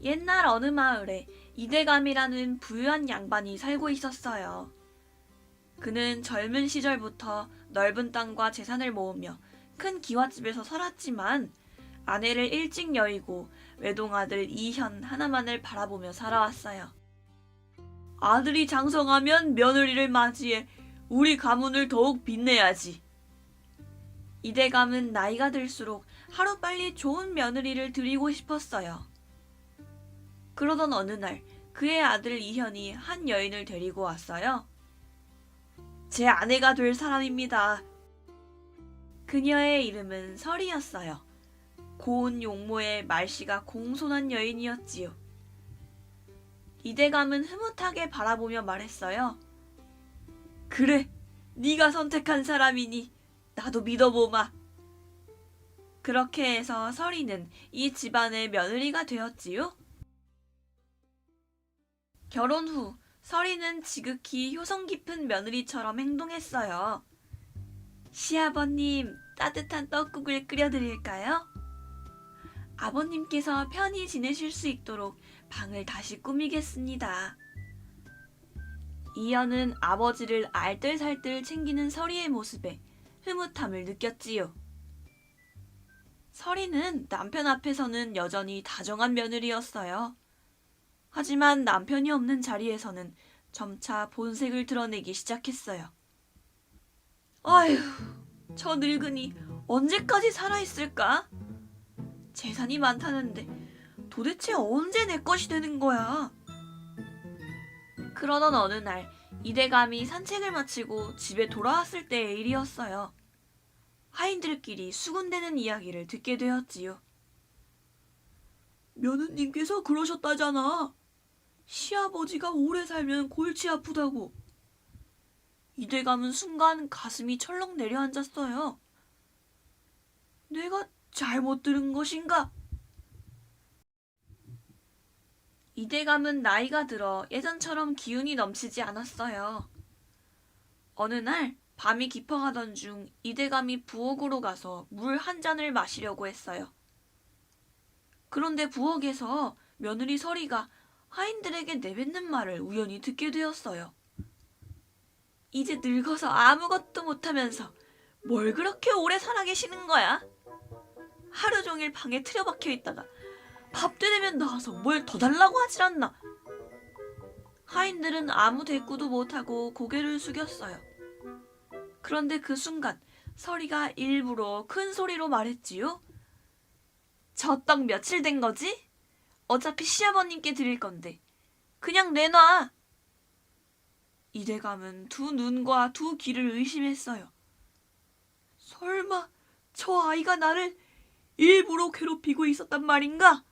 옛날 어느 마을에 이대감이라는 부유한 양반이 살고 있었어요. 그는 젊은 시절부터 넓은 땅과 재산을 모으며 큰 기와집에서 살았지만 아내를 일찍 여의고 외동아들 이현 하나만을 바라보며 살아왔어요. 아들이 장성하면 며느리를 맞이해 우리 가문을 더욱 빛내야지. 이대감은 나이가 들수록 하루빨리 좋은 며느리를 드리고 싶었어요. 그러던 어느 날 그의 아들 이현이 한 여인을 데리고 왔어요. 제 아내가 될 사람입니다. 그녀의 이름은 설이었어요. 고운 용모의 말씨가 공손한 여인이었지요. 이대감은 흐뭇하게 바라보며 말했어요. 그래, 네가 선택한 사람이니 나도 믿어보마. 그렇게 해서 설이는 이 집안의 며느리가 되었지요. 결혼 후 설이는 지극히 효성 깊은 며느리처럼 행동했어요. 시아버님, 따뜻한 떡국을 끓여드릴까요? 아버님께서 편히 지내실 수 있도록 방을 다시 꾸미겠습니다. 이현은 아버지를 알뜰살뜰 챙기는 설이의 모습에 흐뭇함을 느꼈지요. 설이는 남편 앞에서는 여전히 다정한 며느리였어요. 하지만 남편이 없는 자리에서는 점차 본색을 드러내기 시작했어요. 아휴, 저 늙은이 언제까지 살아있을까? 재산이 많다는데 도대체 언제 내 것이 되는 거야? 그러던 어느 날 이대감이 산책을 마치고 집에 돌아왔을 때의 일이었어요. 하인들끼리 수군대는 이야기를 듣게 되었지요. 며느님께서 그러셨다잖아. 시아버지가 오래 살면 골치 아프다고. 이대감은 순간 가슴이 철렁 내려앉았어요. 내가 잘못 들은 것인가? 이대감은 나이가 들어 예전처럼 기운이 넘치지 않았어요. 어느 날 밤이 깊어가던 중 이대감이 부엌으로 가서 물 한 잔을 마시려고 했어요. 그런데 부엌에서 며느리 설이가 하인들에게 내뱉는 말을 우연히 듣게 되었어요. 이제 늙어서 아무것도 못하면서 뭘 그렇게 오래 살아계시는 거야? 하루 종일 방에 틀어박혀 있다가 밥 되면 나와서 뭘 더 달라고 하질 않나? 하인들은 아무 대꾸도 못하고 고개를 숙였어요. 그런데 그 순간 설이가 일부러 큰 소리로 말했지요. 저 떡 며칠 된 거지? 어차피 시아버님께 드릴 건데 그냥 내놔. 이대감은 두 눈과 두 귀를 의심했어요. 설마 저 아이가 나를 일부러 괴롭히고 있었단 말인가?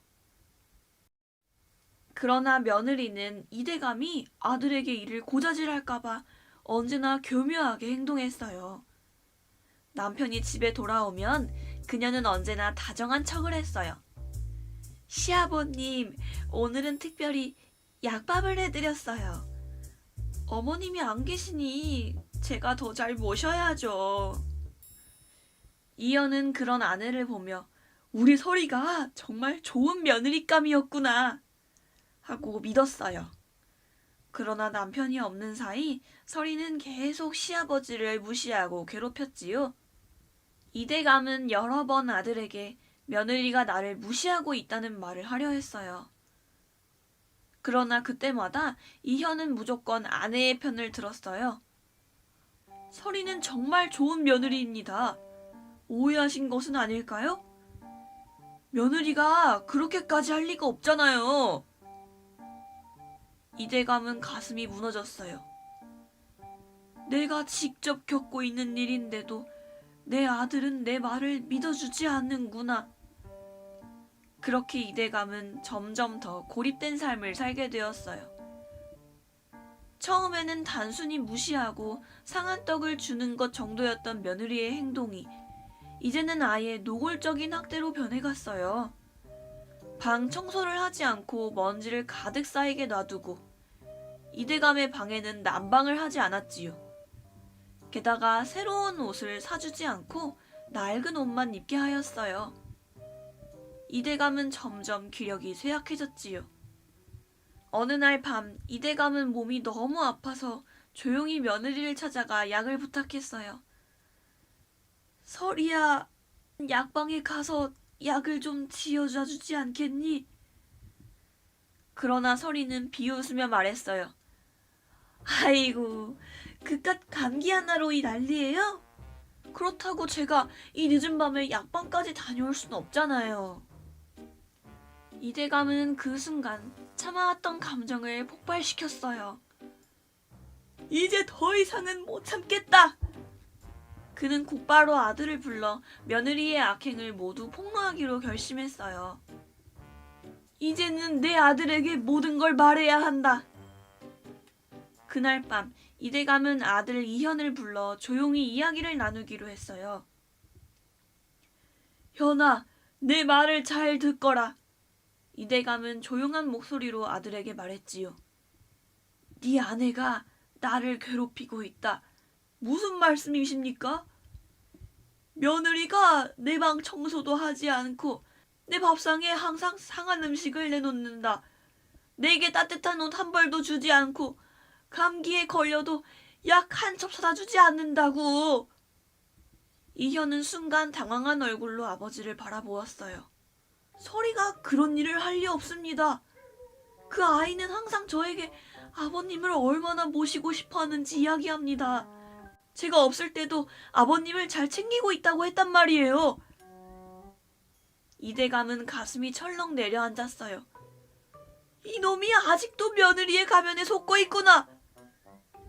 그러나 며느리는 이대감이 아들에게 일을 고자질할까봐 언제나 교묘하게 행동했어요. 남편이 집에 돌아오면 그녀는 언제나 다정한 척을 했어요. 시아버님, 오늘은 특별히 약밥을 해드렸어요. 어머님이 안 계시니 제가 더 잘 모셔야죠. 이현은 그런 아내를 보며 우리 설이가 정말 좋은 며느리감이었구나 하고 믿었어요. 그러나 남편이 없는 사이 설이는 계속 시아버지를 무시하고 괴롭혔지요. 이대감은 여러 번 아들에게 며느리가 나를 무시하고 있다는 말을 하려 했어요. 그러나 그때마다 이현은 무조건 아내의 편을 들었어요. 설이는 정말 좋은 며느리입니다. 오해하신 것은 아닐까요? 며느리가 그렇게까지 할 리가 없잖아요. 이대감은 가슴이 무너졌어요. 내가 직접 겪고 있는 일인데도 내 아들은 내 말을 믿어주지 않는구나. 그렇게 이대감은 점점 더 고립된 삶을 살게 되었어요. 처음에는 단순히 무시하고 상한 떡을 주는 것 정도였던 며느리의 행동이 이제는 아예 노골적인 학대로 변해갔어요. 방 청소를 하지 않고 먼지를 가득 쌓이게 놔두고 이대감의 방에는 난방을 하지 않았지요. 게다가 새로운 옷을 사주지 않고 낡은 옷만 입게 하였어요. 이대감은 점점 기력이 쇠약해졌지요. 어느 날 밤 이대감은 몸이 너무 아파서 조용히 며느리를 찾아가 약을 부탁했어요. 설이야, 약방에 가서 약을 좀 지어줘 주지 않겠니? 그러나 설이는 비웃으며 말했어요. 아이고, 그깟 감기 하나로 이 난리예요? 그렇다고 제가 이 늦은 밤에 약방까지 다녀올 순 없잖아요. 이대감은 그 순간 참아왔던 감정을 폭발시켰어요. 이제 더 이상은 못 참겠다. 그는 곧바로 아들을 불러 며느리의 악행을 모두 폭로하기로 결심했어요. 이제는 내 아들에게 모든 걸 말해야 한다. 그날 밤 이대감은 아들 이현을 불러 조용히 이야기를 나누기로 했어요. 현아, 내 말을 잘 듣거라. 이대감은 조용한 목소리로 아들에게 말했지요. 네 아내가 나를 괴롭히고 있다. 무슨 말씀이십니까? 며느리가 내 방 청소도 하지 않고 내 밥상에 항상 상한 음식을 내놓는다. 내게 따뜻한 옷 한 벌도 주지 않고 감기에 걸려도 약 한 첩 사다 주지 않는다고. 이현은 순간 당황한 얼굴로 아버지를 바라보았어요. 설이가 그런 일을 할 리 없습니다. 그 아이는 항상 저에게 아버님을 얼마나 모시고 싶어 하는지 이야기합니다. 제가 없을 때도 아버님을 잘 챙기고 있다고 했단 말이에요. 이대감은 가슴이 철렁 내려앉았어요. 이놈이 아직도 며느리의 가면에 속고 있구나.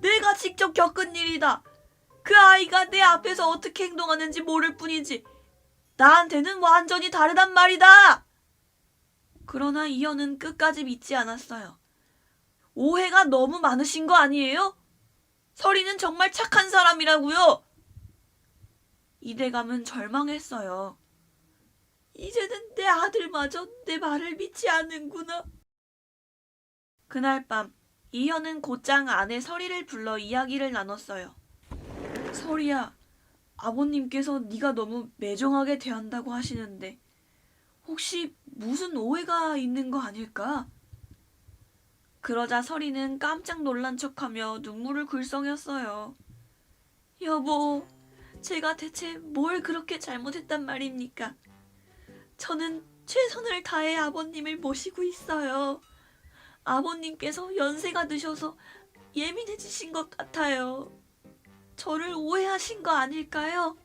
내가 직접 겪은 일이다. 그 아이가 내 앞에서 어떻게 행동하는지 모를 뿐이지 나한테는 완전히 다르단 말이다. 그러나 이현은 끝까지 믿지 않았어요. 오해가 너무 많으신 거 아니에요? 설이는 정말 착한 사람이라고요. 이대감은 절망했어요. 이제는 내 아들마저 내 말을 믿지 않는구나. 그날 밤 이현은 곧장 아내 설이를 불러 이야기를 나눴어요. 설이야, 아버님께서 네가 너무 매정하게 대한다고 하시는데 혹시 무슨 오해가 있는 거 아닐까? 그러자 설이는 깜짝 놀란 척하며 눈물을 글썽였어요. 여보, 제가 대체 뭘 그렇게 잘못했단 말입니까? 저는 최선을 다해 아버님을 모시고 있어요. 아버님께서 연세가 드셔서 예민해지신 것 같아요. 저를 오해하신 거 아닐까요?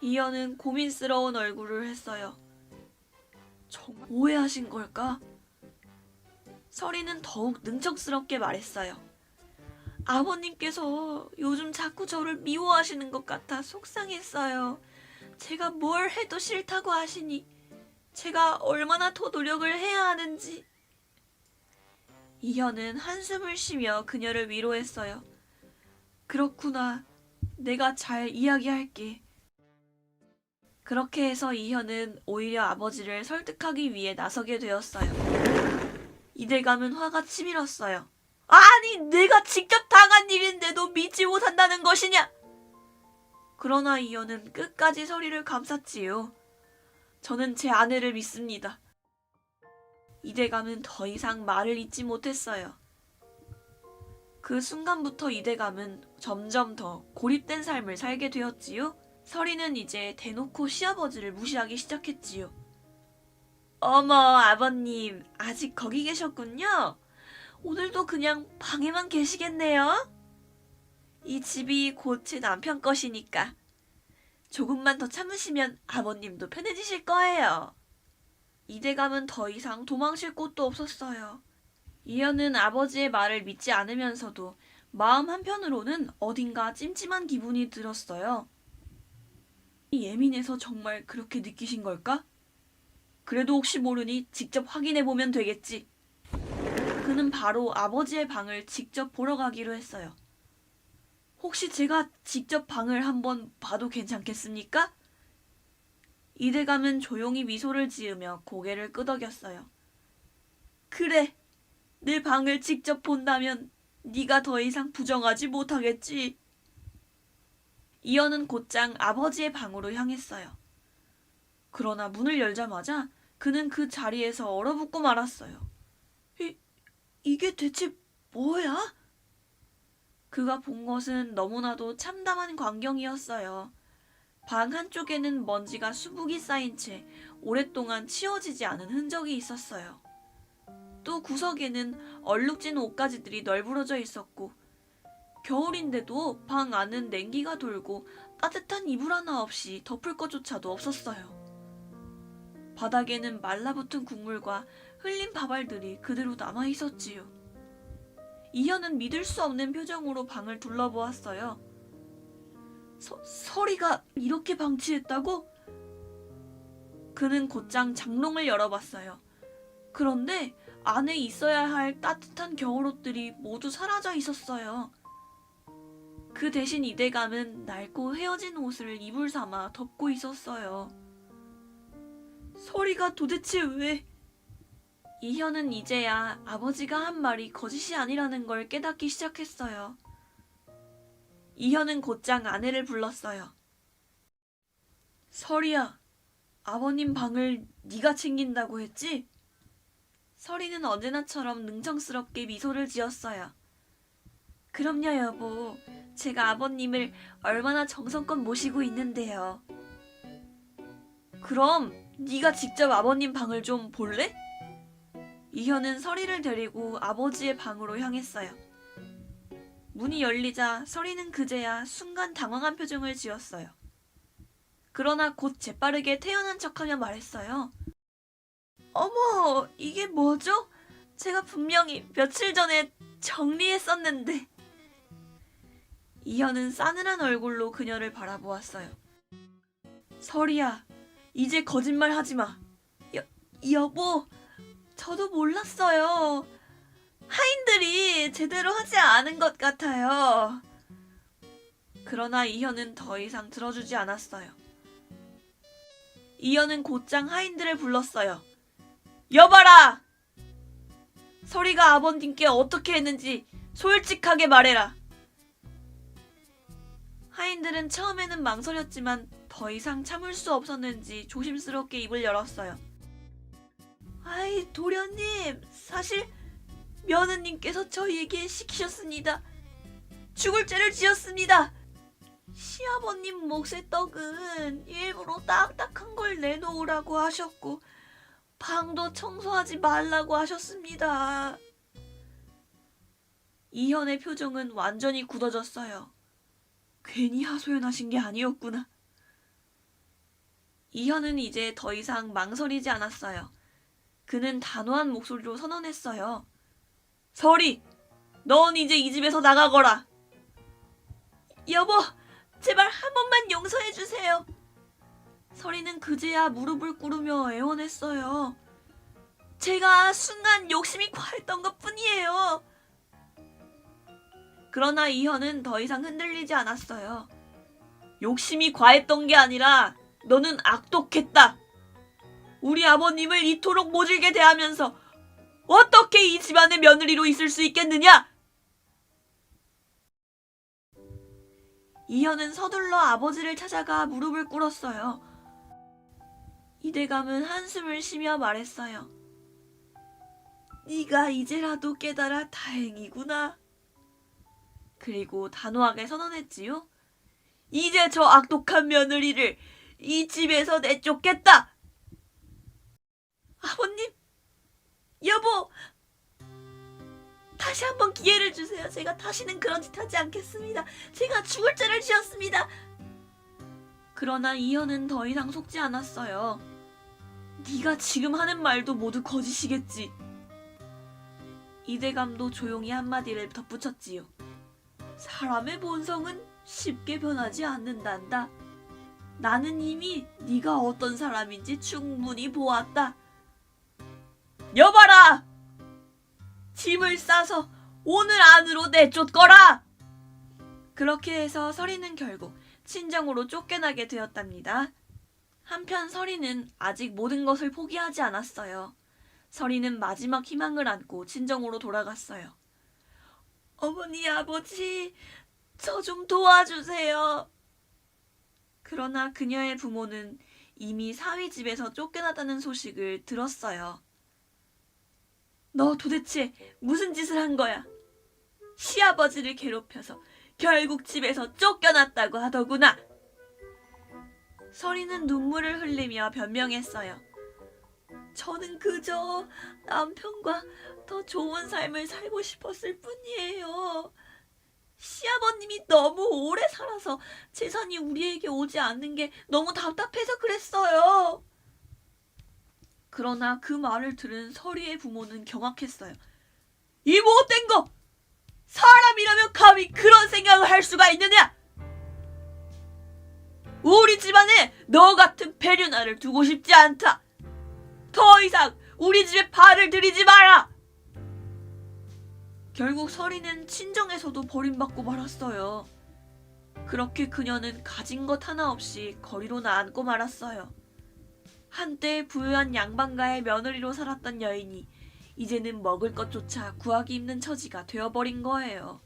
이현은 고민스러운 얼굴을 했어요. 정말 오해하신 걸까? 설이는 더욱 능청스럽게 말했어요. 아버님께서 요즘 자꾸 저를 미워하시는 것 같아 속상했어요. 제가 뭘 해도 싫다고 하시니 제가 얼마나 더 노력을 해야 하는지. 이현은 한숨을 쉬며 그녀를 위로했어요. 그렇구나. 내가 잘 이야기할게. 그렇게 해서 이현은 오히려 아버지를 설득하기 위해 나서게 되었어요. 이대감은 화가 치밀었어요. 아니, 내가 직접 당한 일인데도 믿지 못한다는 것이냐? 그러나 이현은 끝까지 설이를 감쌌지요. 저는 제 아내를 믿습니다. 이대감은 더 이상 말을 잇지 못했어요. 그 순간부터 이대감은 점점 더 고립된 삶을 살게 되었지요. 설이는 이제 대놓고 시아버지를 무시하기 시작했지요. 어머, 아버님, 아직 거기 계셨군요. 오늘도 그냥 방에만 계시겠네요. 이 집이 곧 제 남편 것이니까 조금만 더 참으시면 아버님도 편해지실 거예요. 이대감은 더 이상 도망칠 곳도 없었어요. 이현은 아버지의 말을 믿지 않으면서도 마음 한편으로는 어딘가 찜찜한 기분이 들었어요. 예민해서 정말 그렇게 느끼신 걸까? 그래도 혹시 모르니 직접 확인해보면 되겠지. 그는 바로 아버지의 방을 직접 보러 가기로 했어요. 혹시 제가 직접 방을 한번 봐도 괜찮겠습니까? 이대감은 조용히 미소를 지으며 고개를 끄덕였어요. 그래, 내 방을 직접 본다면 네가 더 이상 부정하지 못하겠지. 이현은 곧장 아버지의 방으로 향했어요. 그러나 문을 열자마자 그는 그 자리에서 얼어붙고 말았어요. 이게 대체 뭐야? 그가 본 것은 너무나도 참담한 광경이었어요. 방 한쪽에는 먼지가 수북이 쌓인 채 오랫동안 치워지지 않은 흔적이 있었어요. 또 구석에는 얼룩진 옷가지들이 널브러져 있었고, 겨울인데도 방 안은 냉기가 돌고 따뜻한 이불 하나 없이 덮을 것조차도 없었어요. 바닥에는 말라붙은 국물과 흘린 밥알들이 그대로 남아 있었지요. 이현은 믿을 수 없는 표정으로 방을 둘러보았어요. 서리가 이렇게 방치했다고? 그는 곧장 장롱을 열어봤어요. 그런데 안에 있어야 할 따뜻한 겨울옷들이 모두 사라져 있었어요. 그 대신 이대감은 낡고 헤어진 옷을 이불 삼아 덮고 있었어요. 서리가 도대체 왜... 이현은 이제야 아버지가 한 말이 거짓이 아니라는 걸 깨닫기 시작했어요. 이현은 곧장 아내를 불렀어요. 서리야, 아버님 방을 네가 챙긴다고 했지? 서리는 언제나처럼 능청스럽게 미소를 지었어요. 그럼요, 여보. 제가 아버님을 얼마나 정성껏 모시고 있는데요. 그럼 네가 직접 아버님 방을 좀 볼래? 이현은 서리를 데리고 아버지의 방으로 향했어요. 문이 열리자 서리는 그제야 순간 당황한 표정을 지었어요. 그러나 곧 재빠르게 태연한 척하며 말했어요. 어머, 이게 뭐죠? 제가 분명히 며칠 전에 정리했었는데. 이현은 싸늘한 얼굴로 그녀를 바라보았어요. 서리야, 이제 거짓말 하지 마. 여보, 저도 몰랐어요. 하인들이 제대로 하지 않은 것 같아요. 그러나 이현은 더 이상 들어주지 않았어요. 이현은 곧장 하인들을 불렀어요. 여봐라! 서리가 아버님께 어떻게 했는지 솔직하게 말해라. 하인들은 처음에는 망설였지만 더 이상 참을 수 없었는지 조심스럽게 입을 열었어요. 아이, 도련님, 사실 며느님께서 저희에게 시키셨습니다. 죽을 죄를 지었습니다. 시아버님 몫의 떡은 일부러 딱딱한 걸 내놓으라고 하셨고 방도 청소하지 말라고 하셨습니다. 이현의 표정은 완전히 굳어졌어요. 괜히 하소연하신 게 아니었구나. 이현은 이제 더 이상 망설이지 않았어요. 그는 단호한 목소리로 선언했어요. 서리, 넌 이제 이 집에서 나가거라. 여보, 제발 한 번만 용서해주세요. 서리는 그제야 무릎을 꿇으며 애원했어요. 제가 순간 욕심이 과했던 것 뿐이에요. 그러나 이현은 더 이상 흔들리지 않았어요. 욕심이 과했던 게 아니라 너는 악독했다. 우리 아버님을 이토록 모질게 대하면서 어떻게 이 집안의 며느리로 있을 수 있겠느냐? 이현은 서둘러 아버지를 찾아가 무릎을 꿇었어요. 이대감은 한숨을 쉬며 말했어요. 네가 이제라도 깨달아 다행이구나. 그리고 단호하게 선언했지요. 이제 저 악독한 며느리를 이 집에서 내쫓겠다. 아버님, 여보, 다시 한번 기회를 주세요. 제가 다시는 그런 짓 하지 않겠습니다. 제가 죽을 죄를 지었습니다. 그러나 이현은 더 이상 속지 않았어요. 네가 지금 하는 말도 모두 거짓이겠지. 이대감도 조용히 한마디를 덧붙였지요. 사람의 본성은 쉽게 변하지 않는단다. 나는 이미 네가 어떤 사람인지 충분히 보았다. 여봐라! 짐을 싸서 오늘 안으로 내쫓거라! 그렇게 해서 서리는 결국 친정으로 쫓겨나게 되었답니다. 한편 서리는 아직 모든 것을 포기하지 않았어요. 서리는 마지막 희망을 안고 친정으로 돌아갔어요. 어머니, 아버지, 저 좀 도와주세요. 그러나 그녀의 부모는 이미 사위 집에서 쫓겨났다는 소식을 들었어요. 너 도대체 무슨 짓을 한 거야? 시아버지를 괴롭혀서 결국 집에서 쫓겨났다고 하더구나. 서리는 눈물을 흘리며 변명했어요. 저는 그저 남편과 더 좋은 삶을 살고 싶었을 뿐이에요. 시아버님이 너무 오래 살아서 재산이 우리에게 오지 않는 게 너무 답답해서 그랬어요. 그러나 그 말을 들은 서리의 부모는 경악했어요. 이 못된 거! 사람이라면 감히 그런 생각을 할 수가 있느냐? 우리 집안에 너 같은 배륜아를 두고 싶지 않다. 더 이상 우리 집에 발을 들이지 마라. 결국 서리는 친정에서도 버림받고 말았어요. 그렇게 그녀는 가진 것 하나 없이 거리로 나앉고 말았어요. 한때 부유한 양반가의 며느리로 살았던 여인이 이제는 먹을 것조차 구하기 힘든 처지가 되어버린 거예요.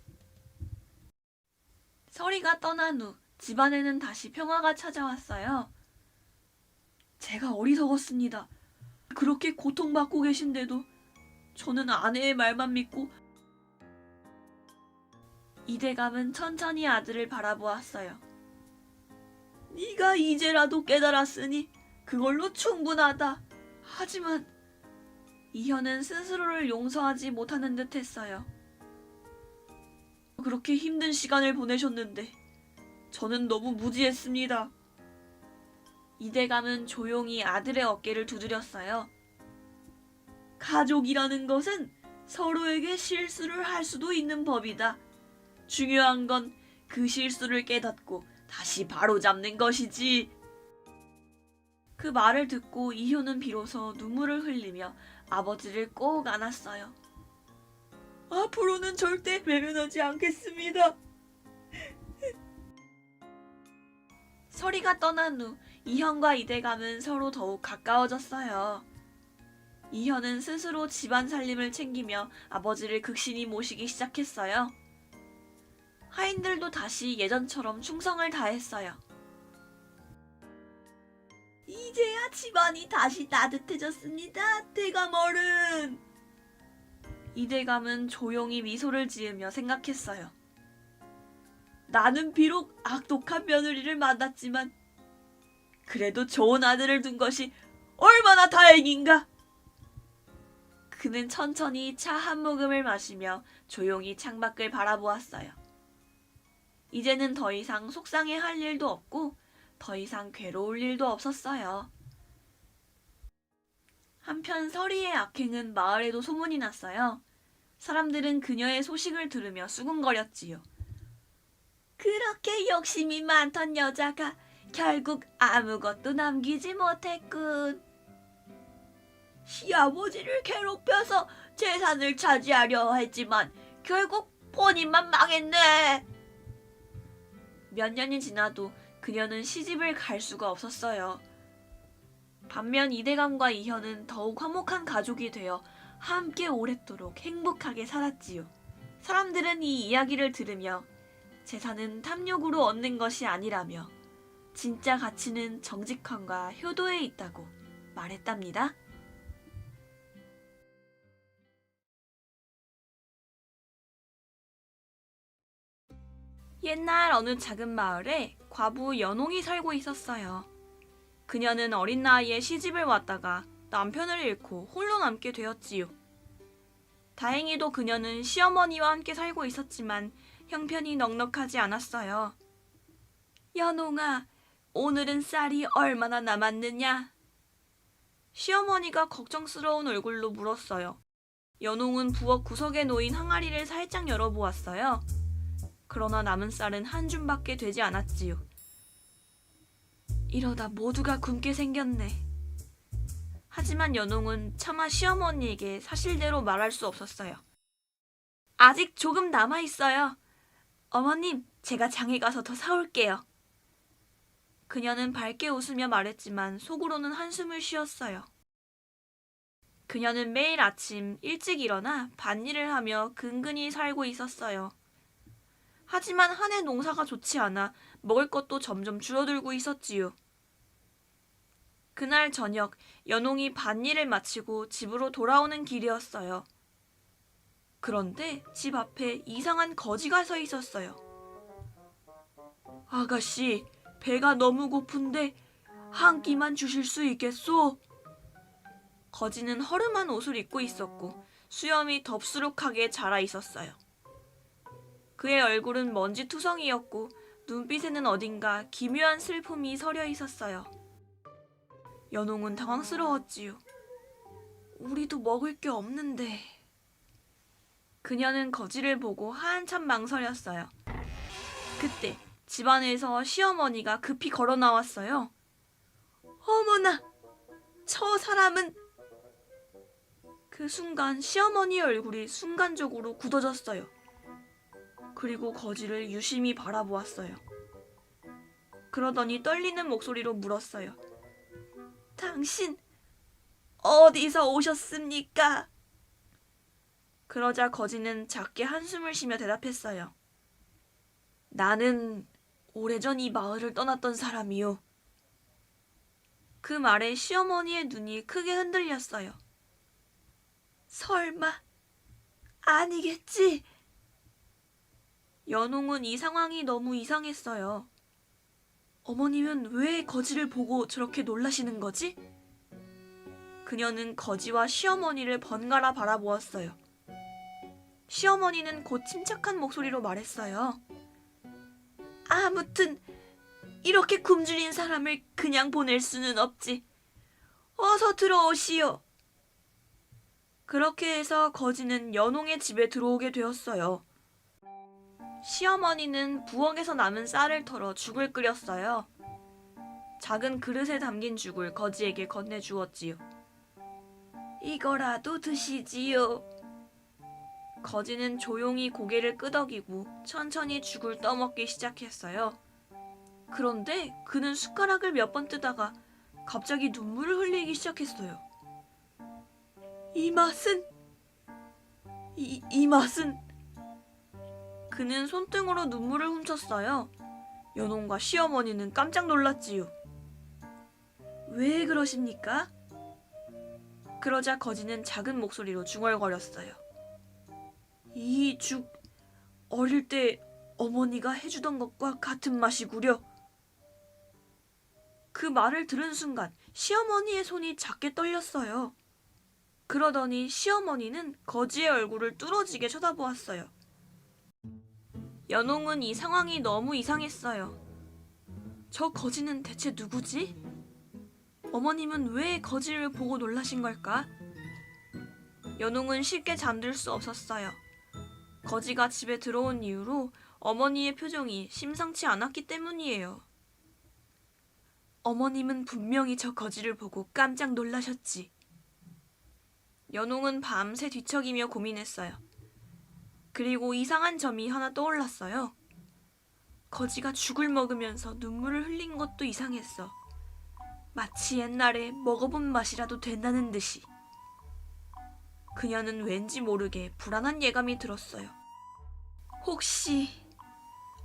서리가 떠난 후 집안에는 다시 평화가 찾아왔어요. 제가 어리석었습니다. 그렇게 고통받고 계신데도 저는 아내의 말만 믿고. 이대감은 천천히 아들을 바라보았어요. 네가 이제라도 깨달았으니 그걸로 충분하다. 하지만 이현은 스스로를 용서하지 못하는 듯 했어요. 그렇게 힘든 시간을 보내셨는데 저는 너무 무지했습니다. 이대감은 조용히 아들의 어깨를 두드렸어요. 가족이라는 것은 서로에게 실수를 할 수도 있는 법이다. 중요한 건 그 실수를 깨닫고 다시 바로잡는 것이지. 그 말을 듣고 이효는 비로소 눈물을 흘리며 아버지를 꼭 안았어요. 앞으로는 절대 외면하지 않겠습니다. 서리가 떠난 후 이현과 이대감은 서로 더욱 가까워졌어요. 이현은 스스로 집안 살림을 챙기며 아버지를 극신히 모시기 시작했어요. 하인들도 다시 예전처럼 충성을 다했어요. 이제야 집안이 다시 따뜻해졌습니다, 대감 어른. 이대감은 조용히 미소를 지으며 생각했어요. 나는 비록 악독한 며느리를 만났지만 그래도 좋은 아들을 둔 것이 얼마나 다행인가. 그는 천천히 차 한 모금을 마시며 조용히 창밖을 바라보았어요. 이제는 더 이상 속상해할 일도 없고 더 이상 괴로울 일도 없었어요. 한편 서리의 악행은 마을에도 소문이 났어요. 사람들은 그녀의 소식을 들으며 수군거렸지요. 그렇게 욕심이 많던 여자가 결국 아무것도 남기지 못했군. 시아버지를 괴롭혀서 재산을 차지하려 했지만 결국 본인만 망했네. 몇 년이 지나도 그녀는 시집을 갈 수가 없었어요. 반면 이대감과 이현은 더욱 화목한 가족이 되어 함께 오랫도록 행복하게 살았지요. 사람들은 이 이야기를 들으며 재산은 탐욕으로 얻는 것이 아니라며 진짜 가치는 정직함과 효도에 있다고 말했답니다. 옛날 어느 작은 마을에 과부 연홍이 살고 있었어요. 그녀는 어린 나이에 시집을 왔다가 남편을 잃고 홀로 남게 되었지요. 다행히도 그녀는 시어머니와 함께 살고 있었지만 형편이 넉넉하지 않았어요. 연홍아, 오늘은 쌀이 얼마나 남았느냐? 시어머니가 걱정스러운 얼굴로 물었어요. 연홍은 부엌 구석에 놓인 항아리를 살짝 열어보았어요. 그러나 남은 쌀은 한 줌밖에 되지 않았지요. 이러다 모두가 굶게 생겼네. 하지만 연홍은 차마 시어머니에게 사실대로 말할 수 없었어요. 아직 조금 남아있어요. 어머님, 제가 장에 가서 더 사올게요. 그녀는 밝게 웃으며 말했지만 속으로는 한숨을 쉬었어요. 그녀는 매일 아침 일찍 일어나 밭일을 하며 근근히 살고 있었어요. 하지만 한 해 농사가 좋지 않아 먹을 것도 점점 줄어들고 있었지요. 그날 저녁 연홍이 밭일을 마치고 집으로 돌아오는 길이었어요. 그런데 집 앞에 이상한 거지가 서 있었어요. 아가씨, 배가 너무 고픈데 한 끼만 주실 수 있겠소? 거지는 허름한 옷을 입고 있었고 수염이 덥수룩하게 자라 있었어요. 그의 얼굴은 먼지투성이었고 눈빛에는 어딘가 기묘한 슬픔이 서려 있었어요. 연홍은 당황스러웠지요. 우리도 먹을 게 없는데. 그녀는 거지를 보고 한참 망설였어요. 그때 집안에서 시어머니가 급히 걸어 나왔어요. 어머나, 저 사람은... 그 순간 시어머니의 얼굴이 순간적으로 굳어졌어요. 그리고 거지를 유심히 바라보았어요. 그러더니 떨리는 목소리로 물었어요. 당신 어디서 오셨습니까? 그러자 거지는 작게 한숨을 쉬며 대답했어요. 나는 오래전 이 마을을 떠났던 사람이요. 그 말에 시어머니의 눈이 크게 흔들렸어요. 설마 아니겠지? 연홍은 이 상황이 너무 이상했어요. 어머님은 왜 거지를 보고 저렇게 놀라시는 거지? 그녀는 거지와 시어머니를 번갈아 바라보았어요. 시어머니는 곧 침착한 목소리로 말했어요. 아무튼 이렇게 굶주린 사람을 그냥 보낼 수는 없지. 어서 들어오시오. 그렇게 해서 거지는 연홍의 집에 들어오게 되었어요. 시어머니는 부엌에서 남은 쌀을 털어 죽을 끓였어요. 작은 그릇에 담긴 죽을 거지에게 건네주었지요. 이거라도 드시지요. 거지는 조용히 고개를 끄덕이고 천천히 죽을 떠먹기 시작했어요. 그런데 그는 숟가락을 몇 번 뜨다가 갑자기 눈물을 흘리기 시작했어요. 이 맛은... 이 맛은... 그는 손등으로 눈물을 훔쳤어요. 연홍과 시어머니는 깜짝 놀랐지요. 왜 그러십니까? 그러자 거지는 작은 목소리로 중얼거렸어요. 이 죽, 어릴 때 어머니가 해주던 것과 같은 맛이구려. 그 말을 들은 순간 시어머니의 손이 작게 떨렸어요. 그러더니 시어머니는 거지의 얼굴을 뚫어지게 쳐다보았어요. 연홍은 이 상황이 너무 이상했어요. 저 거지는 대체 누구지? 어머님은 왜 거지를 보고 놀라신 걸까? 연홍은 쉽게 잠들 수 없었어요. 거지가 집에 들어온 이후로 어머니의 표정이 심상치 않았기 때문이에요. 어머님은 분명히 저 거지를 보고 깜짝 놀라셨지. 연홍은 밤새 뒤척이며 고민했어요. 그리고 이상한 점이 하나 떠올랐어요. 거지가 죽을 먹으면서 눈물을 흘린 것도 이상했어. 마치 옛날에 먹어본 맛이라도 된다는 듯이. 그녀는 왠지 모르게 불안한 예감이 들었어요. 혹시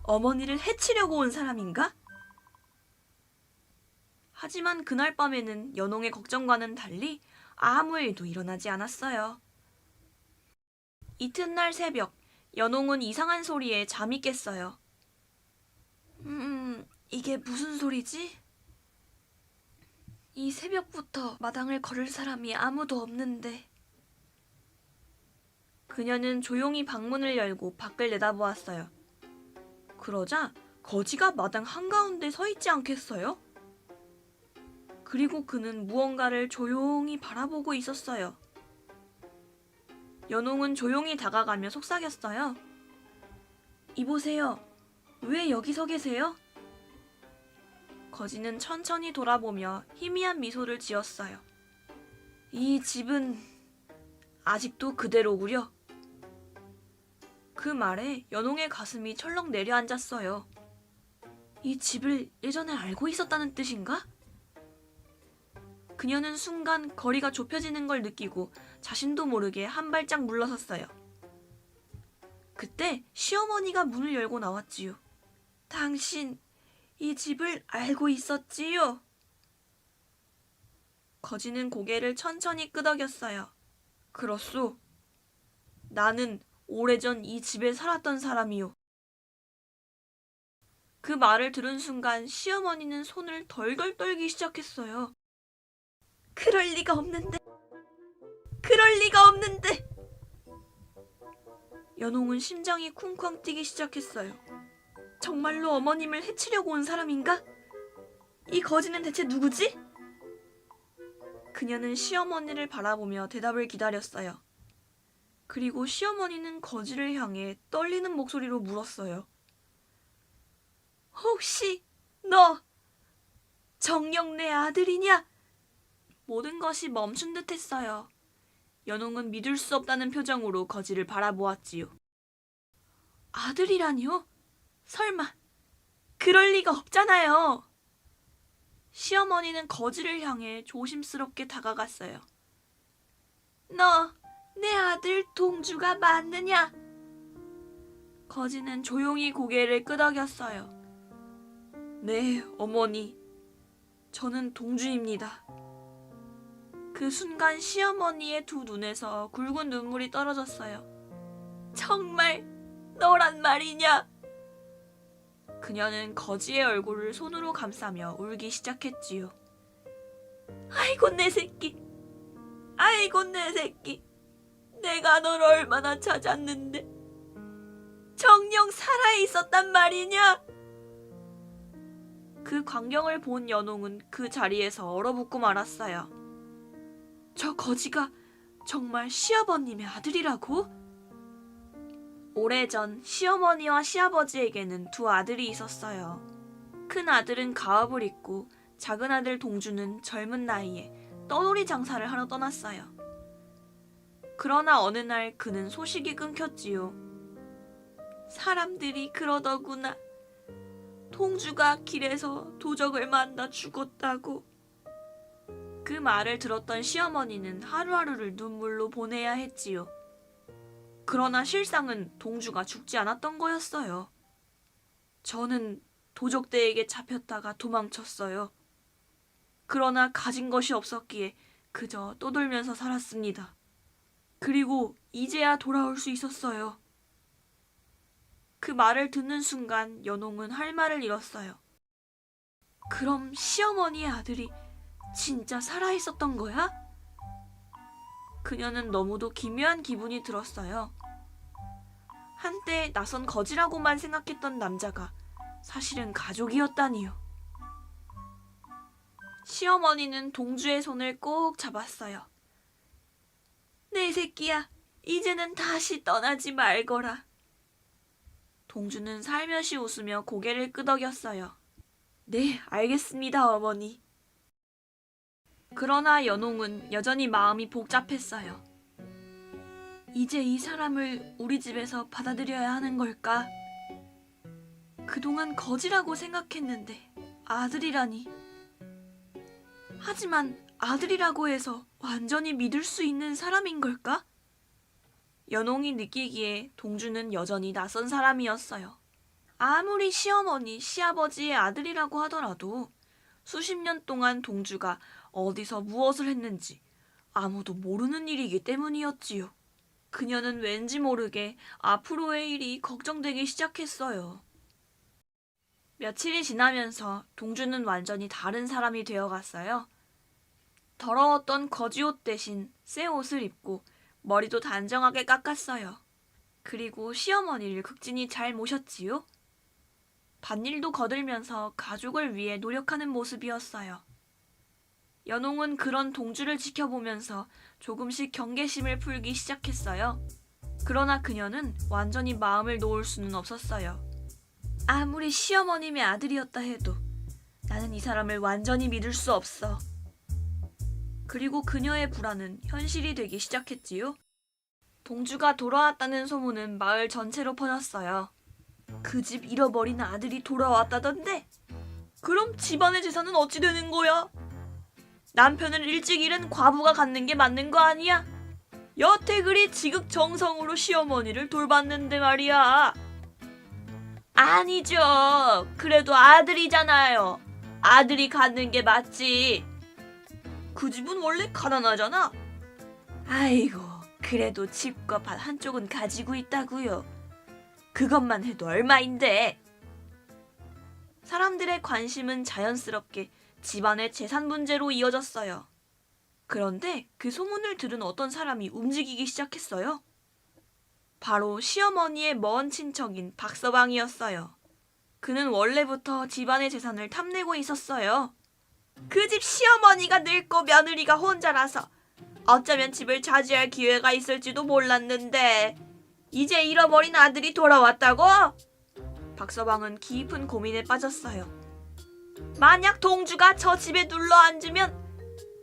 어머니를 해치려고 온 사람인가? 하지만 그날 밤에는 연홍의 걱정과는 달리 아무 일도 일어나지 않았어요. 이튿날 새벽, 연홍은 이상한 소리에 잠이 깼어요. 이게 무슨 소리지? 이 새벽부터 마당을 걸을 사람이 아무도 없는데. 그녀는 조용히 방문을 열고 밖을 내다보았어요. 그러자 거지가 마당 한가운데 서 있지 않겠어요? 그리고 그는 무언가를 조용히 바라보고 있었어요. 연홍은 조용히 다가가며 속삭였어요. 이보세요. 왜 여기 서 계세요? 거지는 천천히 돌아보며 희미한 미소를 지었어요. 이 집은 아직도 그대로구려. 그 말에 연홍의 가슴이 철렁 내려앉았어요. 이 집을 예전에 알고 있었다는 뜻인가? 그녀는 순간 거리가 좁혀지는 걸 느끼고 자신도 모르게 한 발짝 물러섰어요. 그때 시어머니가 문을 열고 나왔지요. 당신 이 집을 알고 있었지요? 거지는 고개를 천천히 끄덕였어요. 그렇소. 나는 오래전 이 집에 살았던 사람이요. 그 말을 들은 순간 시어머니는 손을 덜덜 떨기 시작했어요. 그럴 리가 없는데. 그럴 리가 없는데. 연홍은 심장이 쿵쾅 뛰기 시작했어요. 정말로 어머님을 해치려고 온 사람인가? 이 거지는 대체 누구지? 그녀는 시어머니를 바라보며 대답을 기다렸어요. 그리고 시어머니는 거지를 향해 떨리는 목소리로 물었어요. 혹시 너 정영래 아들이냐? 모든 것이 멈춘 듯 했어요. 연홍은 믿을 수 없다는 표정으로 거지를 바라보았지요. 아들이라니요? 설마 그럴 리가 없잖아요. 시어머니는 거지를 향해 조심스럽게 다가갔어요. 너 내 아들 동주가 맞느냐? 거지는 조용히 고개를 끄덕였어요. 네, 어머니. 저는 동주입니다. 그 순간 시어머니의 두 눈에서 굵은 눈물이 떨어졌어요. 정말 너란 말이냐? 그녀는 거지의 얼굴을 손으로 감싸며 울기 시작했지요. 아이고 내 새끼. 아이고 내 새끼. 내가 널 얼마나 찾았는데 정녕 살아있었단 말이냐? 그 광경을 본 연홍은 그 자리에서 얼어붙고 말았어요. 저 거지가 정말 시아버님의 아들이라고? 오래전 시어머니와 시아버지에게는 두 아들이 있었어요. 큰 아들은 가업을 잇고 작은 아들 동주는 젊은 나이에 떠돌이 장사를 하러 떠났어요. 그러나 어느 날 그는 소식이 끊겼지요. 사람들이 그러더구나. 동주가 길에서 도적을 만나 죽었다고. 그 말을 들었던 시어머니는 하루하루를 눈물로 보내야 했지요. 그러나 실상은 동주가 죽지 않았던 거였어요. 저는 도적대에게 잡혔다가 도망쳤어요. 그러나 가진 것이 없었기에 그저 떠돌면서 살았습니다. 그리고 이제야 돌아올 수 있었어요. 그 말을 듣는 순간 연홍은 할 말을 잃었어요. 그럼 시어머니의 아들이 진짜 살아있었던 거야? 그녀는 너무도 기묘한 기분이 들었어요. 한때 낯선 거지라고만 생각했던 남자가 사실은 가족이었다니요. 시어머니는 동주의 손을 꼭 잡았어요. 내 새끼야, 이제는 다시 떠나지 말거라. 동주는 살며시 웃으며 고개를 끄덕였어요. 네, 알겠습니다, 어머니. 그러나 연홍은 여전히 마음이 복잡했어요. 이제 이 사람을 우리 집에서 받아들여야 하는 걸까? 그동안 거지라고 생각했는데 아들이라니. 하지만 아들이라고 해서 완전히 믿을 수 있는 사람인 걸까? 연홍이 느끼기에 동주는 여전히 낯선 사람이었어요. 아무리 시어머니, 시아버지의 아들이라고 하더라도 수십 년 동안 동주가 어디서 무엇을 했는지 아무도 모르는 일이기 때문이었지요. 그녀는 왠지 모르게 앞으로의 일이 걱정되기 시작했어요. 며칠이 지나면서 동주는 완전히 다른 사람이 되어갔어요. 더러웠던 거지옷 대신 새 옷을 입고 머리도 단정하게 깎았어요. 그리고 시어머니를 극진히 잘 모셨지요. 밭일도 거들면서 가족을 위해 노력하는 모습이었어요. 연홍은 그런 동주를 지켜보면서 조금씩 경계심을 풀기 시작했어요. 그러나 그녀는 완전히 마음을 놓을 수는 없었어요. 아무리 시어머님의 아들이었다 해도 나는 이 사람을 완전히 믿을 수 없어. 그리고 그녀의 불안은 현실이 되기 시작했지요. 동주가 돌아왔다는 소문은 마을 전체로 퍼졌어요. 그 집 잃어버린 아들이 돌아왔다던데? 그럼 집안의 재산은 어찌 되는 거야? 남편을 일찍 잃은 과부가 갖는 게 맞는 거 아니야? 여태 그리 지극정성으로 시어머니를 돌봤는데 말이야. 아니죠. 그래도 아들이잖아요. 아들이 갖는 게 맞지. 그 집은 원래 가난하잖아. 아이고, 그래도 집과 밭 한쪽은 가지고 있다고요. 그것만 해도 얼마인데. 사람들의 관심은 자연스럽게 집안의 재산 문제로 이어졌어요. 그런데 그 소문을 들은 어떤 사람이 움직이기 시작했어요. 바로 시어머니의 먼 친척인 박서방이었어요. 그는 원래부터 집안의 재산을 탐내고 있었어요. 그 집 시어머니가 늙고 며느리가 혼자라서 어쩌면 집을 차지할 기회가 있을지도 몰랐는데 이제 잃어버린 아들이 돌아왔다고? 박서방은 깊은 고민에 빠졌어요. 만약 동주가 저 집에 눌러 앉으면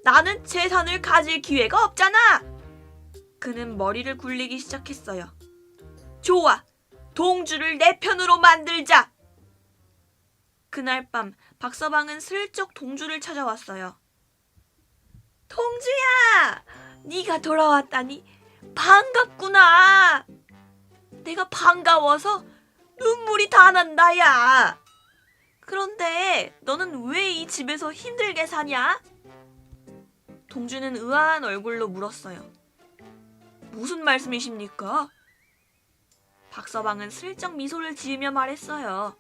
나는 재산을 가질 기회가 없잖아. 그는 머리를 굴리기 시작했어요. 좋아, 동주를 내 편으로 만들자. 그날 밤 박서방은 슬쩍 동주를 찾아왔어요. 동주야, 네가 돌아왔다니 반갑구나. 내가 반가워서 눈물이 다 난다, 야. 그런데 너는 왜 이 집에서 힘들게 사냐? 동주는 의아한 얼굴로 물었어요. 무슨 말씀이십니까? 박서방은 슬쩍 미소를 지으며 말했어요.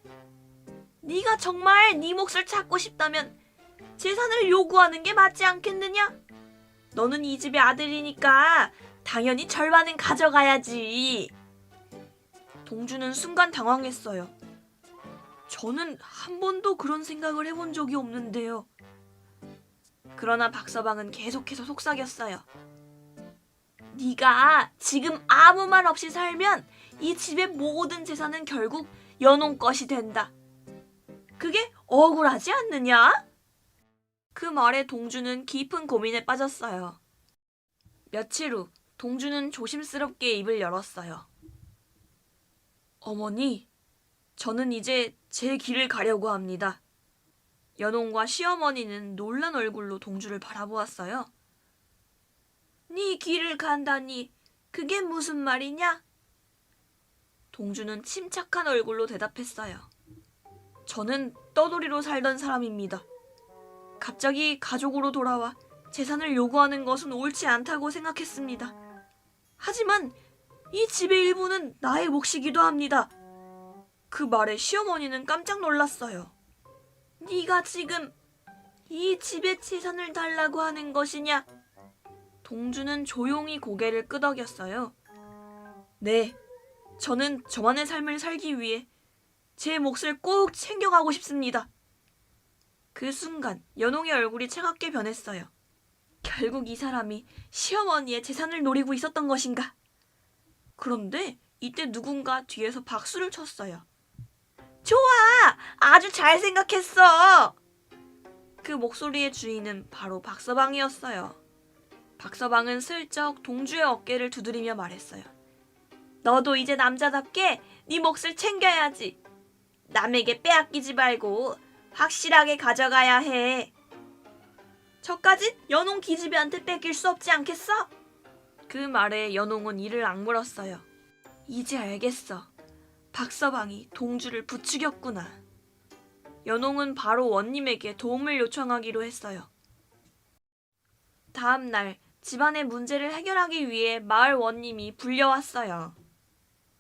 네가 정말 네 몫을 찾고 싶다면 재산을 요구하는 게 맞지 않겠느냐? 너는 이 집의 아들이니까 당연히 절반은 가져가야지. 동주는 순간 당황했어요. 저는 한 번도 그런 생각을 해본 적이 없는데요. 그러나 박서방은 계속해서 속삭였어요. 네가 지금 아무 말 없이 살면 이 집의 모든 재산은 결국 연홍 것이 된다. 그게 억울하지 않느냐? 그 말에 동주는 깊은 고민에 빠졌어요. 며칠 후 동주는 조심스럽게 입을 열었어요. 어머니, 저는 이제 제 길을 가려고 합니다. 연홍과 시어머니는 놀란 얼굴로 동주를 바라보았어요. 네 길을 간다니 그게 무슨 말이냐? 동주는 침착한 얼굴로 대답했어요. 저는 떠돌이로 살던 사람입니다. 갑자기 가족으로 돌아와 재산을 요구하는 것은 옳지 않다고 생각했습니다. 하지만 이 집의 일부는 나의 몫이기도 합니다. 그 말에 시어머니는 깜짝 놀랐어요. 네가 지금 이 집의 재산을 달라고 하는 것이냐? 동주는 조용히 고개를 끄덕였어요. 네, 저는 저만의 삶을 살기 위해 제 몫을 꼭 챙겨가고 싶습니다. 그 순간 연홍의 얼굴이 차갑게 변했어요. 결국 이 사람이 시어머니의 재산을 노리고 있었던 것인가? 그런데 이때 누군가 뒤에서 박수를 쳤어요. 좋아! 아주 잘 생각했어! 그 목소리의 주인은 바로 박서방이었어요. 박서방은 슬쩍 동주의 어깨를 두드리며 말했어요. 너도 이제 남자답게 네 몫을 챙겨야지. 남에게 빼앗기지 말고 확실하게 가져가야 해. 저까진 연홍 기집애한테 뺏길 수 없지 않겠어? 그 말에 연홍은 이를 악물었어요. 이제 알겠어. 박서방이 동주를 부추겼구나. 연홍은 바로 원님에게 도움을 요청하기로 했어요. 다음 날 집안의 문제를 해결하기 위해 마을 원님이 불려왔어요.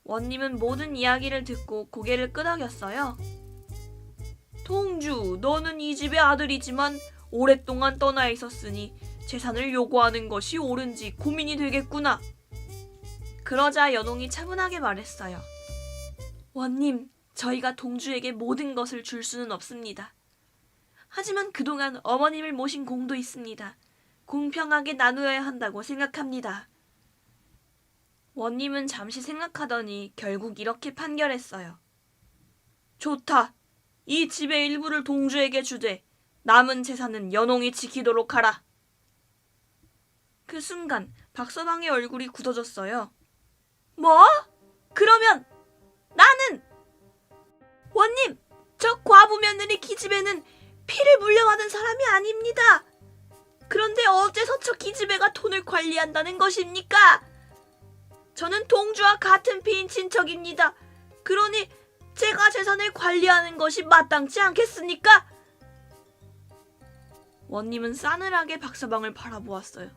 원님은 모든 이야기를 듣고 고개를 끄덕였어요. 동주, 너는 이 집의 아들이지만 오랫동안 떠나 있었으니 재산을 요구하는 것이 옳은지 고민이 되겠구나. 그러자 연홍이 차분하게 말했어요. 원님, 저희가 동주에게 모든 것을 줄 수는 없습니다. 하지만 그동안 어머님을 모신 공도 있습니다. 공평하게 나누어야 한다고 생각합니다. 원님은 잠시 생각하더니 결국 이렇게 판결했어요. 좋다. 이 집의 일부를 동주에게 주되 남은 재산은 연홍이 지키도록 하라. 그 순간 박서방의 얼굴이 굳어졌어요. 뭐? 그러면 나는! 원님, 저 과부 며느리 기집애는 피를 물려받은 사람이 아닙니다. 그런데 어째서 저 기집애가 돈을 관리한다는 것입니까? 저는 동주와 같은 피인 친척입니다. 그러니 제가 재산을 관리하는 것이 마땅치 않겠습니까? 원님은 싸늘하게 박서방을 바라보았어요.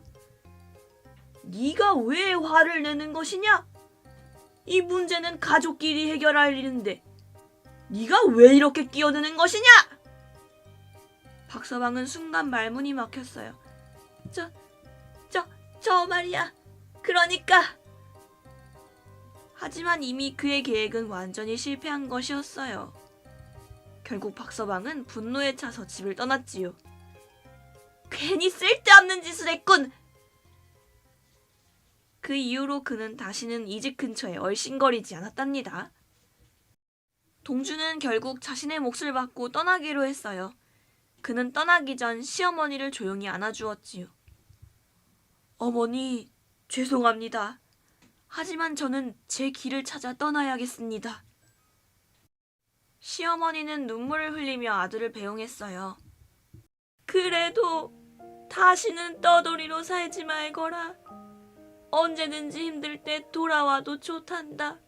네가 왜 화를 내는 것이냐? 이 문제는 가족끼리 해결할 일인데 네가 왜 이렇게 끼어드는 것이냐? 박서방은 순간 말문이 막혔어요. 저 말이야. 그러니까. 하지만 이미 그의 계획은 완전히 실패한 것이었어요. 결국 박서방은 분노에 차서 집을 떠났지요. 괜히 쓸데없는 짓을 했군. 그 이후로 그는 다시는 이 집 근처에 얼씬거리지 않았답니다. 동주는 결국 자신의 몫을 받고 떠나기로 했어요. 그는 떠나기 전 시어머니를 조용히 안아주었지요. 어머니, 죄송합니다. 하지만 저는 제 길을 찾아 떠나야겠습니다. 시어머니는 눈물을 흘리며 아들을 배웅했어요. 그래도 다시는 떠돌이로 살지 말거라. 언제든지 힘들 때 돌아와도 좋단다.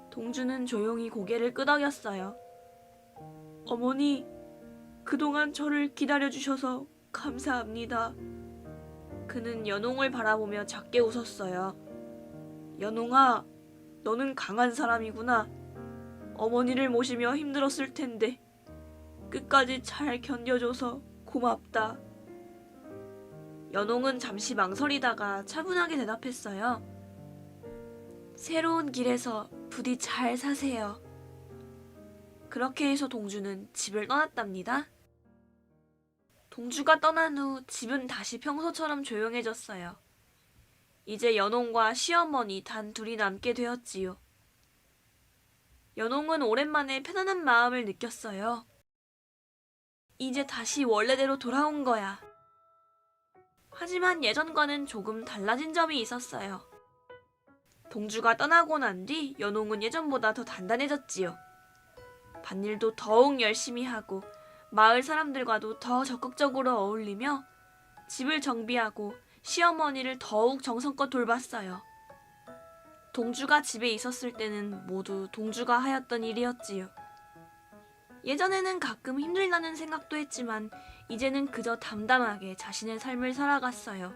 동주는 조용히 고개를 끄덕였어요. 어머니, 그동안 저를 기다려주셔서 감사합니다. 그는 연홍을 바라보며 작게 웃었어요. 연홍아, 너는 강한 사람이구나. 어머니를 모시며 힘들었을 텐데 끝까지 잘 견뎌줘서 고맙다. 연홍은 잠시 망설이다가 차분하게 대답했어요. 새로운 길에서 부디 잘 사세요. 그렇게 해서 동주는 집을 떠났답니다. 동주가 떠난 후 집은 다시 평소처럼 조용해졌어요. 이제 연홍과 시어머니 단 둘이 남게 되었지요. 연홍은 오랜만에 편안한 마음을 느꼈어요. 이제 다시 원래대로 돌아온 거야. 하지만 예전과는 조금 달라진 점이 있었어요. 동주가 떠나고 난 뒤 연홍은 예전보다 더 단단해졌지요. 밭일도 더욱 열심히 하고 마을 사람들과도 더 적극적으로 어울리며 집을 정비하고 시어머니를 더욱 정성껏 돌봤어요. 동주가 집에 있었을 때는 모두 동주가 하였던 일이었지요. 예전에는 가끔 힘들다는 생각도 했지만 이제는 그저 담담하게 자신의 삶을 살아갔어요.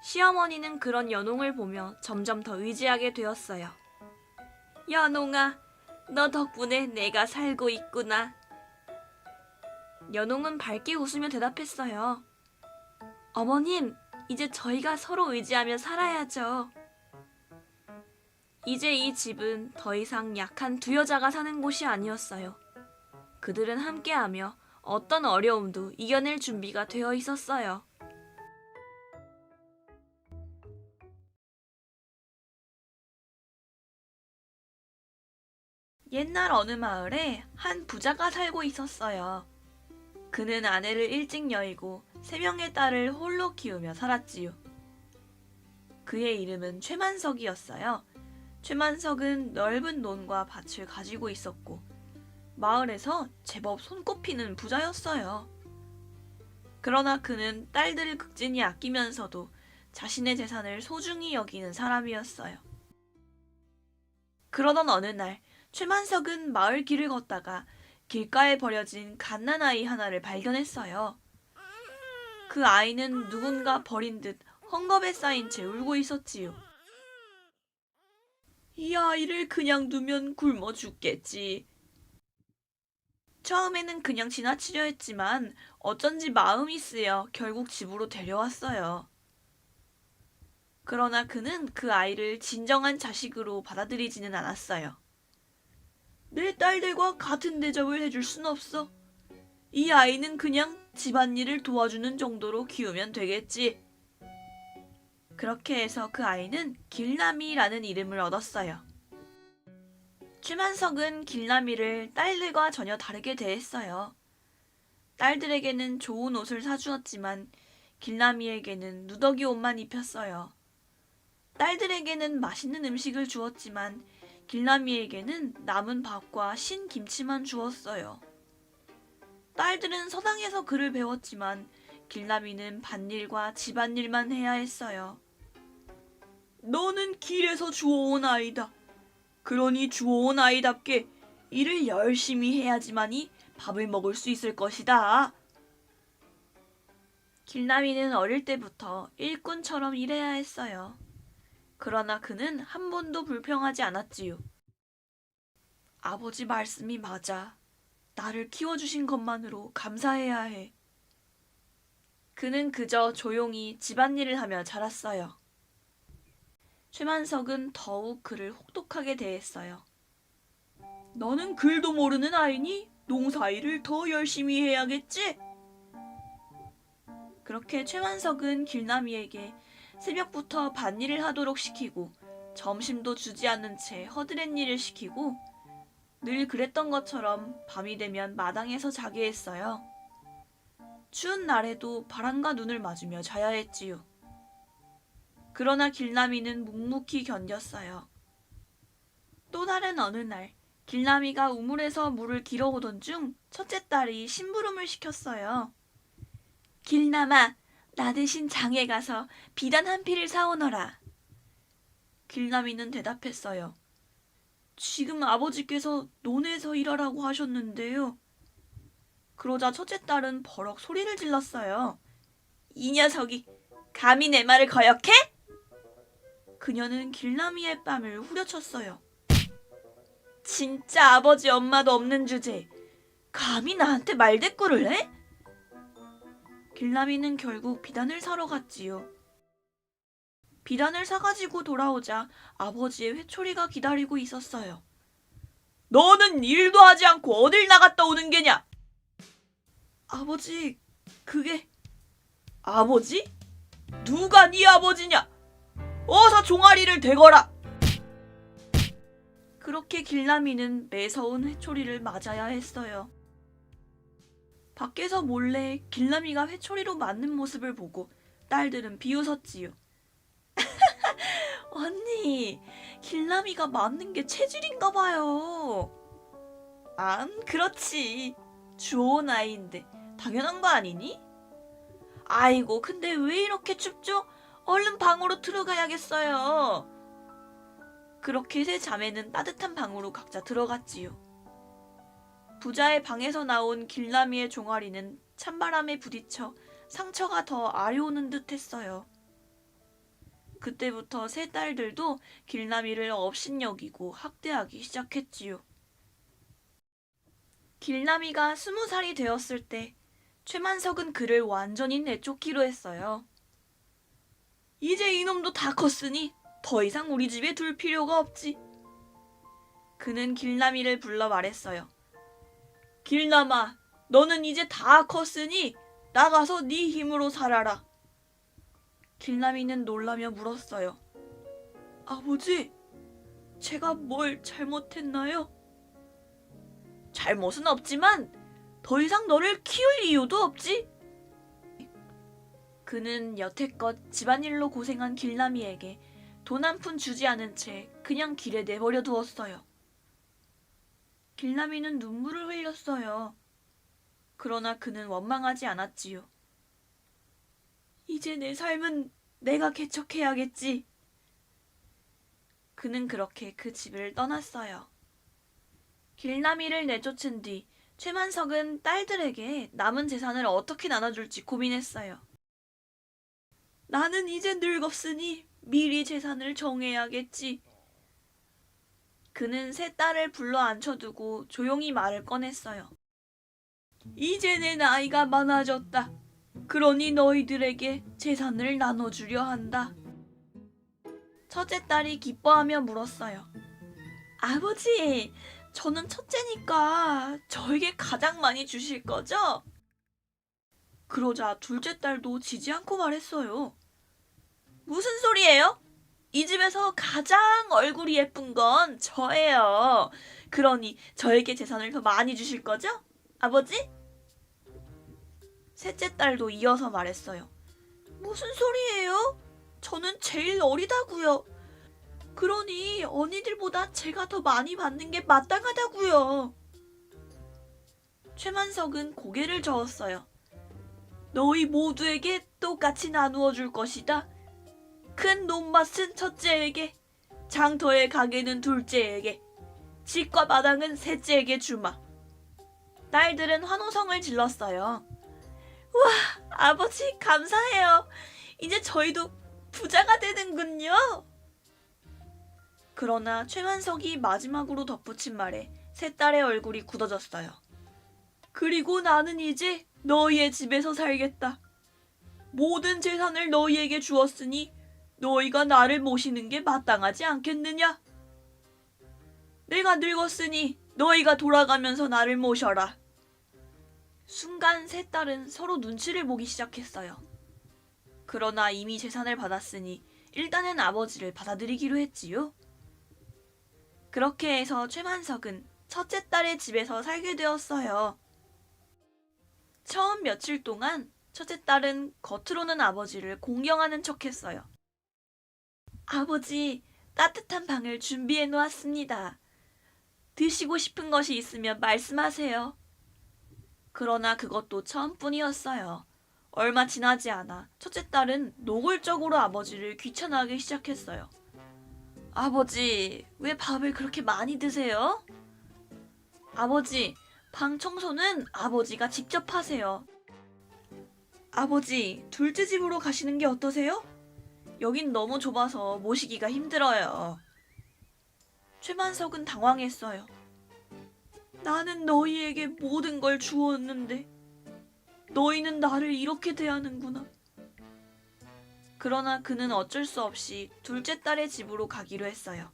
시어머니는 그런 연홍을 보며 점점 더 의지하게 되었어요. 연홍아, 너 덕분에 내가 살고 있구나. 연홍은 밝게 웃으며 대답했어요. 어머님, 이제 저희가 서로 의지하며 살아야죠. 이제 이 집은 더 이상 약한 두 여자가 사는 곳이 아니었어요. 그들은 함께하며 어떤 어려움도 이겨낼 준비가 되어 있었어요. 옛날 어느 마을에 한 부자가 살고 있었어요. 그는 아내를 일찍 여의고 3명의 딸을 홀로 키우며 살았지요. 그의 이름은 최만석이었어요. 최만석은 넓은 논과 밭을 가지고 있었고 마을에서 제법 손꼽히는 부자였어요. 그러나 그는 딸들을 극진히 아끼면서도 자신의 재산을 소중히 여기는 사람이었어요. 그러던 어느 날 최만석은 마을 길을 걷다가 길가에 버려진 갓난아이 하나를 발견했어요. 그 아이는 누군가 버린 듯 헝겊에 쌓인 채 울고 있었지요. 이 아이를 그냥 두면 굶어 죽겠지. 처음에는 그냥 지나치려 했지만 어쩐지 마음이 쓰여 결국 집으로 데려왔어요. 그러나 그는 그 아이를 진정한 자식으로 받아들이지는 않았어요. 내 딸들과 같은 대접을 해줄 순 없어. 이 아이는 그냥 집안일을 도와주는 정도로 키우면 되겠지. 그렇게 해서 그 아이는 길남이라는 이름을 얻었어요. 최만석은 길남이를 딸들과 전혀 다르게 대했어요. 딸들에게는 좋은 옷을 사주었지만 길남이에게는 누더기 옷만 입혔어요. 딸들에게는 맛있는 음식을 주었지만 길남이에게는 남은 밥과 신 김치만 주었어요. 딸들은 서당에서 글을 배웠지만 길남이는 밭일과 집안일만 해야 했어요. 너는 길에서 주워온 아이다. 그러니 주워온 아이답게 일을 열심히 해야지만이 밥을 먹을 수 있을 것이다. 길남이는 어릴 때부터 일꾼처럼 일해야 했어요. 그러나 그는 한 번도 불평하지 않았지요. 아버지 말씀이 맞아. 나를 키워주신 것만으로 감사해야 해. 그는 그저 조용히 집안일을 하며 자랐어요. 최만석은 더욱 그를 혹독하게 대했어요. 너는 글도 모르는 아이니 농사일을 더 열심히 해야겠지? 그렇게 최만석은 길남이에게 새벽부터 밭일을 하도록 시키고 점심도 주지 않는 채 허드렛 일을 시키고 늘 그랬던 것처럼 밤이 되면 마당에서 자게 했어요. 추운 날에도 바람과 눈을 맞으며 자야 했지요. 그러나 길남이는 묵묵히 견뎠어요. 또 다른 어느 날 길남이가 우물에서 물을 길어오던 중 첫째 딸이 심부름을 시켰어요. 길남아, 나 대신 장에 가서 비단 한 필을 사오너라. 길남이는 대답했어요. 지금 아버지께서 논에서 일하라고 하셨는데요. 그러자 첫째 딸은 버럭 소리를 질렀어요. 이 녀석이 감히 내 말을 거역해? 그녀는 길남이의 뺨을 후려쳤어요. 진짜 아버지 엄마도 없는 주제에 감히 나한테 말대꾸를 해? 길남이는 결국 비단을 사러 갔지요. 비단을 사가지고 돌아오자 아버지의 회초리가 기다리고 있었어요. 너는 일도 하지 않고 어딜 나갔다 오는 게냐? 아버지, 그게... 아버지? 누가 네 아버지냐? 어서 종아리를 대거라! 그렇게 길남이는 매서운 회초리를 맞아야 했어요. 밖에서 몰래 길남이가 회초리로 맞는 모습을 보고 딸들은 비웃었지요. 언니, 길남이가 맞는 게 체질인가 봐요. 그렇지. 좋은 아이인데 당연한 거 아니니? 아이고, 근데 왜 이렇게 춥죠? 얼른 방으로 들어가야겠어요. 그렇게 세 자매는 따뜻한 방으로 각자 들어갔지요. 부자의 방에서 나온 길남이의 종아리는 찬바람에 부딪혀 상처가 더 아려오는 듯 했어요. 그때부터 세 딸들도 길남이를 업신여기고 학대하기 시작했지요. 길남이가 20살이 되었을 때 최만석은 그를 완전히 내쫓기로 했어요. 이제 이놈도 다 컸으니 더 이상 우리 집에 둘 필요가 없지. 그는 길남이를 불러 말했어요. 길남아, 너는 이제 다 컸으니 나가서 네 힘으로 살아라. 길남이는 놀라며 물었어요. 아버지, 제가 뭘 잘못했나요? 잘못은 없지만 더 이상 너를 키울 이유도 없지. 그는 여태껏 집안일로 고생한 길남이에게 돈 한 푼 주지 않은 채 그냥 길에 내버려 두었어요. 길남이는 눈물을 흘렸어요. 그러나 그는 원망하지 않았지요. 이제 내 삶은 내가 개척해야겠지. 그는 그렇게 그 집을 떠났어요. 길남이를 내쫓은 뒤 최만석은 딸들에게 남은 재산을 어떻게 나눠줄지 고민했어요. 나는 이제 늙었으니 미리 재산을 정해야겠지. 그는 세 딸을 불러 앉혀두고 조용히 말을 꺼냈어요. 이제 내 나이가 많아졌다. 그러니 너희들에게 재산을 나눠주려 한다. 첫째 딸이 기뻐하며 물었어요. 아버지, 저는 첫째니까 저에게 가장 많이 주실 거죠? 그러자 둘째 딸도 지지 않고 말했어요. 무슨 소리예요? 이 집에서 가장 얼굴이 예쁜 건 저예요. 그러니 저에게 재산을 더 많이 주실 거죠? 아버지? 셋째 딸도 이어서 말했어요. 무슨 소리예요? 저는 제일 어리다고요. 그러니 언니들보다 제가 더 많이 받는 게 마땅하다고요. 최만석은 고개를 저었어요. 너희 모두에게 똑같이 나누어 줄 것이다. 큰 논밭은 첫째에게, 장터의 가게는 둘째에게, 집과 마당은 셋째에게 주마. 딸들은 환호성을 질렀어요. 와, 아버지, 감사해요. 이제 저희도 부자가 되는군요. 그러나 최만석이 마지막으로 덧붙인 말에 세 딸의 얼굴이 굳어졌어요. 그리고 나는 이제 너희의 집에서 살겠다. 모든 재산을 너희에게 주었으니 너희가 나를 모시는 게 마땅하지 않겠느냐? 내가 늙었으니 너희가 돌아가면서 나를 모셔라. 순간 세 딸은 서로 눈치를 보기 시작했어요. 그러나 이미 재산을 받았으니 일단은 아버지를 받아들이기로 했지요. 그렇게 해서 최만석은 첫째 딸의 집에서 살게 되었어요. 처음 며칠 동안 첫째 딸은 겉으로는 아버지를 공경하는 척했어요. 아버지, 따뜻한 방을 준비해 놓았습니다. 드시고 싶은 것이 있으면 말씀하세요. 그러나 그것도 처음뿐이었어요. 얼마 지나지 않아 첫째 딸은 노골적으로 아버지를 귀찮아하기 시작했어요. 아버지, 왜 밥을 그렇게 많이 드세요? 아버지, 방 청소는 아버지가 직접 하세요. 아버지, 둘째 집으로 가시는 게 어떠세요? 여긴 너무 좁아서 모시기가 힘들어요. 최만석은 당황했어요. 나는 너희에게 모든 걸 주었는데 너희는 나를 이렇게 대하는구나. 그러나 그는 어쩔 수 없이 둘째 딸의 집으로 가기로 했어요.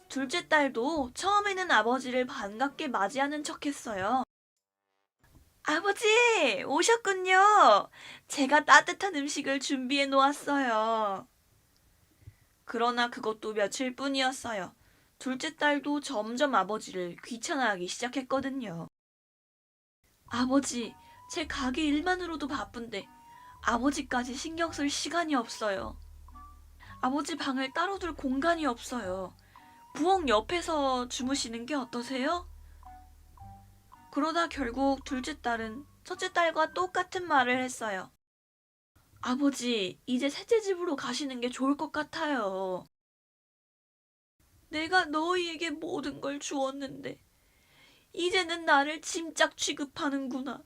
둘째 딸도 처음에는 아버지를 반갑게 맞이하는 척했어요. 아버지, 오셨군요. 제가 따뜻한 음식을 준비해 놓았어요. 그러나 그것도 며칠뿐이었어요. 둘째 딸도 점점 아버지를 귀찮아하기 시작했거든요. 아버지, 제 가게 일만으로도 바쁜데 아버지까지 신경 쓸 시간이 없어요. 아버지 방을 따로 둘 공간이 없어요. 부엌 옆에서 주무시는 게 어떠세요? 그러다 결국 둘째 딸은 첫째 딸과 똑같은 말을 했어요. 아버지, 이제 셋째 집으로 가시는 게 좋을 것 같아요. 내가 너희에게 모든 걸 주었는데 이제는 나를 짐짝 취급하는구나.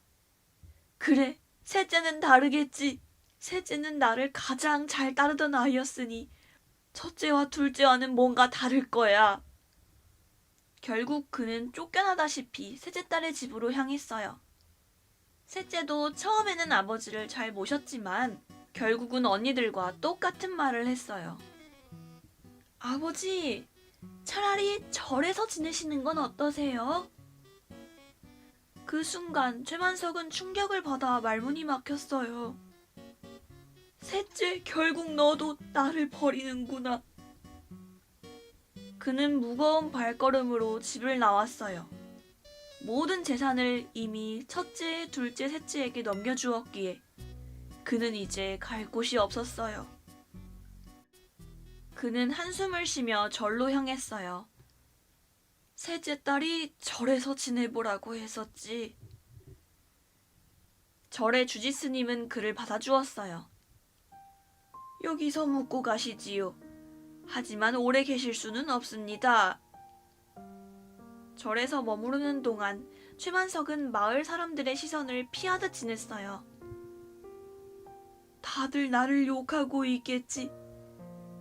그래, 셋째는 다르겠지. 셋째는 나를 가장 잘 따르던 아이였으니 첫째와 둘째와는 뭔가 다를 거야. 결국 그는 쫓겨나다시피 셋째 딸의 집으로 향했어요. 셋째도 처음에는 아버지를 잘 모셨지만 결국은 언니들과 똑같은 말을 했어요. 아버지, 차라리 절에서 지내시는 건 어떠세요? 그 순간 최만석은 충격을 받아 말문이 막혔어요. 셋째, 결국 너도 나를 버리는구나. 그는 무거운 발걸음으로 집을 나왔어요. 모든 재산을 이미 첫째, 둘째, 셋째에게 넘겨주었기에 그는 이제 갈 곳이 없었어요. 그는 한숨을 쉬며 절로 향했어요. 셋째 딸이 절에서 지내보라고 했었지. 절의 주지스님은 그를 받아주었어요. 여기서 묵고 가시지요. 하지만 오래 계실 수는 없습니다. 절에서 머무르는 동안 최만석은 마을 사람들의 시선을 피하듯 지냈어요. 다들 나를 욕하고 있겠지.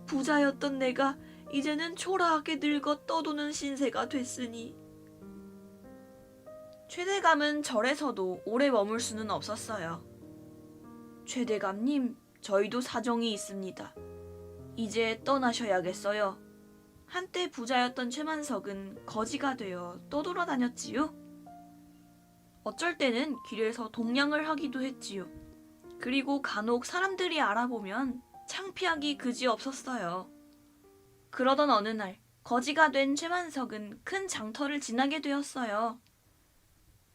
부자였던 내가 이제는 초라하게 늙어 떠도는 신세가 됐으니. 최대감은 절에서도 오래 머물 수는 없었어요. 최대감님, 저희도 사정이 있습니다. 이제 떠나셔야겠어요. 한때 부자였던 최만석은 거지가 되어 떠돌아다녔지요. 어쩔 때는 길에서 동냥을 하기도 했지요. 그리고 간혹 사람들이 알아보면 창피하기 그지없었어요. 그러던 어느 날 거지가 된 최만석은 큰 장터를 지나게 되었어요.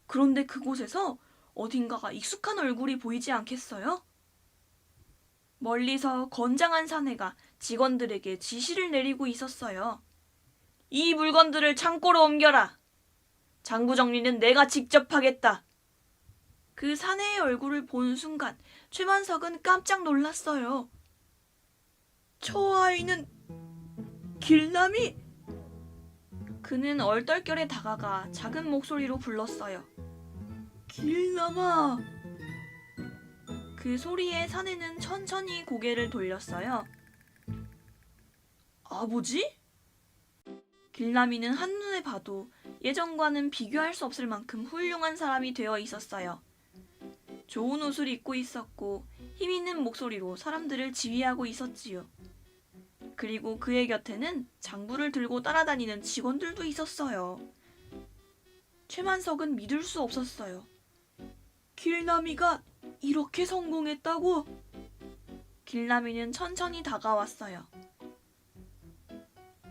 그런데 그곳에서 어딘가가 익숙한 얼굴이 보이지 않겠어요? 멀리서 건장한 사내가 직원들에게 지시를 내리고 있었어요. 이 물건들을 창고로 옮겨라. 장부 정리는 내가 직접 하겠다. 그 사내의 얼굴을 본 순간 최만석은 깜짝 놀랐어요. 저 아이는 길남이? 그는 얼떨결에 다가가 작은 목소리로 불렀어요. 길남아. 그 소리에 사내는 천천히 고개를 돌렸어요. 아버지? 길라미는 한눈에 봐도 예전과는 비교할 수 없을 만큼 훌륭한 사람이 되어 있었어요. 좋은 옷을 입고 있었고 힘 있는 목소리로 사람들을 지휘하고 있었지요. 그리고 그의 곁에는 장부를 들고 따라다니는 직원들도 있었어요. 최만석은 믿을 수 없었어요. 길라미가 이렇게 성공했다고? 길라미는 천천히 다가왔어요.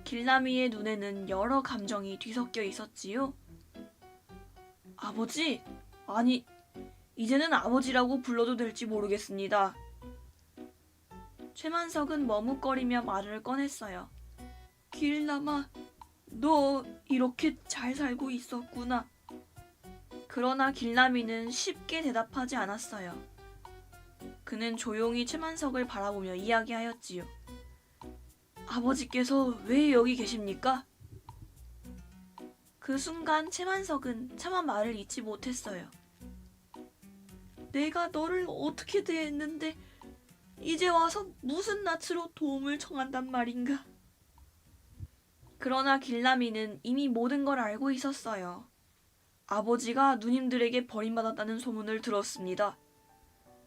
길라미의 눈에는 여러 감정이 뒤섞여 있었지요. 아버지? 아니, 이제는 아버지라고 불러도 될지 모르겠습니다. 최만석은 머뭇거리며 말을 꺼냈어요. 길라마, 너 이렇게 잘 살고 있었구나. 그러나 길라미는 쉽게 대답하지 않았어요. 그는 조용히 최만석을 바라보며 이야기하였지요. 아버지께서 왜 여기 계십니까? 그 순간 최만석은 차마 말을 잇지 못했어요. 내가 너를 어떻게 대했는데 이제 와서 무슨 낯으로 도움을 청한단 말인가? 그러나 길라미는 이미 모든 걸 알고 있었어요. 아버지가 누님들에게 버림받았다는 소문을 들었습니다.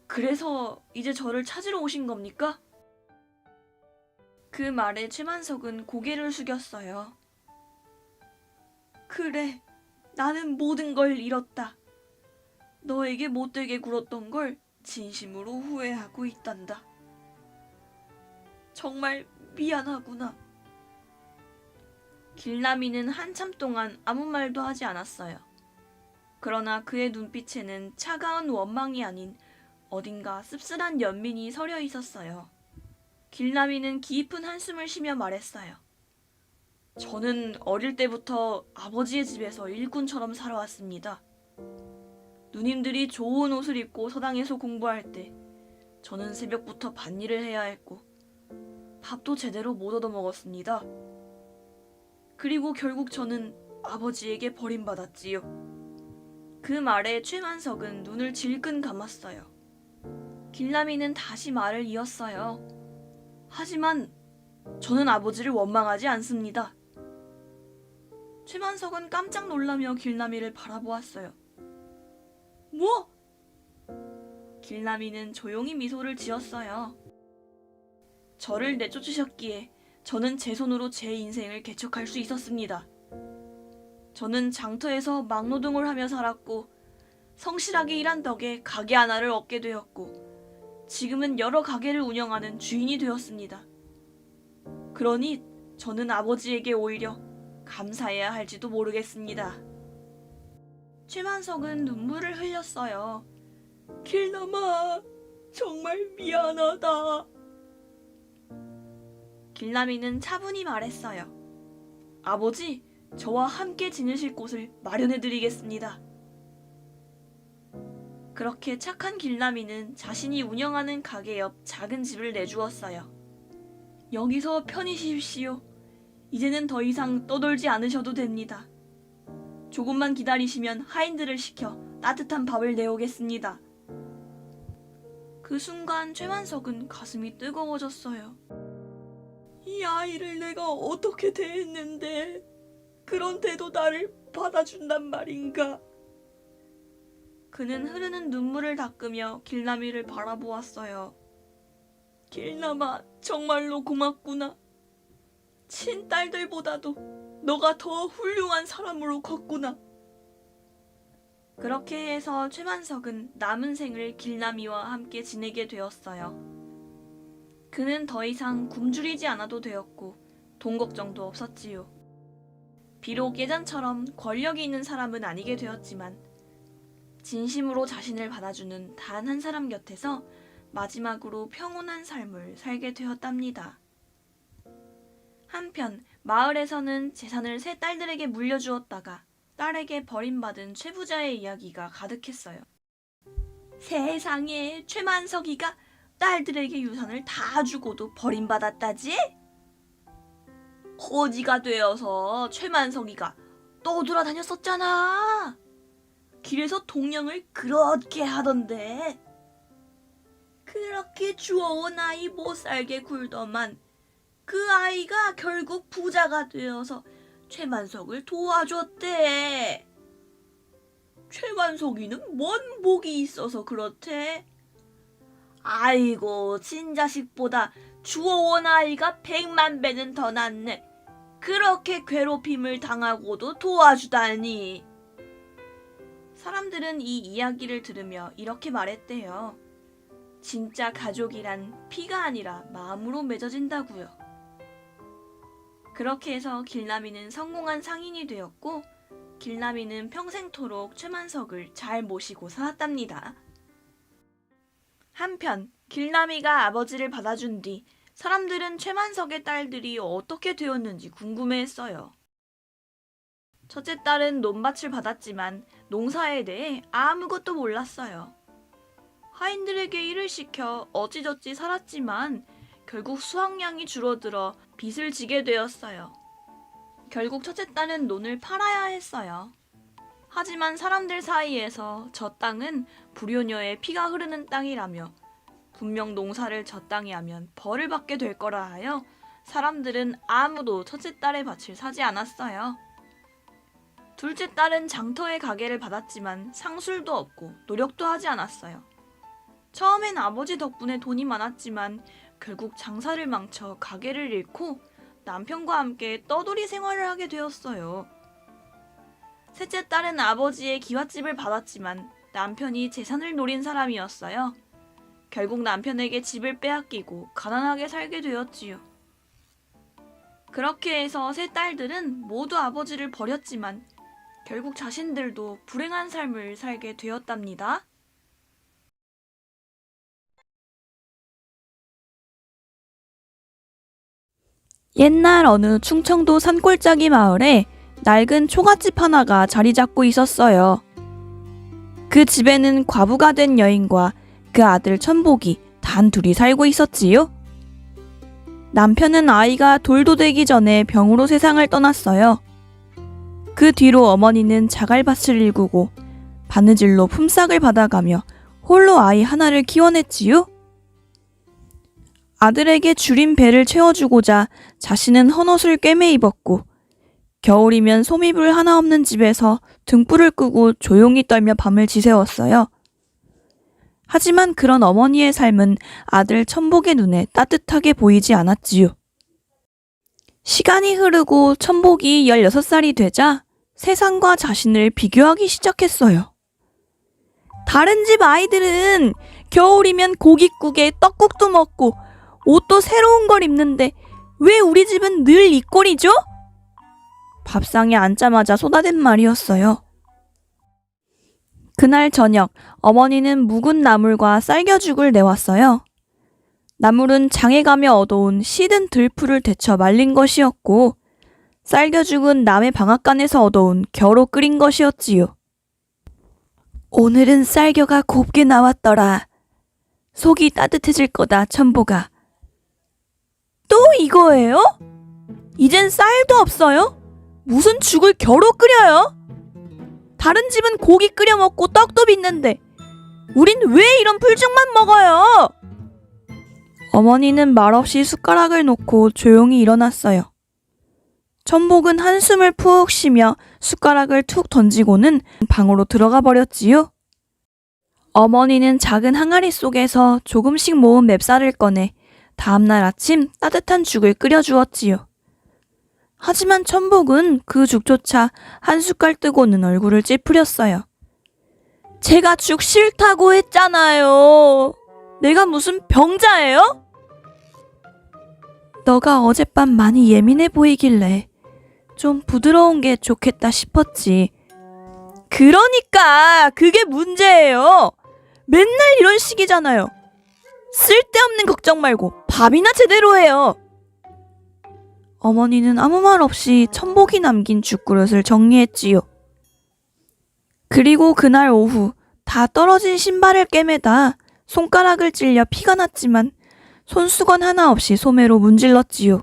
그래서 이제 저를 찾으러 오신 겁니까? 그 말에 최만석은 고개를 숙였어요. 그래, 나는 모든 걸 잃었다. 너에게 못되게 굴었던 걸 진심으로 후회하고 있단다. 정말 미안하구나. 길라미는 한참 동안 아무 말도 하지 않았어요. 그러나 그의 눈빛에는 차가운 원망이 아닌 어딘가 씁쓸한 연민이 서려 있었어요. 길라미는 깊은 한숨을 쉬며 말했어요. 저는 어릴 때부터 아버지의 집에서 일꾼처럼 살아왔습니다. 누님들이 좋은 옷을 입고 서당에서 공부할 때 저는 새벽부터 밭일을 해야 했고 밥도 제대로 못 얻어먹었습니다. 그리고 결국 저는 아버지에게 버림받았지요. 그 말에 최만석은 눈을 질끈 감았어요. 길라미는 다시 말을 이었어요. 하지만 저는 아버지를 원망하지 않습니다. 최만석은 깜짝 놀라며 길라미를 바라보았어요. 뭐? 길라미는 조용히 미소를 지었어요. 저를 내쫓으셨기에 저는 제 손으로 제 인생을 개척할 수 있었습니다. 저는 장터에서 막노동을 하며 살았고 성실하게 일한 덕에 가게 하나를 얻게 되었고 지금은 여러 가게를 운영하는 주인이 되었습니다. 그러니 저는 아버지에게 오히려 감사해야 할지도 모르겠습니다. 최만석은 눈물을 흘렸어요. 길라마, 정말 미안하다. 길라미는 차분히 말했어요. 아버지, 저와 함께 지내실 곳을 마련해드리겠습니다. 그렇게 착한 길라미는 자신이 운영하는 가게 옆 작은 집을 내주었어요. 여기서 편히 쉬십시오. 이제는 더 이상 떠돌지 않으셔도 됩니다. 조금만 기다리시면 하인들을 시켜 따뜻한 밥을 내오겠습니다. 그 순간 최만석은 가슴이 뜨거워졌어요. 이 아이를 내가 어떻게 대했는데 그런데도 나를 받아준단 말인가? 그는 흐르는 눈물을 닦으며 길라미를 바라보았어요. 길라마, 정말로 고맙구나. 친딸들보다도 너가 더 훌륭한 사람으로 컸구나. 그렇게 해서 최만석은 남은 생을 길라미와 함께 지내게 되었어요. 그는 더 이상 굶주리지 않아도 되었고 돈 걱정도 없었지요. 비록 예전처럼 권력이 있는 사람은 아니게 되었지만 진심으로 자신을 받아주는 단 한 사람 곁에서 마지막으로 평온한 삶을 살게 되었답니다. 한편 마을에서는 재산을 세 딸들에게 물려주었다가 딸에게 버림받은 최부자의 이야기가 가득했어요. 세상에, 최만석이가 딸들에게 유산을 다 주고도 버림받았다지? 거지가 되어서 최만석이가 떠돌아다녔었잖아. 길에서 동냥을 그렇게 하던데. 그렇게 주워온 아이 못 살게 굴더만 그 아이가 결국 부자가 되어서 최만석을 도와줬대. 최만석이는 뭔 복이 있어서 그렇대? 아이고, 친자식보다 주워온 아이가 100만 배는 더 낫네. 그렇게 괴롭힘을 당하고도 도와주다니. 사람들은 이 이야기를 들으며 이렇게 말했대요. 진짜 가족이란 피가 아니라 마음으로 맺어진다고요. 그렇게 해서 길남이는 성공한 상인이 되었고 길남이는 평생토록 최만석을 잘 모시고 살았답니다. 한편 길남이가 아버지를 받아준 뒤 사람들은 최만석의 딸들이 어떻게 되었는지 궁금해했어요. 첫째 딸은 논밭을 받았지만 농사에 대해 아무것도 몰랐어요. 하인들에게 일을 시켜 어찌저찌 살았지만 결국 수확량이 줄어들어 빚을 지게 되었어요. 결국 첫째 딸은 논을 팔아야 했어요. 하지만 사람들 사이에서 저 땅은 불효녀의 피가 흐르는 땅이라며 분명 농사를 저 땅이 하면 벌을 받게 될 거라 하여 사람들은 아무도 첫째 딸의 밭을 사지 않았어요. 둘째 딸은 장터의 가게를 받았지만 상술도 없고 노력도 하지 않았어요. 처음엔 아버지 덕분에 돈이 많았지만 결국 장사를 망쳐 가게를 잃고 남편과 함께 떠돌이 생활을 하게 되었어요. 셋째 딸은 아버지의 기와집을 받았지만 남편이 재산을 노린 사람이었어요. 결국 남편에게 집을 빼앗기고 가난하게 살게 되었지요. 그렇게 해서 세 딸들은 모두 아버지를 버렸지만 결국 자신들도 불행한 삶을 살게 되었답니다. 옛날 어느 충청도 산골짜기 마을에 낡은 초가집 하나가 자리 잡고 있었어요. 그 집에는 과부가 된 여인과 그 아들 천복이 단 둘이 살고 있었지요. 남편은 아이가 돌도 되기 전에 병으로 세상을 떠났어요. 그 뒤로 어머니는 자갈밭을 일구고 바느질로 품삯을 받아가며 홀로 아이 하나를 키워냈지요. 아들에게 줄인 배를 채워주고자 자신은 헌옷을 꿰매 입었고 겨울이면 소미불 하나 없는 집에서 등불을 끄고 조용히 떨며 밤을 지새웠어요. 하지만 그런 어머니의 삶은 아들 천복의 눈에 따뜻하게 보이지 않았지요. 시간이 흐르고 천복이 16살이 되자 세상과 자신을 비교하기 시작했어요. 다른 집 아이들은 겨울이면 고깃국에 떡국도 먹고 옷도 새로운 걸 입는데 왜 우리 집은 늘 이 꼴이죠? 밥상에 앉자마자 쏟아낸 말이었어요. 그날 저녁 어머니는 묵은 나물과 쌀겨죽을 내왔어요. 나물은 장에 가며 얻어온 시든 들풀을 데쳐 말린 것이었고 쌀겨죽은 남의 방앗간에서 얻어온 겨로 끓인 것이었지요. 오늘은 쌀겨가 곱게 나왔더라. 속이 따뜻해질 거다, 천복아. 또 이거예요? 이젠 쌀도 없어요? 무슨 죽을 겨로 끓여요? 다른 집은 고기 끓여 먹고 떡도 빚는데 우린 왜 이런 풀죽만 먹어요? 어머니는 말없이 숟가락을 놓고 조용히 일어났어요. 천복은 한숨을 푹 쉬며 숟가락을 툭 던지고는 방으로 들어가 버렸지요. 어머니는 작은 항아리 속에서 조금씩 모은 맵쌀을 꺼내 다음날 아침 따뜻한 죽을 끓여주었지요. 하지만 천복은 그 죽조차 한 숟갈 뜨고는 얼굴을 찌푸렸어요. 제가 죽 싫다고 했잖아요. 내가 무슨 병자예요? 너가 어젯밤 많이 예민해 보이길래 좀 부드러운 게 좋겠다 싶었지. 그러니까 그게 문제예요. 맨날 이런 식이잖아요. 쓸데없는 걱정 말고 밥이나 제대로 해요. 어머니는 아무 말 없이 천복이 남긴 죽그릇을 정리했지요. 그리고 그날 오후 다 떨어진 신발을 꿰매다 손가락을 찔려 피가 났지만 손수건 하나 없이 소매로 문질렀지요.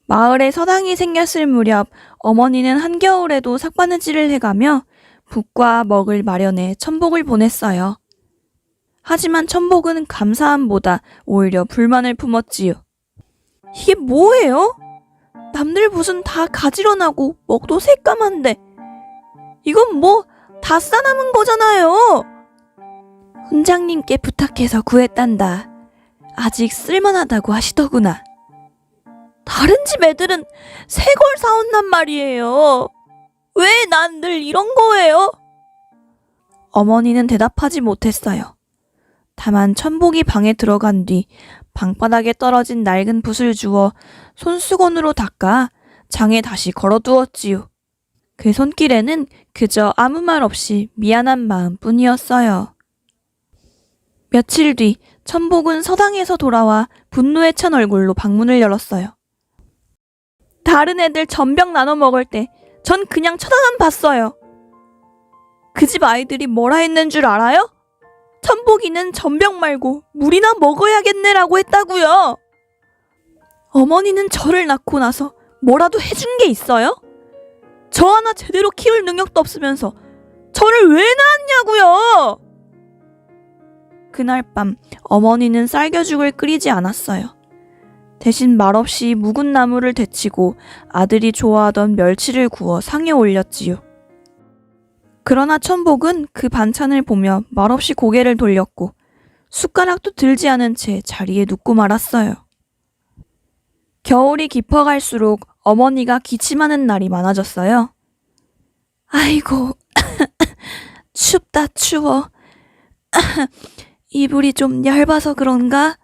마을에 서당이 생겼을 무렵 어머니는 한겨울에도 삭바느질을 해가며 북과 먹을 마련해 천복을 보냈어요. 하지만 천복은 감사함보다 오히려 불만을 품었지요. 이게 뭐예요? 남들 붓은 다 가지런하고 먹도 새까만데 이건 뭐 다 싸남은 거잖아요. 훈장님께 부탁해서 구했단다. 아직 쓸만하다고 하시더구나. 다른 집 애들은 새 걸 사온단 말이에요. 왜 난 늘 이런 거예요? 어머니는 대답하지 못했어요. 다만 천복이 방에 들어간 뒤 방바닥에 떨어진 낡은 붓을 주워 손수건으로 닦아 장에 다시 걸어두었지요. 그 손길에는 그저 아무 말 없이 미안한 마음뿐이었어요. 며칠 뒤 천복은 서당에서 돌아와 분노에 찬 얼굴로 방문을 열었어요. 다른 애들 전병 나눠 먹을 때 전 그냥 쳐다만 봤어요. 그 집 아이들이 뭐라 했는 줄 알아요? 천복이는 전병 말고 물이나 먹어야겠네라고 했다고요. 어머니는 저를 낳고 나서 뭐라도 해준 게 있어요? 저 하나 제대로 키울 능력도 없으면서 저를 왜 낳았냐고요? 그날 밤 어머니는 쌀겨죽을 끓이지 않았어요. 대신 말없이 묵은 나물을 데치고 아들이 좋아하던 멸치를 구워 상에 올렸지요. 그러나 천복은 그 반찬을 보며 말없이 고개를 돌렸고 숟가락도 들지 않은 채 자리에 눕고 말았어요. 겨울이 깊어갈수록 어머니가 기침하는 날이 많아졌어요. 아이고, 춥다 추워. 이불이 좀 얇아서 그런가?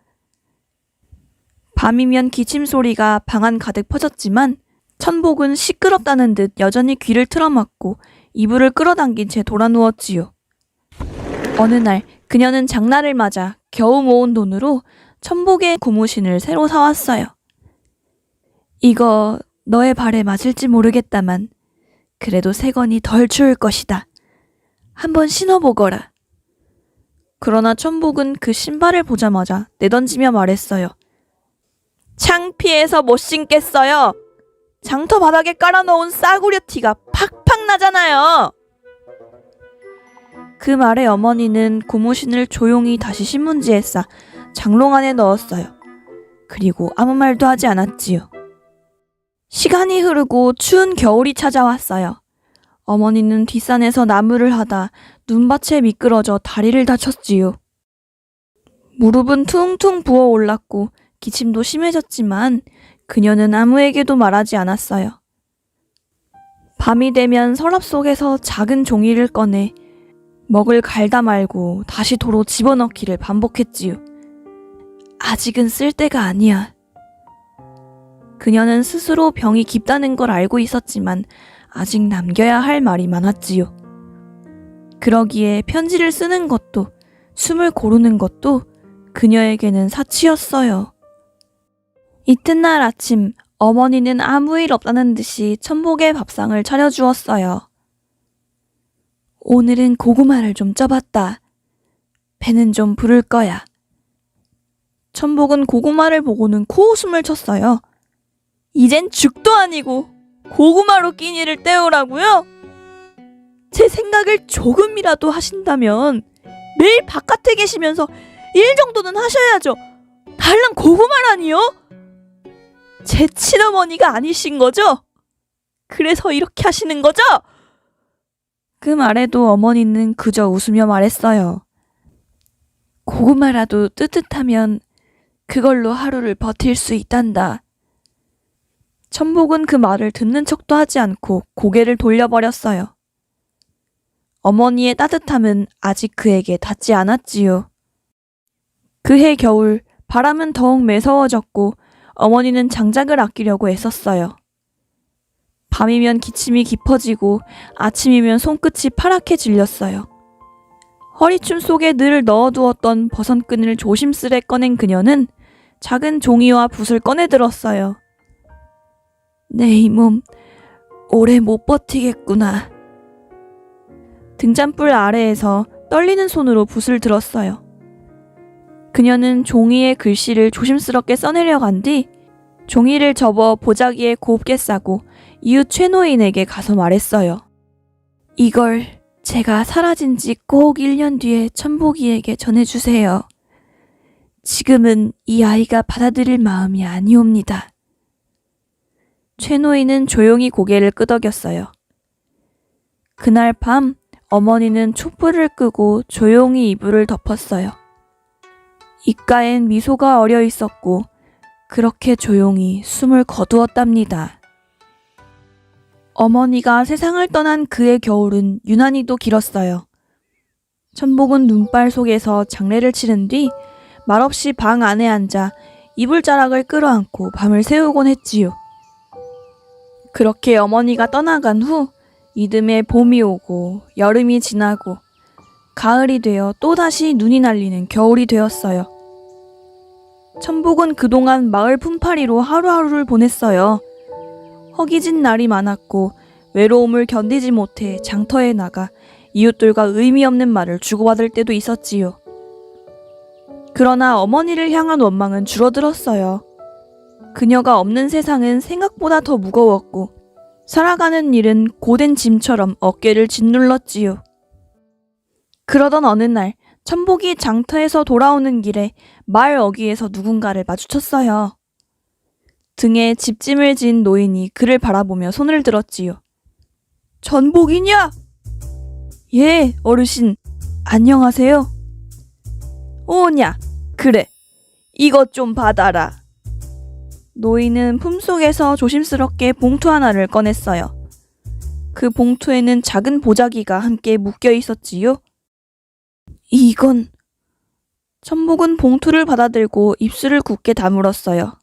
밤이면 기침 소리가 방 안 가득 퍼졌지만 천복은 시끄럽다는 듯 여전히 귀를 틀어막고 이불을 끌어당긴 채 돌아누웠지요. 어느 날 그녀는 장날을 맞아 겨우 모은 돈으로 천복의 고무신을 새로 사왔어요. 이거 너의 발에 맞을지 모르겠다만 그래도 새 거니 덜 추울 것이다. 한번 신어보거라. 그러나 천복은 그 신발을 보자마자 내던지며 말했어요. 창피해서 못 신겠어요. 장터 바닥에 깔아놓은 싸구려 티가 팍팍 나잖아요. 그 말에 어머니는 고무신을 조용히 다시 신문지에 싸 장롱 안에 넣었어요. 그리고 아무 말도 하지 않았지요. 시간이 흐르고 추운 겨울이 찾아왔어요. 어머니는 뒷산에서 나무를 하다 눈밭에 미끄러져 다리를 다쳤지요. 무릎은 퉁퉁 부어올랐고 기침도 심해졌지만 그녀는 아무에게도 말하지 않았어요. 밤이 되면 서랍 속에서 작은 종이를 꺼내 먹을 갈다 말고 다시 도로 집어넣기를 반복했지요. 아직은 쓸 때가 아니야. 그녀는 스스로 병이 깊다는 걸 알고 있었지만 아직 남겨야 할 말이 많았지요. 그러기에 편지를 쓰는 것도 숨을 고르는 것도 그녀에게는 사치였어요. 이튿날 아침 어머니는 아무 일 없다는 듯이 천복의 밥상을 차려주었어요. 오늘은 고구마를 좀 쪄봤다. 배는 좀 부를 거야. 천복은 고구마를 보고는 코웃음을 쳤어요. 이젠 죽도 아니고 고구마로 끼니를 때우라고요? 제 생각을 조금이라도 하신다면 매일 바깥에 계시면서 일 정도는 하셔야죠. 달랑 고구마라니요? 제 친어머니가 아니신 거죠? 그래서 이렇게 하시는 거죠? 그 말에도 어머니는 그저 웃으며 말했어요. 고구마라도 뜨뜻하면 그걸로 하루를 버틸 수 있단다. 천복은 그 말을 듣는 척도 하지 않고 고개를 돌려버렸어요. 어머니의 따뜻함은 아직 그에게 닿지 않았지요. 그해 겨울 바람은 더욱 매서워졌고 어머니는 장작을 아끼려고 애썼어요. 밤이면 기침이 깊어지고 아침이면 손끝이 파랗게 질렸어요. 허리춤 속에 늘 넣어두었던 버선끈을 조심스레 꺼낸 그녀는 작은 종이와 붓을 꺼내들었어요. 내 이 몸 오래 못 버티겠구나. 등잔불 아래에서 떨리는 손으로 붓을 들었어요. 그녀는 종이에 글씨를 조심스럽게 써내려간 뒤 종이를 접어 보자기에 곱게 싸고 이웃 최노인에게 가서 말했어요. 이걸 제가 사라진 지 꼭 1년 뒤에 천복이에게 전해주세요. 지금은 이 아이가 받아들일 마음이 아니옵니다. 최노인은 조용히 고개를 끄덕였어요. 그날 밤 어머니는 촛불을 끄고 조용히 이불을 덮었어요. 입가엔 미소가 어려 있었고 그렇게 조용히 숨을 거두었답니다. 어머니가 세상을 떠난 그의 겨울은 유난히도 길었어요. 천복은 눈발 속에서 장례를 치른 뒤 말없이 방 안에 앉아 이불자락을 끌어안고 밤을 새우곤 했지요. 그렇게 어머니가 떠나간 후 이듬해 봄이 오고 여름이 지나고 가을이 되어 또다시 눈이 날리는 겨울이 되었어요. 천복은 그동안 마을 품팔이로 하루하루를 보냈어요. 허기진 날이 많았고 외로움을 견디지 못해 장터에 나가 이웃들과 의미 없는 말을 주고받을 때도 있었지요. 그러나 어머니를 향한 원망은 줄어들었어요. 그녀가 없는 세상은 생각보다 더 무거웠고 살아가는 일은 고된 짐처럼 어깨를 짓눌렀지요. 그러던 어느 날 천복이 장터에서 돌아오는 길에 마을 어귀에서 누군가를 마주쳤어요. 등에 집짐을 진 노인이 그를 바라보며 손을 들었지요. 천복이냐? 예, 어르신. 안녕하세요. 오냐, 그래. 이것 좀 받아라. 노인은 품속에서 조심스럽게 봉투 하나를 꺼냈어요. 그 봉투에는 작은 보자기가 함께 묶여 있었지요. 이건... 천복은 봉투를 받아들고 입술을 굳게 다물었어요.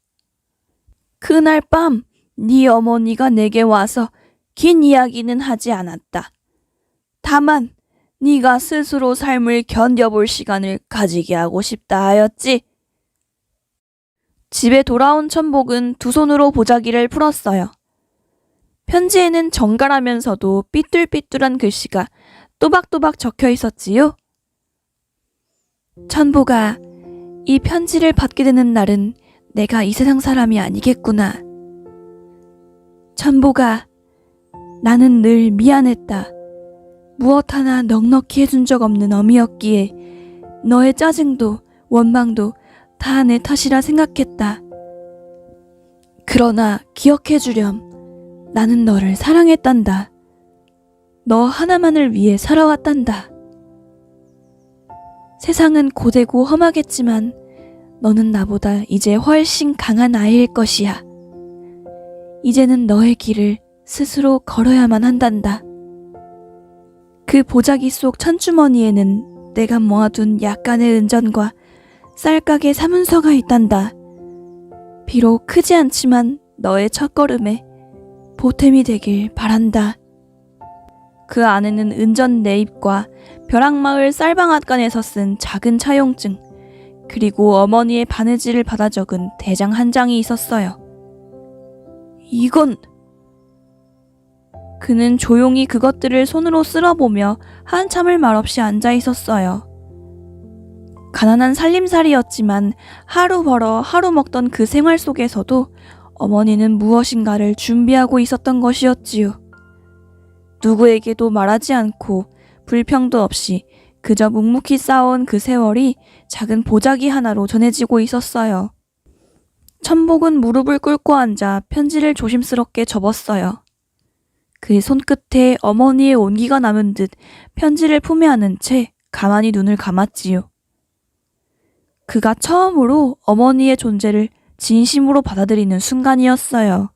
그날 밤 네 어머니가 내게 와서 긴 이야기는 하지 않았다. 다만 네가 스스로 삶을 견뎌볼 시간을 가지게 하고 싶다 하였지. 집에 돌아온 천복은 두 손으로 보자기를 풀었어요. 편지에는 정갈하면서도 삐뚤삐뚤한 글씨가 또박또박 적혀 있었지요. 천복아, 이 편지를 받게 되는 날은 내가 이 세상 사람이 아니겠구나. 천복아, 나는 늘 미안했다. 무엇 하나 넉넉히 해준 적 없는 어미였기에 너의 짜증도 원망도 다 내 탓이라 생각했다. 그러나 기억해주렴. 나는 너를 사랑했단다. 너 하나만을 위해 살아왔단다. 세상은 고되고 험하겠지만 너는 나보다 이제 훨씬 강한 아이일 것이야. 이제는 너의 길을 스스로 걸어야만 한단다. 그 보자기 속 천주머니에는 내가 모아둔 약간의 은전과 쌀가게 사문서가 있단다. 비록 크지 않지만 너의 첫걸음에 보탬이 되길 바란다. 그 안에는 은전 내입과 벼락마을 쌀방앗간에서 쓴 작은 차용증, 그리고 어머니의 바느질을 받아 적은 대장 한 장이 있었어요. 이건... 그는 조용히 그것들을 손으로 쓸어보며 한참을 말없이 앉아 있었어요. 가난한 살림살이였지만 하루 벌어 하루 먹던 그 생활 속에서도 어머니는 무엇인가를 준비하고 있었던 것이었지요. 누구에게도 말하지 않고 불평도 없이 그저 묵묵히 쌓아온 그 세월이 작은 보자기 하나로 전해지고 있었어요. 천복은 무릎을 꿇고 앉아 편지를 조심스럽게 접었어요. 그의 손끝에 어머니의 온기가 남은 듯 편지를 품에 안은 채 가만히 눈을 감았지요. 그가 처음으로 어머니의 존재를 진심으로 받아들이는 순간이었어요.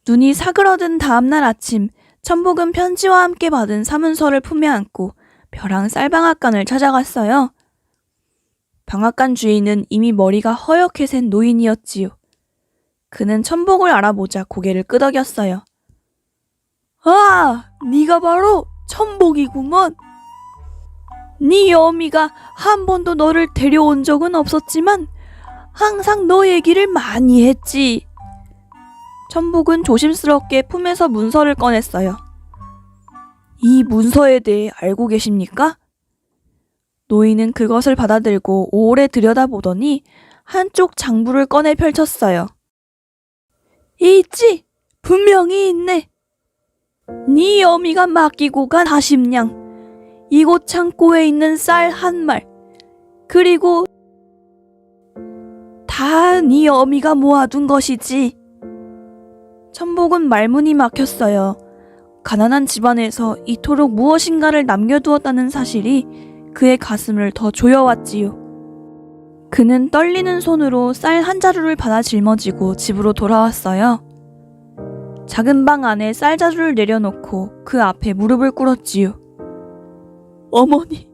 눈이 사그러든 다음날 아침, 천복은 편지와 함께 받은 사문서를 품에 안고 벼랑 쌀방앗간을 찾아갔어요. 방앗간 주인은 이미 머리가 허옇게 센 노인이었지요. 그는 천복을 알아보자 고개를 끄덕였어요. 아, 네가 바로 천복이구먼. 네 어미가 한 번도 너를 데려온 적은 없었지만 항상 너 얘기를 많이 했지. 천복은 조심스럽게 품에서 문서를 꺼냈어요. 이 문서에 대해 알고 계십니까? 노인은 그것을 받아들고 오래 들여다보더니 한쪽 장부를 꺼내 펼쳤어요. 있지, 분명히 있네. 네 어미가 맡기고 간 40냥, 이곳 창고에 있는 쌀 1말, 그리고 다 네 어미가 모아둔 것이지. 천복은 말문이 막혔어요. 가난한 집안에서 이토록 무엇인가를 남겨두었다는 사실이 그의 가슴을 더 조여왔지요. 그는 떨리는 손으로 쌀 한 자루를 받아 짊어지고 집으로 돌아왔어요. 작은 방 안에 쌀 자루를 내려놓고 그 앞에 무릎을 꿇었지요. 어머니,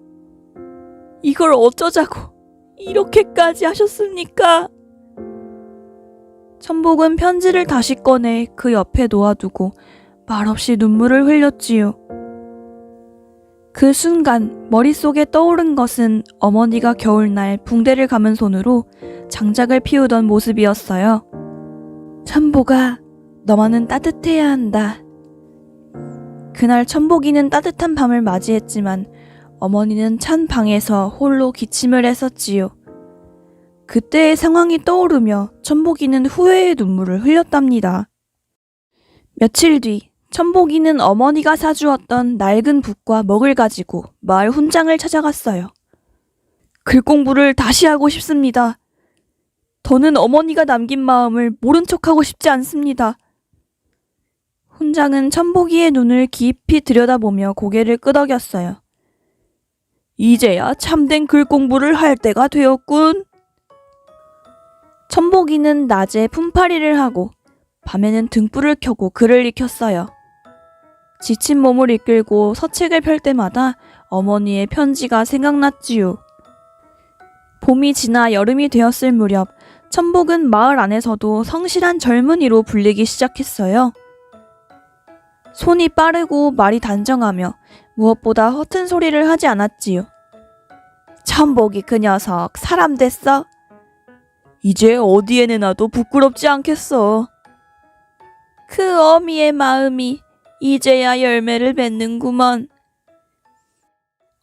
이걸 어쩌자고 이렇게까지 하셨습니까? 천복은 편지를 다시 꺼내 그 옆에 놓아두고 말없이 눈물을 흘렸지요. 그 순간 머릿속에 떠오른 것은 어머니가 겨울날 붕대를 감은 손으로 장작을 피우던 모습이었어요. 천복아, 너만은 따뜻해야 한다. 그날 천복이는 따뜻한 밤을 맞이했지만 어머니는 찬 방에서 홀로 기침을 했었지요. 그때의 상황이 떠오르며 천복이는 후회의 눈물을 흘렸답니다. 며칠 뒤 천복이는 어머니가 사주었던 낡은 붓과 먹을 가지고 마을 훈장을 찾아갔어요. 글 공부를 다시 하고 싶습니다. 더는 어머니가 남긴 마음을 모른 척하고 싶지 않습니다. 훈장은 천복이의 눈을 깊이 들여다보며 고개를 끄덕였어요. 이제야 참된 글 공부를 할 때가 되었군. 천복이는 낮에 품팔이를 하고 밤에는 등불을 켜고 글을 익혔어요. 지친 몸을 이끌고 서책을 펼 때마다 어머니의 편지가 생각났지요. 봄이 지나 여름이 되었을 무렵 천복은 마을 안에서도 성실한 젊은이로 불리기 시작했어요. 손이 빠르고 말이 단정하며 무엇보다 허튼 소리를 하지 않았지요. 천복이 그 녀석 사람 됐어? 이제 어디에 내놔도 부끄럽지 않겠어. 그 어미의 마음이 이제야 열매를 맺는구먼.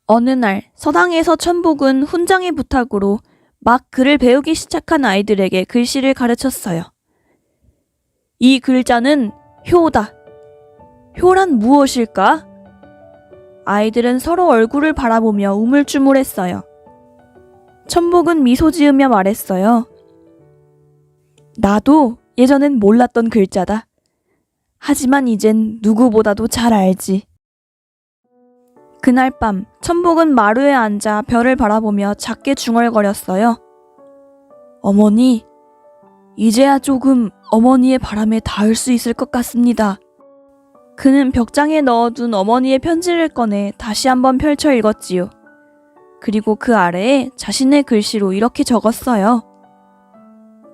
어느 날 서당에서 천복은 훈장의 부탁으로 막 글을 배우기 시작한 아이들에게 글씨를 가르쳤어요. 이 글자는 효다. 효란 무엇일까? 아이들은 서로 얼굴을 바라보며 우물쭈물했어요. 천복은 미소 지으며 말했어요. 나도 예전엔 몰랐던 글자다. 하지만 이젠 누구보다도 잘 알지. 그날 밤 천복은 마루에 앉아 별을 바라보며 작게 중얼거렸어요. 어머니, 이제야 조금 어머니의 바람에 닿을 수 있을 것 같습니다. 그는 벽장에 넣어둔 어머니의 편지를 꺼내 다시 한번 펼쳐 읽었지요. 그리고 그 아래에 자신의 글씨로 이렇게 적었어요.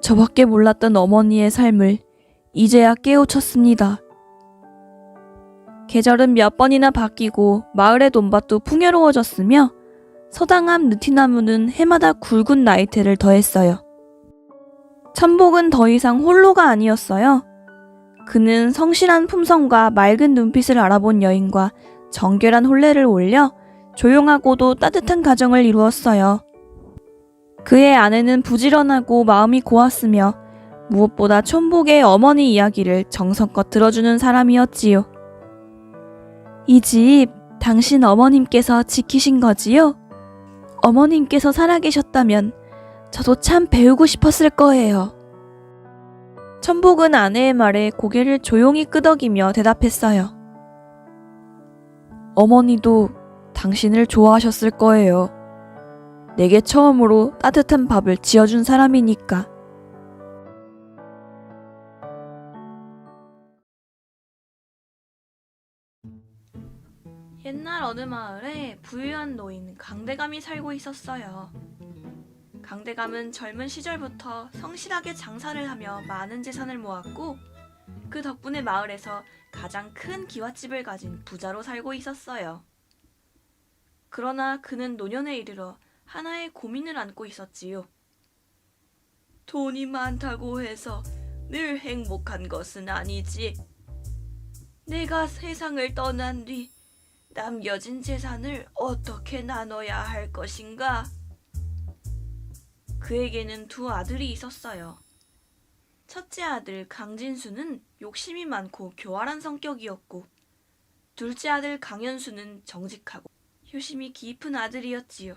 저밖에 몰랐던 어머니의 삶을 이제야 깨우쳤습니다. 계절은 몇 번이나 바뀌고 마을의 논밭도 풍요로워졌으며 서당 앞 느티나무는 해마다 굵은 나이테를 더했어요. 천복은 더 이상 홀로가 아니었어요. 그는 성실한 품성과 맑은 눈빛을 알아본 여인과 정결한 혼례를 올려 조용하고도 따뜻한 가정을 이루었어요. 그의 아내는 부지런하고 마음이 고왔으며 무엇보다 천복의 어머니 이야기를 정성껏 들어주는 사람이었지요. 이 집 당신 어머님께서 지키신 거지요? 어머님께서 살아계셨다면 저도 참 배우고 싶었을 거예요. 천복은 아내의 말에 고개를 조용히 끄덕이며 대답했어요. 어머니도 당신을 좋아하셨을 거예요. 내게 처음으로 따뜻한 밥을 지어준 사람이니까. 옛날 어느 마을에 부유한 노인 강대감이 살고 있었어요. 강대감은 젊은 시절부터 성실하게 장사를 하며 많은 재산을 모았고 그 덕분에 마을에서 가장 큰 기와집을 가진 부자로 살고 있었어요. 그러나 그는 노년에 이르러 하나의 고민을 안고 있었지요. 돈이 많다고 해서 늘 행복한 것은 아니지. 내가 세상을 떠난 뒤 남겨진 재산을 어떻게 나눠야 할 것인가? 그에게는 두 아들이 있었어요. 첫째 아들 강진수는 욕심이 많고 교활한 성격이었고 둘째 아들 강연수는 정직하고 효심이 깊은 아들이었지요.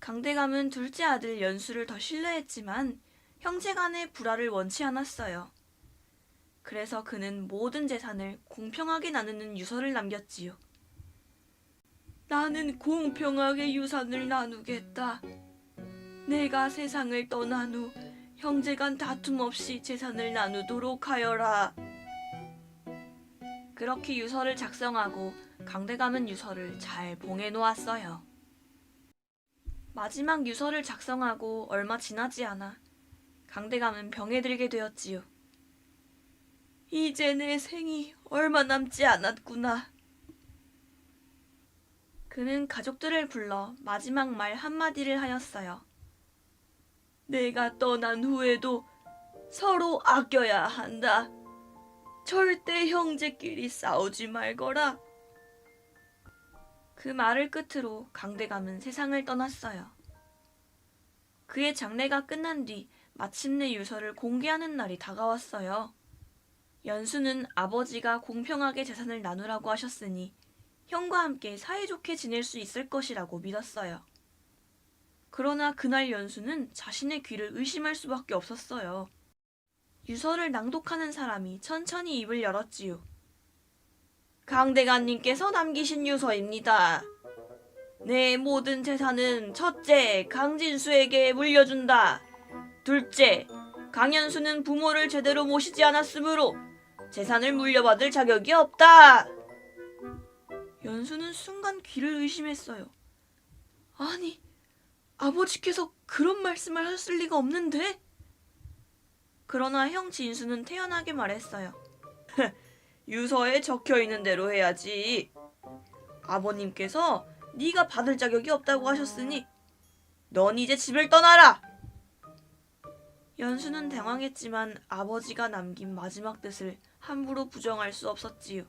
강대감은 둘째 아들 연수를 더 신뢰했지만 형제 간의 불화를 원치 않았어요. 그래서 그는 모든 재산을 공평하게 나누는 유서를 남겼지요. 나는 공평하게 유산을 나누겠다. 내가 세상을 떠난 후 형제간 다툼 없이 재산을 나누도록 하여라. 그렇게 유서를 작성하고 강대감은 유서를 잘 봉해 놓았어요. 마지막 유서를 작성하고 얼마 지나지 않아 강대감은 병에 들게 되었지요. 이제 내 생이 얼마 남지 않았구나. 그는 가족들을 불러 마지막 말 한마디를 하였어요. 내가 떠난 후에도 서로 아껴야 한다. 절대 형제끼리 싸우지 말거라. 그 말을 끝으로 강대감은 세상을 떠났어요. 그의 장례가 끝난 뒤 마침내 유서를 공개하는 날이 다가왔어요. 연수는 아버지가 공평하게 재산을 나누라고 하셨으니 형과 함께 사이좋게 지낼 수 있을 것이라고 믿었어요. 그러나 그날 연수는 자신의 귀를 의심할 수밖에 없었어요. 유서를 낭독하는 사람이 천천히 입을 열었지요. 강대감님께서 남기신 유서입니다. 내 모든 재산은 첫째, 강진수에게 물려준다. 둘째, 강연수는 부모를 제대로 모시지 않았으므로 재산을 물려받을 자격이 없다. 연수는 순간 귀를 의심했어요. 아니, 아버지께서 그런 말씀을 하실 리가 없는데? 그러나 형 진수는 태연하게 말했어요. 유서에 적혀있는 대로 해야지. 아버님께서 네가 받을 자격이 없다고 하셨으니 넌 이제 집을 떠나라. 연수는 당황했지만 아버지가 남긴 마지막 뜻을 함부로 부정할 수 없었지요.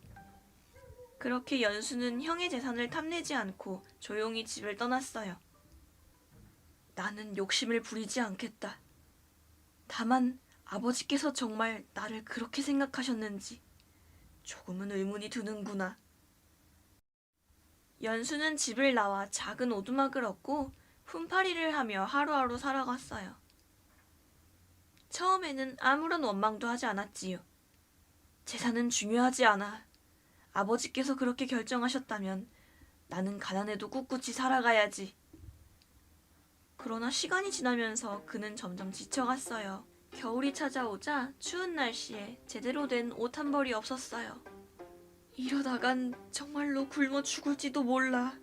그렇게 연수는 형의 재산을 탐내지 않고 조용히 집을 떠났어요. 나는 욕심을 부리지 않겠다. 다만 아버지께서 정말 나를 그렇게 생각하셨는지 조금은 의문이 드는구나. 연수는 집을 나와 작은 오두막을 얻고 품팔이를 하며 하루하루 살아갔어요. 처음에는 아무런 원망도 하지 않았지요. 재산은 중요하지 않아. 아버지께서 그렇게 결정하셨다면 나는 가난해도 꿋꿋이 살아가야지. 그러나 시간이 지나면서 그는 점점 지쳐갔어요. 겨울이 찾아오자 추운 날씨에 제대로 된 옷 한 벌이 없었어요. 이러다간 정말로 굶어 죽을지도 몰라.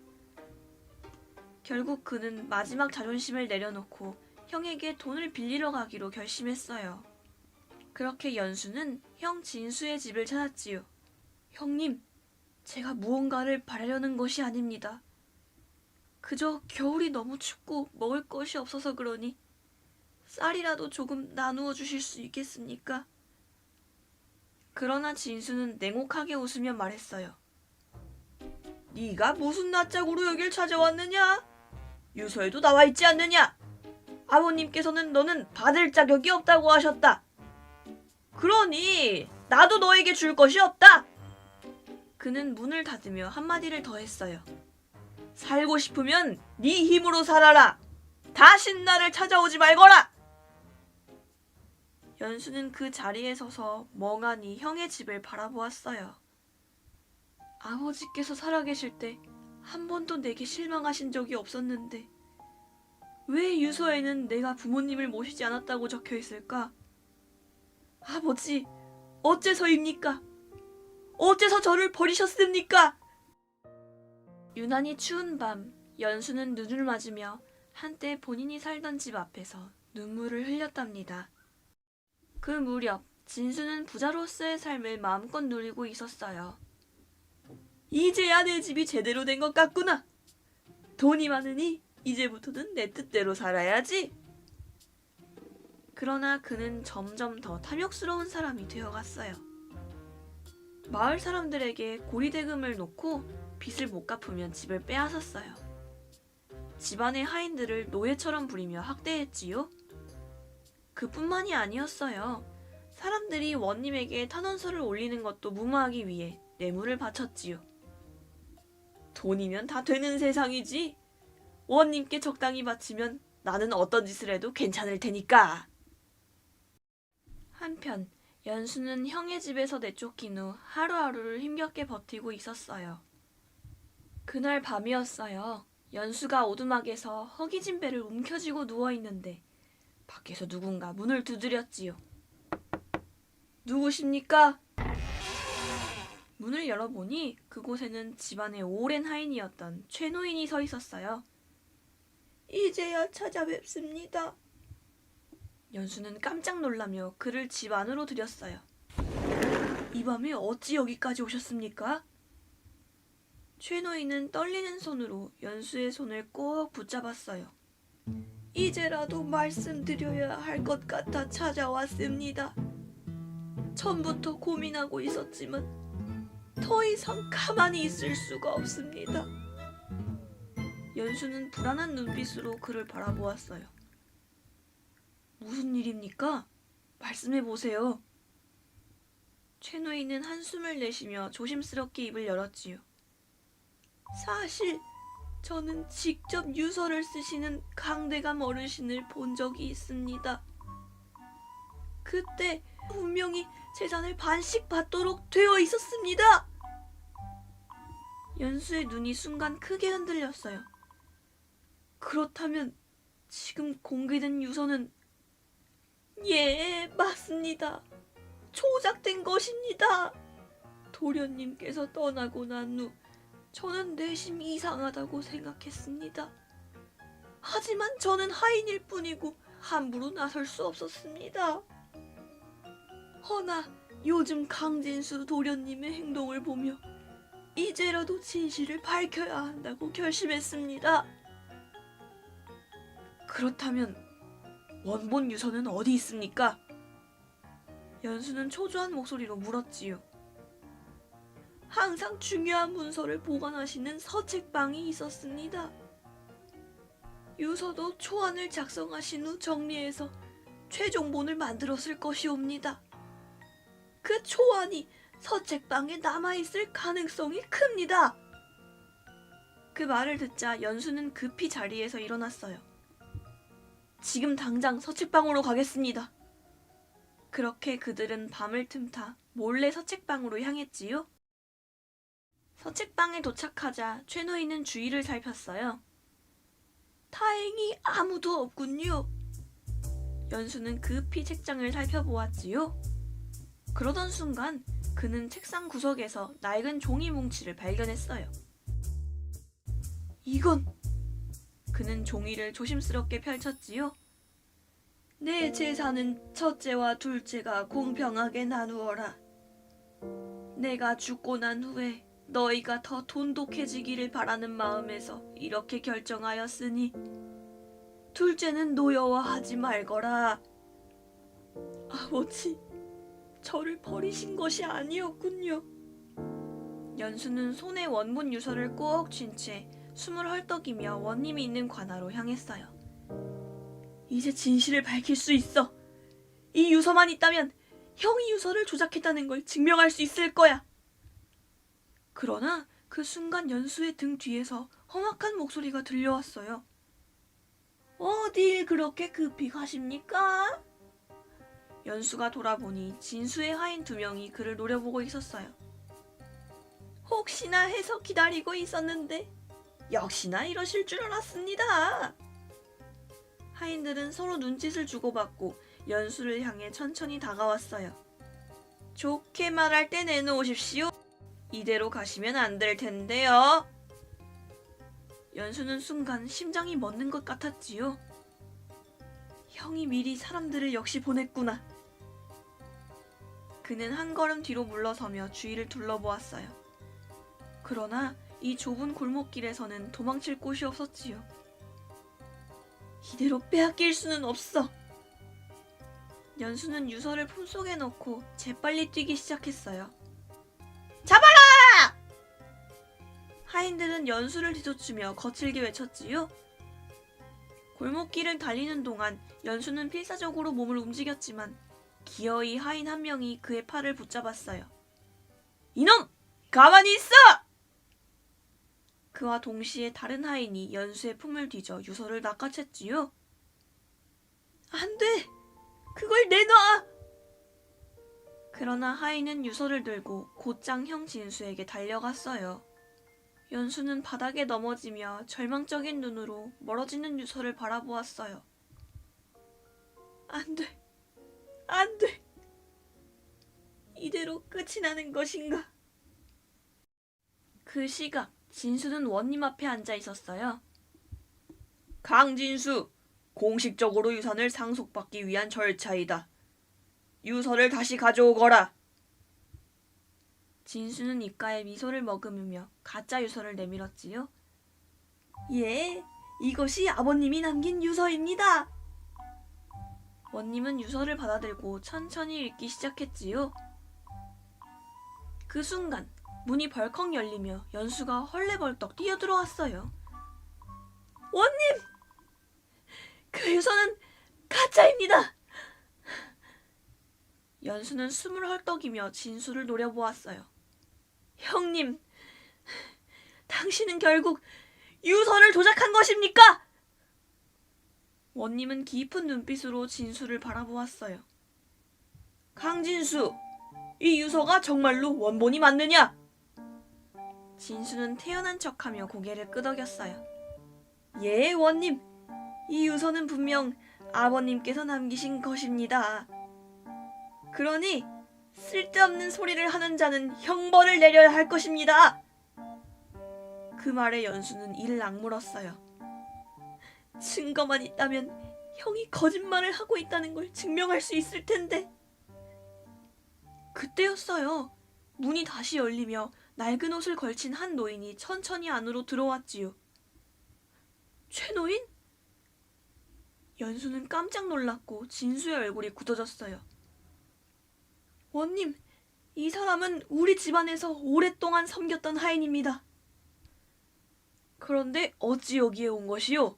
결국 그는 마지막 자존심을 내려놓고 형에게 돈을 빌리러 가기로 결심했어요. 그렇게 연수는 형 진수의 집을 찾았지요. 형님, 제가 무언가를 바라려는 것이 아닙니다. 그저 겨울이 너무 춥고 먹을 것이 없어서 그러니 쌀이라도 조금 나누어 주실 수 있겠습니까? 그러나 진수는 냉혹하게 웃으며 말했어요. 네가 무슨 낯짝으로 여길 찾아왔느냐? 유서에도 나와 있지 않느냐? 아버님께서는 너는 받을 자격이 없다고 하셨다. 그러니 나도 너에게 줄 것이 없다. 그는 문을 닫으며 한마디를 더 했어요. 살고 싶으면 네 힘으로 살아라. 다신 나를 찾아오지 말거라. 연수는 그 자리에 서서 멍하니 형의 집을 바라보았어요. 아버지께서 살아계실 때 한 번도 내게 실망하신 적이 없었는데 왜 유서에는 내가 부모님을 모시지 않았다고 적혀 있을까? 아버지, 어째서입니까? 어째서 저를 버리셨습니까? 유난히 추운 밤, 연수는 눈을 맞으며 한때 본인이 살던 집 앞에서 눈물을 흘렸답니다. 그 무렵 진수는 부자로서의 삶을 마음껏 누리고 있었어요. 이제야 내 집이 제대로 된 것 같구나. 돈이 많으니 이제부터는 내 뜻대로 살아야지. 그러나 그는 점점 더 탐욕스러운 사람이 되어갔어요. 마을 사람들에게 고리대금을 놓고 빚을 못 갚으면 집을 빼앗았어요. 집안의 하인들을 노예처럼 부리며 학대했지요. 그뿐만이 아니었어요. 사람들이 원님에게 탄원서를 올리는 것도 무마하기 위해 뇌물을 바쳤지요. 돈이면 다 되는 세상이지. 원님께 적당히 바치면 나는 어떤 짓을 해도 괜찮을 테니까. 한편 연수는 형의 집에서 내쫓긴 후 하루하루를 힘겹게 버티고 있었어요. 그날 밤이었어요. 연수가 오두막에서 허기진 배를 움켜쥐고 누워있는데 밖에서 누군가 문을 두드렸지요. 누구십니까? 문을 열어보니 그곳에는 집안의 오랜 하인이었던 최노인이 서 있었어요. 이제야 찾아뵙습니다. 연수는 깜짝 놀라며 그를 집 안으로 들였어요. 이 밤에 어찌 여기까지 오셨습니까? 최노인은 떨리는 손으로 연수의 손을 꼭 붙잡았어요. 이제라도 말씀드려야 할 것 같아 찾아왔습니다. 처음부터 고민하고 있었지만 더 이상 가만히 있을 수가 없습니다. 연수는 불안한 눈빛으로 그를 바라보았어요. 무슨 일입니까? 말씀해보세요. 최노인은 한숨을 내쉬며 조심스럽게 입을 열었지요. 사실 저는 직접 유서를 쓰시는 강대감 어르신을 본 적이 있습니다. 그때 분명히 재산을 반씩 받도록 되어 있었습니다. 연수의 눈이 순간 크게 흔들렸어요. 그렇다면 지금 공개된 유서는 예, 맞습니다. 조작된 것입니다. 도련님께서 떠나고 난 후 저는 내심 이상하다고 생각했습니다. 하지만 저는 하인일 뿐이고 함부로 나설 수 없었습니다. 허나 요즘 강진수 도련님의 행동을 보며 이제라도 진실을 밝혀야 한다고 결심했습니다. 그렇다면 원본 유서는 어디 있습니까? 연수는 초조한 목소리로 물었지요. 항상 중요한 문서를 보관하시는 서책방이 있었습니다. 유서도 초안을 작성하신 후 정리해서 최종본을 만들었을 것이옵니다. 그 초안이 서책방에 남아있을 가능성이 큽니다. 그 말을 듣자 연수는 급히 자리에서 일어났어요. 지금 당장 서책방으로 가겠습니다. 그렇게 그들은 밤을 틈타 몰래 서책방으로 향했지요. 서책방에 도착하자 최노인은 주위를 살폈어요. 다행히 아무도 없군요. 연수는 급히 책장을 살펴보았지요. 그러던 순간 그는 책상 구석에서 낡은 종이 뭉치를 발견했어요. 이건! 그는 종이를 조심스럽게 펼쳤지요. 내 재산은 첫째와 둘째가 공평하게 나누어라. 내가 죽고 난 후에 너희가 더 돈독해지기를 바라는 마음에서 이렇게 결정하였으니 둘째는 노여워하지 말거라. 아버지, 저를 버리신 것이 아니었군요. 연수는 손에 원본 유서를 꼭 쥔 채 숨을 헐떡이며 원님이 있는 관아로 향했어요. 이제 진실을 밝힐 수 있어. 이 유서만 있다면 형이 유서를 조작했다는 걸 증명할 수 있을 거야. 그러나 그 순간 연수의 등 뒤에서 험악한 목소리가 들려왔어요. 어딜 그렇게 급히 가십니까? 연수가 돌아보니 진수의 하인 2명이 그를 노려보고 있었어요. 혹시나 해서 기다리고 있었는데 역시나 이러실 줄 알았습니다. 하인들은 서로 눈짓을 주고받고 연수를 향해 천천히 다가왔어요. 좋게 말할 때 내놓으십시오. 이대로 가시면 안 될 텐데요. 연수는 순간 심장이 멎는 것 같았지요. 형이 미리 사람들을 역시 보냈구나. 그는 한 걸음 뒤로 물러서며 주위를 둘러보았어요. 그러나 이 좁은 골목길에서는 도망칠 곳이 없었지요. 이대로 빼앗길 수는 없어. 연수는 유서를 품속에 넣고 재빨리 뛰기 시작했어요. 잡아라! 하인들은 연수를 뒤쫓으며 거칠게 외쳤지요. 골목길을 달리는 동안 연수는 필사적으로 몸을 움직였지만 기어이 하인 한 명이 그의 팔을 붙잡았어요. 이놈! 가만히 있어! 그와 동시에 다른 하인이 연수의 품을 뒤져 유서를 낚아챘지요. 안 돼! 그걸 내놔! 그러나 하인은 유서를 들고 곧장 형 진수에게 달려갔어요. 연수는 바닥에 넘어지며 절망적인 눈으로 멀어지는 유서를 바라보았어요. 안 돼! 안 돼! 이대로 끝이 나는 것인가? 그 시각 진수는 원님 앞에 앉아 있었어요. 강진수, 공식적으로 유산을 상속받기 위한 절차이다. 유서를 다시 가져오거라. 진수는 입가에 미소를 머금으며 가짜 유서를 내밀었지요. 예, 이것이 아버님이 남긴 유서입니다. 원님은 유서를 받아들고 천천히 읽기 시작했지요. 그 순간 문이 벌컥 열리며 연수가 헐레벌떡 뛰어들어왔어요. 원님! 그 유서는 가짜입니다! 연수는 숨을 헐떡이며 진수를 노려보았어요. 형님, 당신은 결국 유서를 조작한 것입니까? 원님은 깊은 눈빛으로 진수를 바라보았어요. 강진수, 이 유서가 정말로 원본이 맞느냐? 진수는 태연한 척하며 고개를 끄덕였어요. 예, 원님. 이 유서는 분명 아버님께서 남기신 것입니다. 그러니 쓸데없는 소리를 하는 자는 형벌을 내려야 할 것입니다. 그 말에 연수는 이를 악물었어요. 증거만 있다면 형이 거짓말을 하고 있다는 걸 증명할 수 있을 텐데. 그때였어요. 문이 다시 열리며 낡은 옷을 걸친 한 노인이 천천히 안으로 들어왔지요. 최 노인? 연수는 깜짝 놀랐고 진수의 얼굴이 굳어졌어요. 원님, 이 사람은 우리 집안에서 오랫동안 섬겼던 하인입니다. 그런데 어찌 여기에 온 것이요?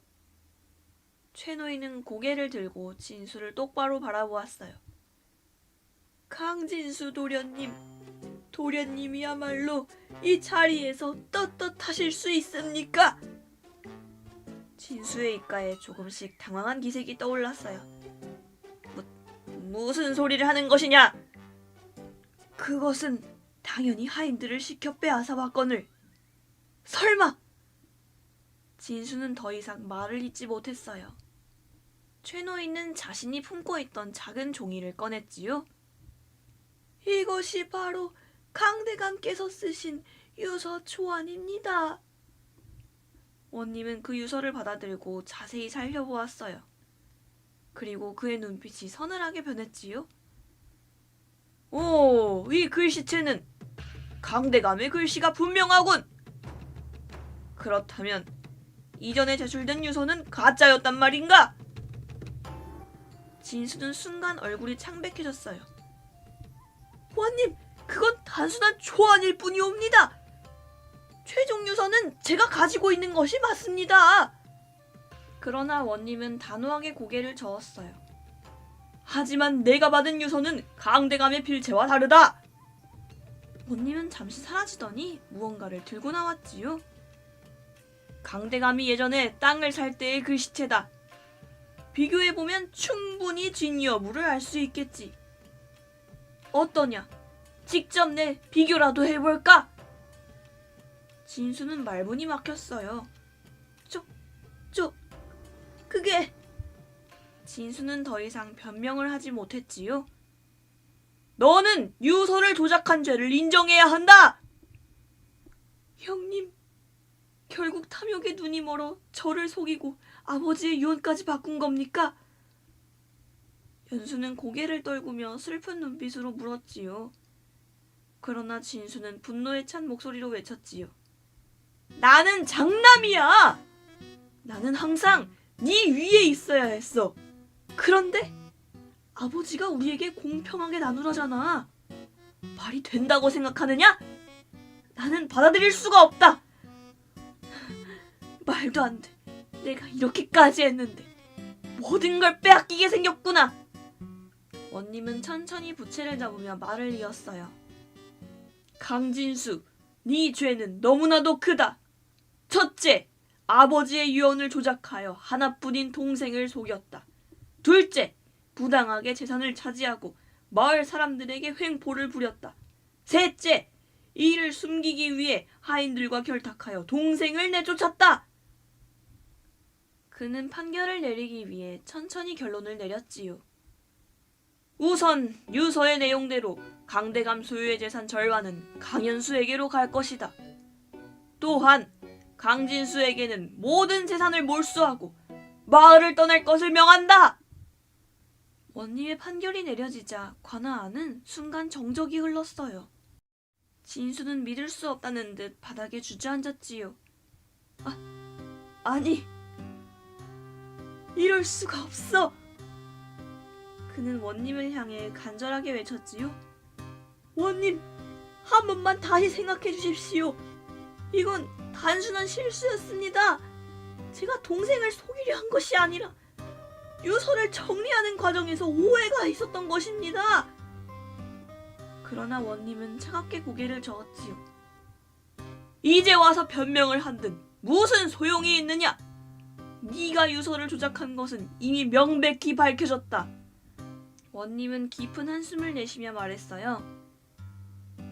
최 노인은 고개를 들고 진수를 똑바로 바라보았어요. 강진수 도련님, 도련님이야말로 이 자리에서 떳떳하실 수 있습니까? 진수의 입가에 조금씩 당황한 기색이 떠올랐어요. 무슨 소리를 하는 것이냐? 그것은 당연히 하인들을 시켜 빼앗아 왔거늘. 설마! 진수는 더 이상 말을 잇지 못했어요. 최 노인은 자신이 품고 있던 작은 종이를 꺼냈지요. 이것이 바로 강대감께서 쓰신 유서 초안입니다. 원님은 그 유서를 받아들고 자세히 살펴보았어요. 그리고 그의 눈빛이 서늘하게 변했지요. 오, 이 글씨체는 강대감의 글씨가 분명하군. 그렇다면 이전에 제출된 유서는 가짜였단 말인가? 진수는 순간 얼굴이 창백해졌어요. 원님, 그건 단순한 초안일 뿐이옵니다. 최종 유서는 제가 가지고 있는 것이 맞습니다. 그러나 원님은 단호하게 고개를 저었어요. 하지만 내가 받은 유서는 강대감의 필체와 다르다. 원님은 잠시 사라지더니 무언가를 들고 나왔지요. 강대감이 예전에 땅을 살 때의 글씨체다. 비교해보면 충분히 진 여부를 알 수 있겠지. 어떠냐? 직접 내 비교라도 해볼까? 진수는 말문이 막혔어요. 그게... 진수는 더 이상 변명을 하지 못했지요. 너는 유서를 조작한 죄를 인정해야 한다! 형님, 결국 탐욕에 눈이 멀어 저를 속이고 아버지의 유언까지 바꾼 겁니까? 연수는 고개를 떨구며 슬픈 눈빛으로 물었지요. 그러나 진수는 분노에 찬 목소리로 외쳤지요. 나는 장남이야! 나는 항상 네 위에 있어야 했어. 그런데 아버지가 우리에게 공평하게 나누라잖아. 말이 된다고 생각하느냐? 나는 받아들일 수가 없다. 말도 안 돼. 내가 이렇게까지 했는데 모든 걸 빼앗기게 생겼구나. 원님은 천천히 부채를 잡으며 말을 이었어요. 강진수, 네 죄는 너무나도 크다. 첫째, 아버지의 유언을 조작하여 하나뿐인 동생을 속였다. 둘째, 부당하게 재산을 차지하고 마을 사람들에게 횡포를 부렸다. 셋째, 이 일을 숨기기 위해 하인들과 결탁하여 동생을 내쫓았다. 그는 판결을 내리기 위해 천천히 결론을 내렸지요. 우선 유서의 내용대로 강대감 소유의 재산 절반은 강현수에게로 갈 것이다. 또한 강진수에게는 모든 재산을 몰수하고 마을을 떠날 것을 명한다. 원님의 판결이 내려지자 관아 안은 순간 정적이 흘렀어요. 진수는 믿을 수 없다는 듯 바닥에 주저앉았지요. 아니, 이럴 수가 없어. 그는 원님을 향해 간절하게 외쳤지요. 원님, 한 번만 다시 생각해 주십시오. 이건 단순한 실수였습니다. 제가 동생을 속이려 한 것이 아니라 유서를 정리하는 과정에서 오해가 있었던 것입니다. 그러나 원님은 차갑게 고개를 저었지요. 이제 와서 변명을 한들 무슨 소용이 있느냐? 네가 유서를 조작한 것은 이미 명백히 밝혀졌다. 원님은 깊은 한숨을 내쉬며 말했어요.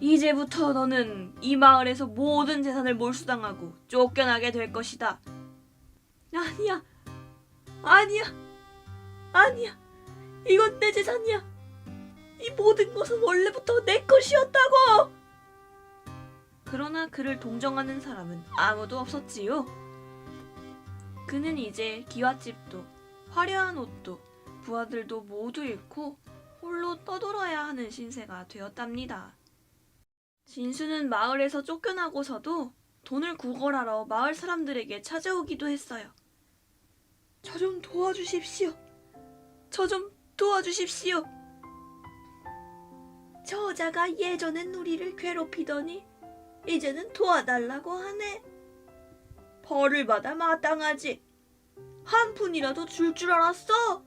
이제부터 너는 이 마을에서 모든 재산을 몰수당하고 쫓겨나게 될 것이다. 아니야. 이건 내 재산이야. 이 모든 것은 원래부터 내 것이었다고. 그러나 그를 동정하는 사람은 아무도 없었지요. 그는 이제 기와집도 화려한 옷도 부하들도 모두 잃고 홀로 떠돌아야 하는 신세가 되었답니다. 진수는 마을에서 쫓겨나고서도 돈을 구걸하러 마을 사람들에게 찾아오기도 했어요. 저 좀 도와주십시오. 저자가 예전엔 우리를 괴롭히더니 이제는 도와달라고 하네. 벌을 받아 마땅하지. 한 푼이라도 줄 줄 알았어.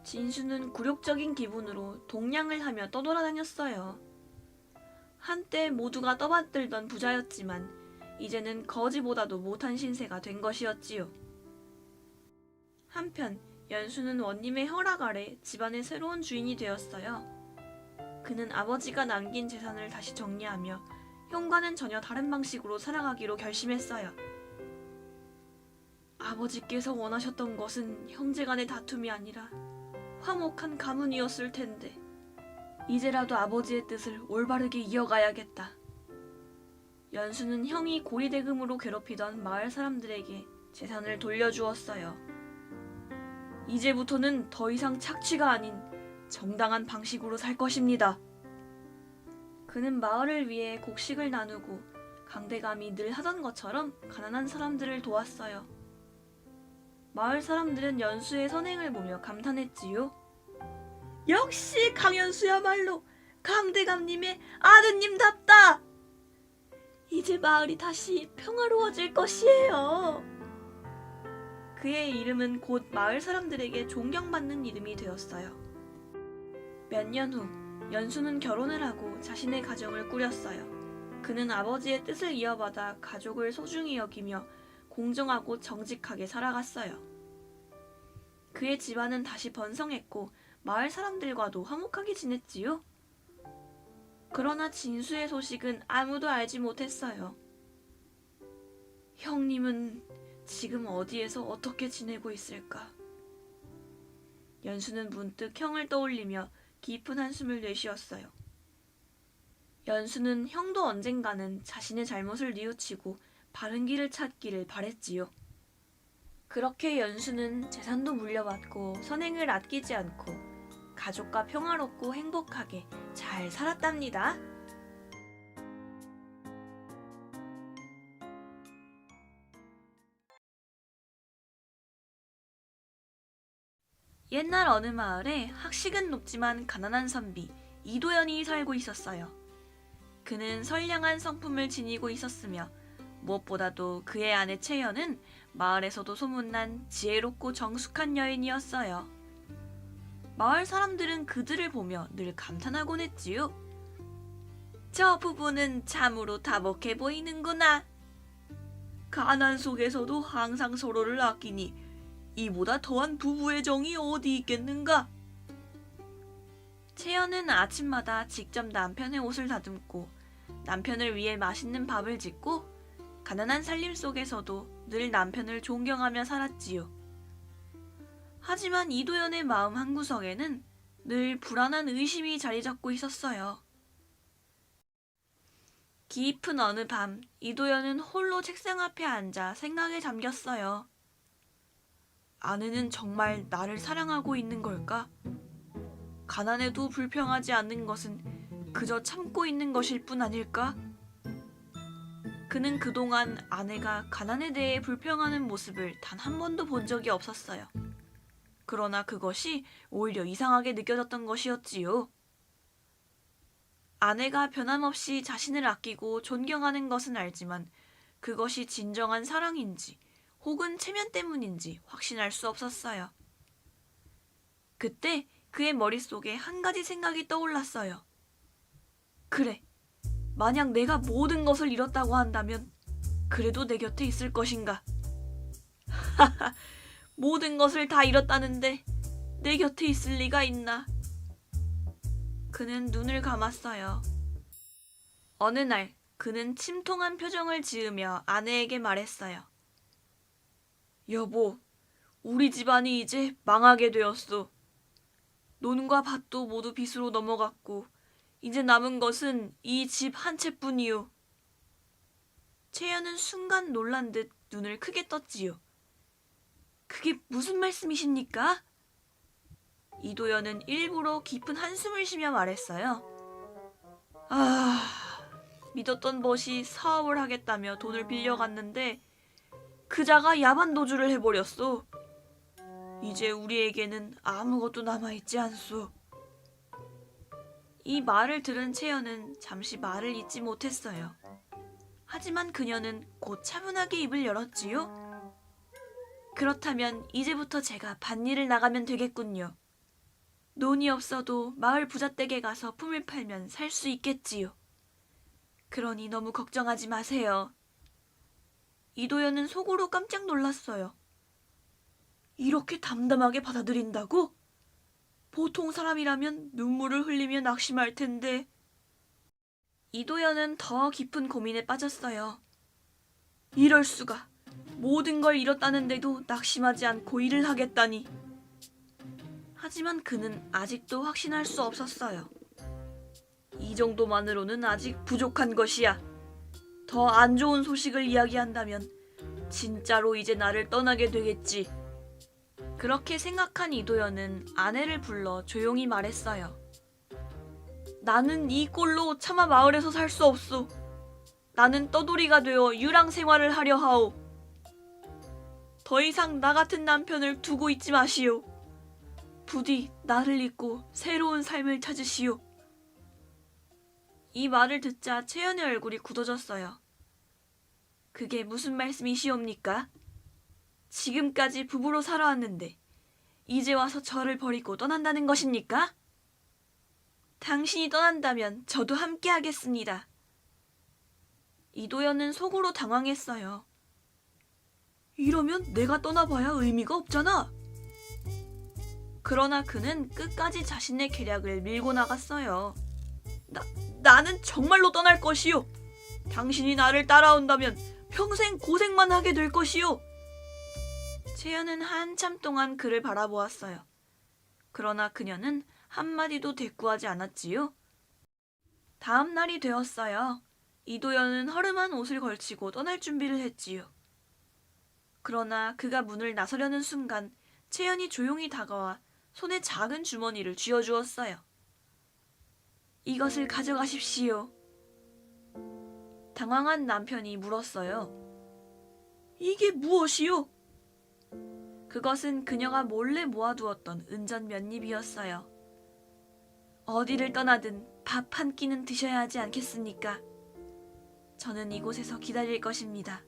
진수는 굴욕적인 기분으로 동냥을 하며 떠돌아다녔어요. 한때 모두가 떠받들던 부자였지만 이제는 거지보다도 못한 신세가 된 것이었지요. 한편 연수는 원님의 허락 아래 집안의 새로운 주인이 되었어요. 그는 아버지가 남긴 재산을 다시 정리하며 형과는 전혀 다른 방식으로 살아가기로 결심했어요. 아버지께서 원하셨던 것은 형제간의 다툼이 아니라 화목한 가문이었을 텐데 이제라도 아버지의 뜻을 올바르게 이어가야겠다. 연수는 형이 고리대금으로 괴롭히던 마을 사람들에게 재산을 돌려주었어요. 이제부터는 더 이상 착취가 아닌 정당한 방식으로 살 것입니다. 그는 마을을 위해 곡식을 나누고 강대감이 늘 하던 것처럼 가난한 사람들을 도왔어요. 마을 사람들은 연수의 선행을 보며 감탄했지요. 역시 강연수야말로 강대감님의 아드님답다. 이제 마을이 다시 평화로워질 것이에요. 그의 이름은 곧 마을 사람들에게 존경받는 이름이 되었어요. 몇 년 후 연수는 결혼을 하고 자신의 가정을 꾸렸어요. 그는 아버지의 뜻을 이어받아 가족을 소중히 여기며 공정하고 정직하게 살아갔어요. 그의 집안은 다시 번성했고 마을 사람들과도 화목하게 지냈지요. 그러나 진수의 소식은 아무도 알지 못했어요. 형님은 지금 어디에서 어떻게 지내고 있을까? 연수는 문득 형을 떠올리며 깊은 한숨을 내쉬었어요. 연수는 형도 언젠가는 자신의 잘못을 뉘우치고 바른 길을 찾기를 바랬지요. 그렇게 연수는 재산도 물려받고 선행을 아끼지 않고 가족과 평화롭고 행복하게 잘 살았답니다. 옛날 어느 마을에 학식은 높지만 가난한 선비 이도연이 살고 있었어요. 그는 선량한 성품을 지니고 있었으며 무엇보다도 그의 아내 채연은 마을에서도 소문난 지혜롭고 정숙한 여인이었어요. 마을 사람들은 그들을 보며 늘 감탄하곤 했지요. 저 부부는 참으로 다복해 보이는구나. 가난 속에서도 항상 서로를 아끼니 이보다 더한 부부의 정이 어디 있겠는가? 채연은 아침마다 직접 남편의 옷을 다듬고 남편을 위해 맛있는 밥을 짓고 가난한 살림 속에서도 늘 남편을 존경하며 살았지요. 하지만 이도연의 마음 한구석에는 늘 불안한 의심이 자리 잡고 있었어요. 깊은 어느 밤, 이도연은 홀로 책상 앞에 앉아 생각에 잠겼어요. 아내는 정말 나를 사랑하고 있는 걸까? 가난해도 불평하지 않는 것은 그저 참고 있는 것일 뿐 아닐까? 그는 그동안 아내가 가난에 대해 불평하는 모습을 단 한 번도 본 적이 없었어요. 그러나 그것이 오히려 이상하게 느껴졌던 것이었지요. 아내가 변함없이 자신을 아끼고 존경하는 것은 알지만 그것이 진정한 사랑인지 혹은 체면 때문인지 확신할 수 없었어요. 그때 그의 머릿속에 한 가지 생각이 떠올랐어요. 그래, 만약 내가 모든 것을 잃었다고 한다면 그래도 내 곁에 있을 것인가? 모든 것을 다 잃었다는데 내 곁에 있을 리가 있나? 그는 눈을 감았어요. 어느 날 그는 침통한 표정을 지으며 아내에게 말했어요. 여보, 우리 집안이 이제 망하게 되었어. 논과 밭도 모두 빚으로 넘어갔고 이제 남은 것은 이 집 한 채뿐이요. 채연은 순간 놀란 듯 눈을 크게 떴지요. 그게 무슨 말씀이십니까? 이도연은 일부러 깊은 한숨을 쉬며 말했어요. 믿었던 벗이 사업을 하겠다며 돈을 빌려갔는데 그자가 야반도주를 해버렸어. 이제 우리에게는 아무것도 남아있지 않소. 이 말을 들은 채연은 잠시 말을 잇지 못했어요. 하지만 그녀는 곧 차분하게 입을 열었지요. 그렇다면 이제부터 제가 밭일을 나가면 되겠군요. 논이 없어도 마을 부잣댁에 가서 품을 팔면 살 수 있겠지요. 그러니 너무 걱정하지 마세요. 이도연은 속으로 깜짝 놀랐어요. 이렇게 담담하게 받아들인다고? 보통 사람이라면 눈물을 흘리며 낙심할 텐데. 이도연은 더 깊은 고민에 빠졌어요. 이럴 수가. 모든 걸 잃었다는데도 낙심하지 않고 일을 하겠다니. 하지만 그는 아직도 확신할 수 없었어요. 이 정도만으로는 아직 부족한 것이야. 더 안 좋은 소식을 이야기한다면 진짜로 이제 나를 떠나게 되겠지. 그렇게 생각한 이도연은 아내를 불러 조용히 말했어요. 나는 이 꼴로 차마 마을에서 살 수 없소. 나는 떠돌이가 되어 유랑 생활을 하려 하오. 더 이상 나 같은 남편을 두고 있지 마시오. 부디 나를 잊고 새로운 삶을 찾으시오. 이 말을 듣자 채연의 얼굴이 굳어졌어요. 그게 무슨 말씀이시옵니까? 지금까지 부부로 살아왔는데 이제 와서 저를 버리고 떠난다는 것입니까? 당신이 떠난다면 저도 함께 하겠습니다. 이도연은 속으로 당황했어요. 이러면 내가 떠나봐야 의미가 없잖아. 그러나 그는 끝까지 자신의 계략을 밀고 나갔어요. 나는 정말로 떠날 것이요. 당신이 나를 따라온다면 평생 고생만 하게 될 것이요. 채연은 한참 동안 그를 바라보았어요. 그러나 그녀는 한마디도 대꾸하지 않았지요. 다음 날이 되었어요. 이도연은 허름한 옷을 걸치고 떠날 준비를 했지요. 그러나 그가 문을 나서려는 순간 채연이 조용히 다가와 손에 작은 주머니를 쥐어주었어요. 이것을 가져가십시오. 당황한 남편이 물었어요. 이게 무엇이요? 그것은 그녀가 몰래 모아두었던 은전 몇 입이었어요. 어디를 떠나든 밥 한 끼는 드셔야 하지 않겠습니까? 저는 이곳에서 기다릴 것입니다.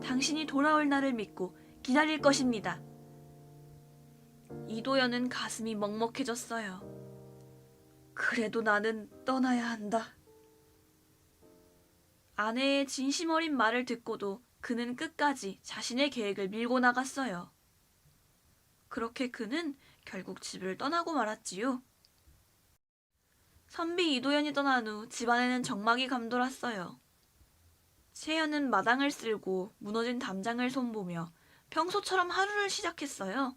당신이 돌아올 날을 믿고 기다릴 것입니다. 이도연은 가슴이 먹먹해졌어요. 그래도 나는 떠나야 한다. 아내의 진심 어린 말을 듣고도 그는 끝까지 자신의 계획을 밀고 나갔어요. 그렇게 그는 결국 집을 떠나고 말았지요. 선비 이도현이 떠난 후 집안에는 적막이 감돌았어요. 채연은 마당을 쓸고 무너진 담장을 손보며 평소처럼 하루를 시작했어요.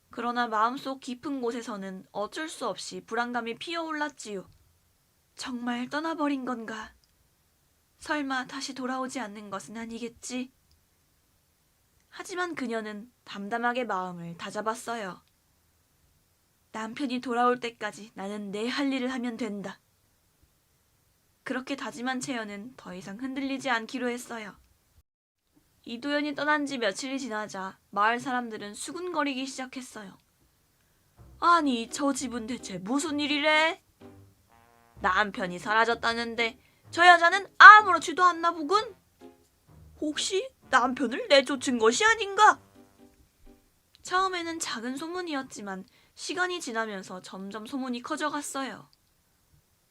그러나 마음속 깊은 곳에서는 어쩔 수 없이 불안감이 피어올랐지요. 정말 떠나버린 건가? 설마 다시 돌아오지 않는 것은 아니겠지? 하지만 그녀는 담담하게 마음을 다잡았어요. 남편이 돌아올 때까지 나는 내 할 일을 하면 된다. 그렇게 다짐한 채연은 더 이상 흔들리지 않기로 했어요. 이도현이 떠난 지 며칠이 지나자 마을 사람들은 수군거리기 시작했어요. 아니, 저 집은 대체 무슨 일이래? 남편이 사라졌다는데 저 여자는 아무렇지도 않나 보군? 혹시 남편을 내쫓은 것이 아닌가? 처음에는 작은 소문이었지만 시간이 지나면서 점점 소문이 커져갔어요.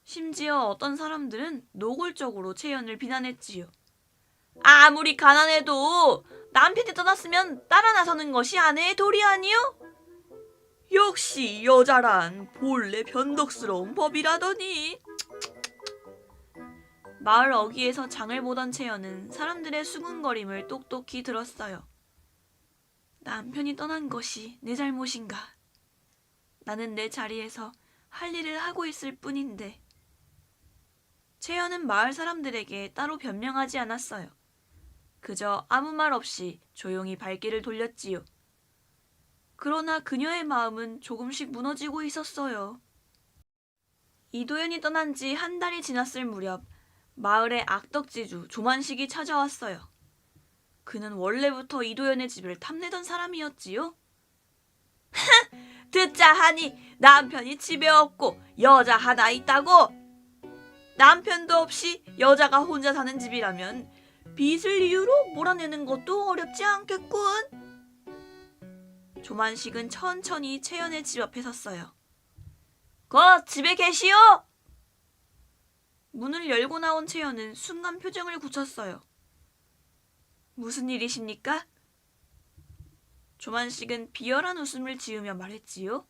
심지어 어떤 사람들은 노골적으로 채연을 비난했지요. 아무리 가난해도 남편이 떠났으면 따라 나서는 것이 아내의 도리 아니요? 역시 여자란 본래 변덕스러운 법이라더니. 마을 어귀에서 장을 보던 채연은 사람들의 수군거림을 똑똑히 들었어요. 남편이 떠난 것이 내 잘못인가? 나는 내 자리에서 할 일을 하고 있을 뿐인데. 채연은 마을 사람들에게 따로 변명하지 않았어요. 그저 아무 말 없이 조용히 발길을 돌렸지요. 그러나 그녀의 마음은 조금씩 무너지고 있었어요. 이도현이 떠난 지 한 달이 지났을 무렵 마을의 악덕지주 조만식이 찾아왔어요. 그는 원래부터 이도현의 집을 탐내던 사람이었지요. 듣자 하니 남편이 집에 없고 여자 하나 있다고? 남편도 없이 여자가 혼자 사는 집이라면 빚을 이유로 몰아내는 것도 어렵지 않겠군. 조만식은 천천히 채연의 집 앞에 섰어요. 집에 계시오? 문을 열고 나온 채연은 순간 표정을 굳혔어요. 무슨 일이십니까? 조만식은 비열한 웃음을 지으며 말했지요.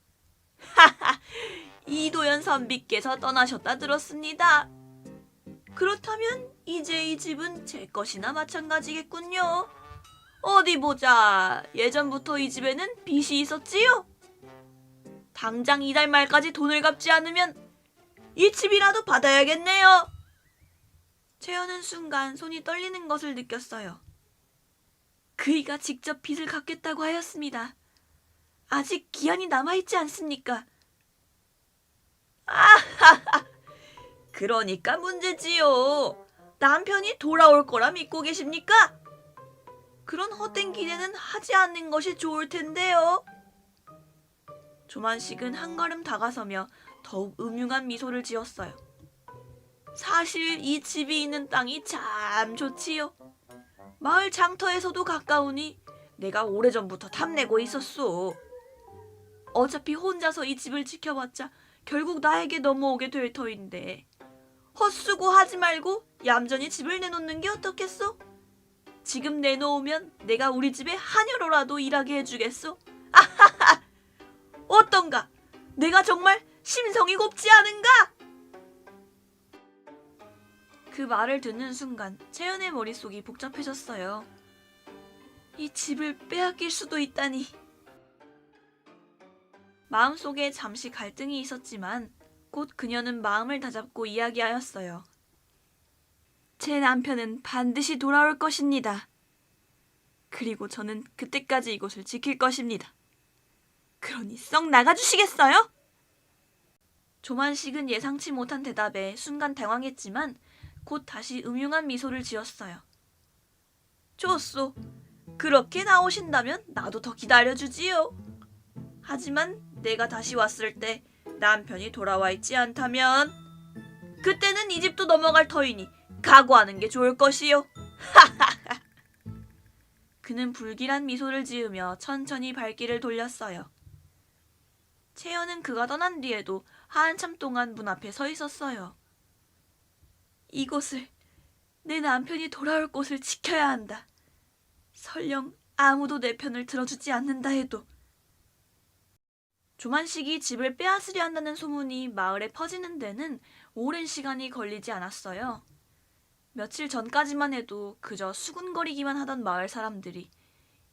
하하, 이도현 선비께서 떠나셨다 들었습니다. 그렇다면 이제 이 집은 제 것이나 마찬가지겠군요. 어디 보자. 예전부터 이 집에는 빚이 있었지요? 당장 이달 말까지 돈을 갚지 않으면 이 집이라도 받아야겠네요. 채연은 순간 손이 떨리는 것을 느꼈어요. 그이가 직접 빚을 갚겠다고 하였습니다. 아직 기한이 남아있지 않습니까? 아하하, 그러니까 문제지요. 남편이 돌아올 거라 믿고 계십니까? 그런 헛된 기대는 하지 않는 것이 좋을 텐데요. 조만식은 한 걸음 다가서며 더욱 음흉한 미소를 지었어요. 사실 이 집이 있는 땅이 참 좋지요. 마을 장터에서도 가까우니 내가 오래전부터 탐내고 있었소. 어차피 혼자서 이 집을 지켜봤자 결국 나에게 넘어오게 될 터인데 헛수고하지 말고 얌전히 집을 내놓는 게 어떻겠소? 지금 내놓으면 내가 우리 집에 한여로라도 일하게 해주겠소? 아하하! 어떤가? 내가 정말 심성이 곱지 않은가? 그 말을 듣는 순간 채연의 머릿속이 복잡해졌어요. 이 집을 빼앗길 수도 있다니. 마음속에 잠시 갈등이 있었지만 곧 그녀는 마음을 다잡고 이야기하였어요. 제 남편은 반드시 돌아올 것입니다. 그리고 저는 그때까지 이곳을 지킬 것입니다. 그러니 썩 나가주시겠어요? 조만식은 예상치 못한 대답에 순간 당황했지만 곧 다시 음흉한 미소를 지었어요. 좋소. 그렇게 나오신다면 나도 더 기다려주지요. 하지만 내가 다시 왔을 때 남편이 돌아와 있지 않다면 그때는 이 집도 넘어갈 터이니 각오하는 게 좋을 것이요. 그는 불길한 미소를 지으며 천천히 발길을 돌렸어요. 채연은 그가 떠난 뒤에도 한참 동안 문 앞에 서 있었어요. 이곳을 내 남편이 돌아올 곳을 지켜야 한다. 설령 아무도 내 편을 들어주지 않는다 해도. 조만식이 집을 빼앗으려 한다는 소문이 마을에 퍼지는 데는 오랜 시간이 걸리지 않았어요. 며칠 전까지만 해도 그저 수군거리기만 하던 마을 사람들이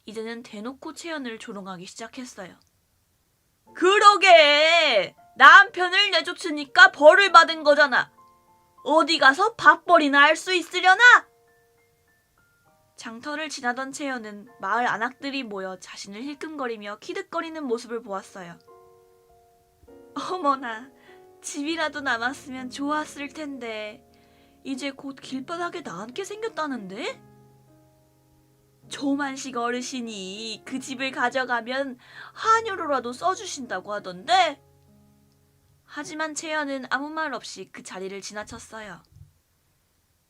이제는 대놓고 채연을 조롱하기 시작했어요. 그러게! 남편을 내쫓으니까 벌을 받은 거잖아. 어디 가서 밥벌이나 할 수 있으려나? 장터를 지나던 채연은 마을 안악들이 모여 자신을 힐끔거리며 키득거리는 모습을 보았어요. 어머나, 집이라도 남았으면 좋았을 텐데 이제 곧 길바닥에 나앉게 생겼다는데? 조만식 어르신이 그 집을 가져가면 한유로라도 써주신다고 하던데? 하지만 채연은 아무 말 없이 그 자리를 지나쳤어요.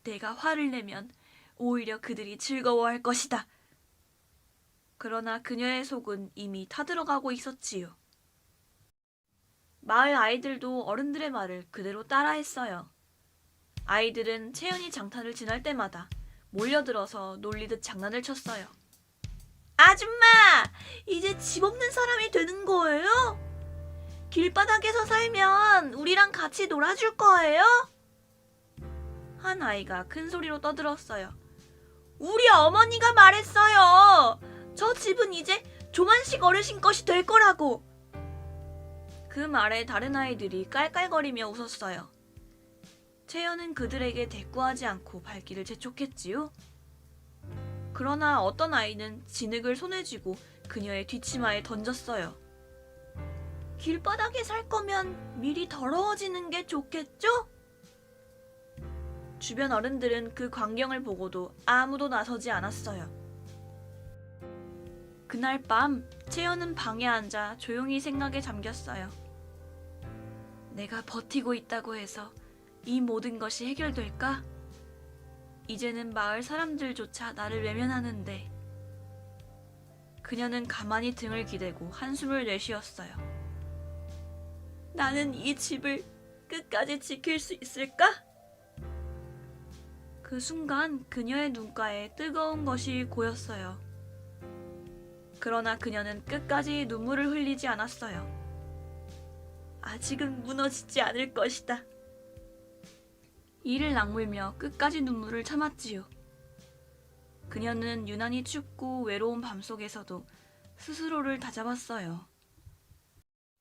내가 화를 내면 오히려 그들이 즐거워할 것이다. 그러나 그녀의 속은 이미 타들어가고 있었지요. 마을 아이들도 어른들의 말을 그대로 따라했어요. 아이들은 채연이 장터를 지날 때마다 몰려들어서 놀리듯 장난을 쳤어요. 아줌마! 이제 집 없는 사람이 되는 거예요? 길바닥에서 살면 우리랑 같이 놀아줄 거예요? 한 아이가 큰 소리로 떠들었어요. 우리 어머니가 말했어요. 저 집은 이제 조만식 어르신 것이 될 거라고. 그 말에 다른 아이들이 깔깔거리며 웃었어요. 채연은 그들에게 대꾸하지 않고 발길을 재촉했지요. 그러나 어떤 아이는 진흙을 손에 쥐고 그녀의 뒷치마에 던졌어요. 길바닥에 살 거면 미리 더러워지는 게 좋겠죠? 주변 어른들은 그 광경을 보고도 아무도 나서지 않았어요. 그날 밤 채연은 방에 앉아 조용히 생각에 잠겼어요. 내가 버티고 있다고 해서 이 모든 것이 해결될까? 이제는 마을 사람들조차 나를 외면하는데. 그녀는 가만히 등을 기대고 한숨을 내쉬었어요. 나는 이 집을 끝까지 지킬 수 있을까? 그 순간 그녀의 눈가에 뜨거운 것이 고였어요. 그러나 그녀는 끝까지 눈물을 흘리지 않았어요. 아직은 무너지지 않을 것이다. 이를 악물며 끝까지 눈물을 참았지요. 그녀는 유난히 춥고 외로운 밤속에서도 스스로를 다잡았어요.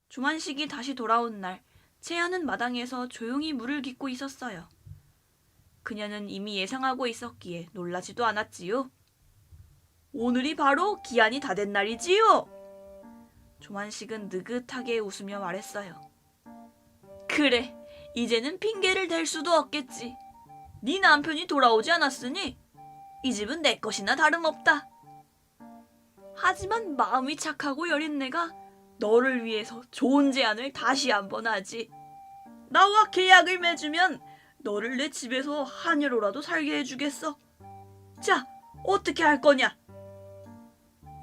조만식이 다시 돌아온 날, 채연은 마당에서 조용히 물을 깃고 있었어요. 그녀는 이미 예상하고 있었기에 놀라지도 않았지요. 오늘이 바로 기한이 다 된 날이지요. 조만식은 느긋하게 웃으며 말했어요. 그래, 이제는 핑계를 댈 수도 없겠지. 네 남편이 돌아오지 않았으니 이 집은 내 것이나 다름없다. 하지만 마음이 착하고 여린 내가 너를 위해서 좋은 제안을 다시 한번 하지. 나와 계약을 맺으면 너를 내 집에서 한여로라도 살게 해주겠어. 자, 어떻게 할 거냐?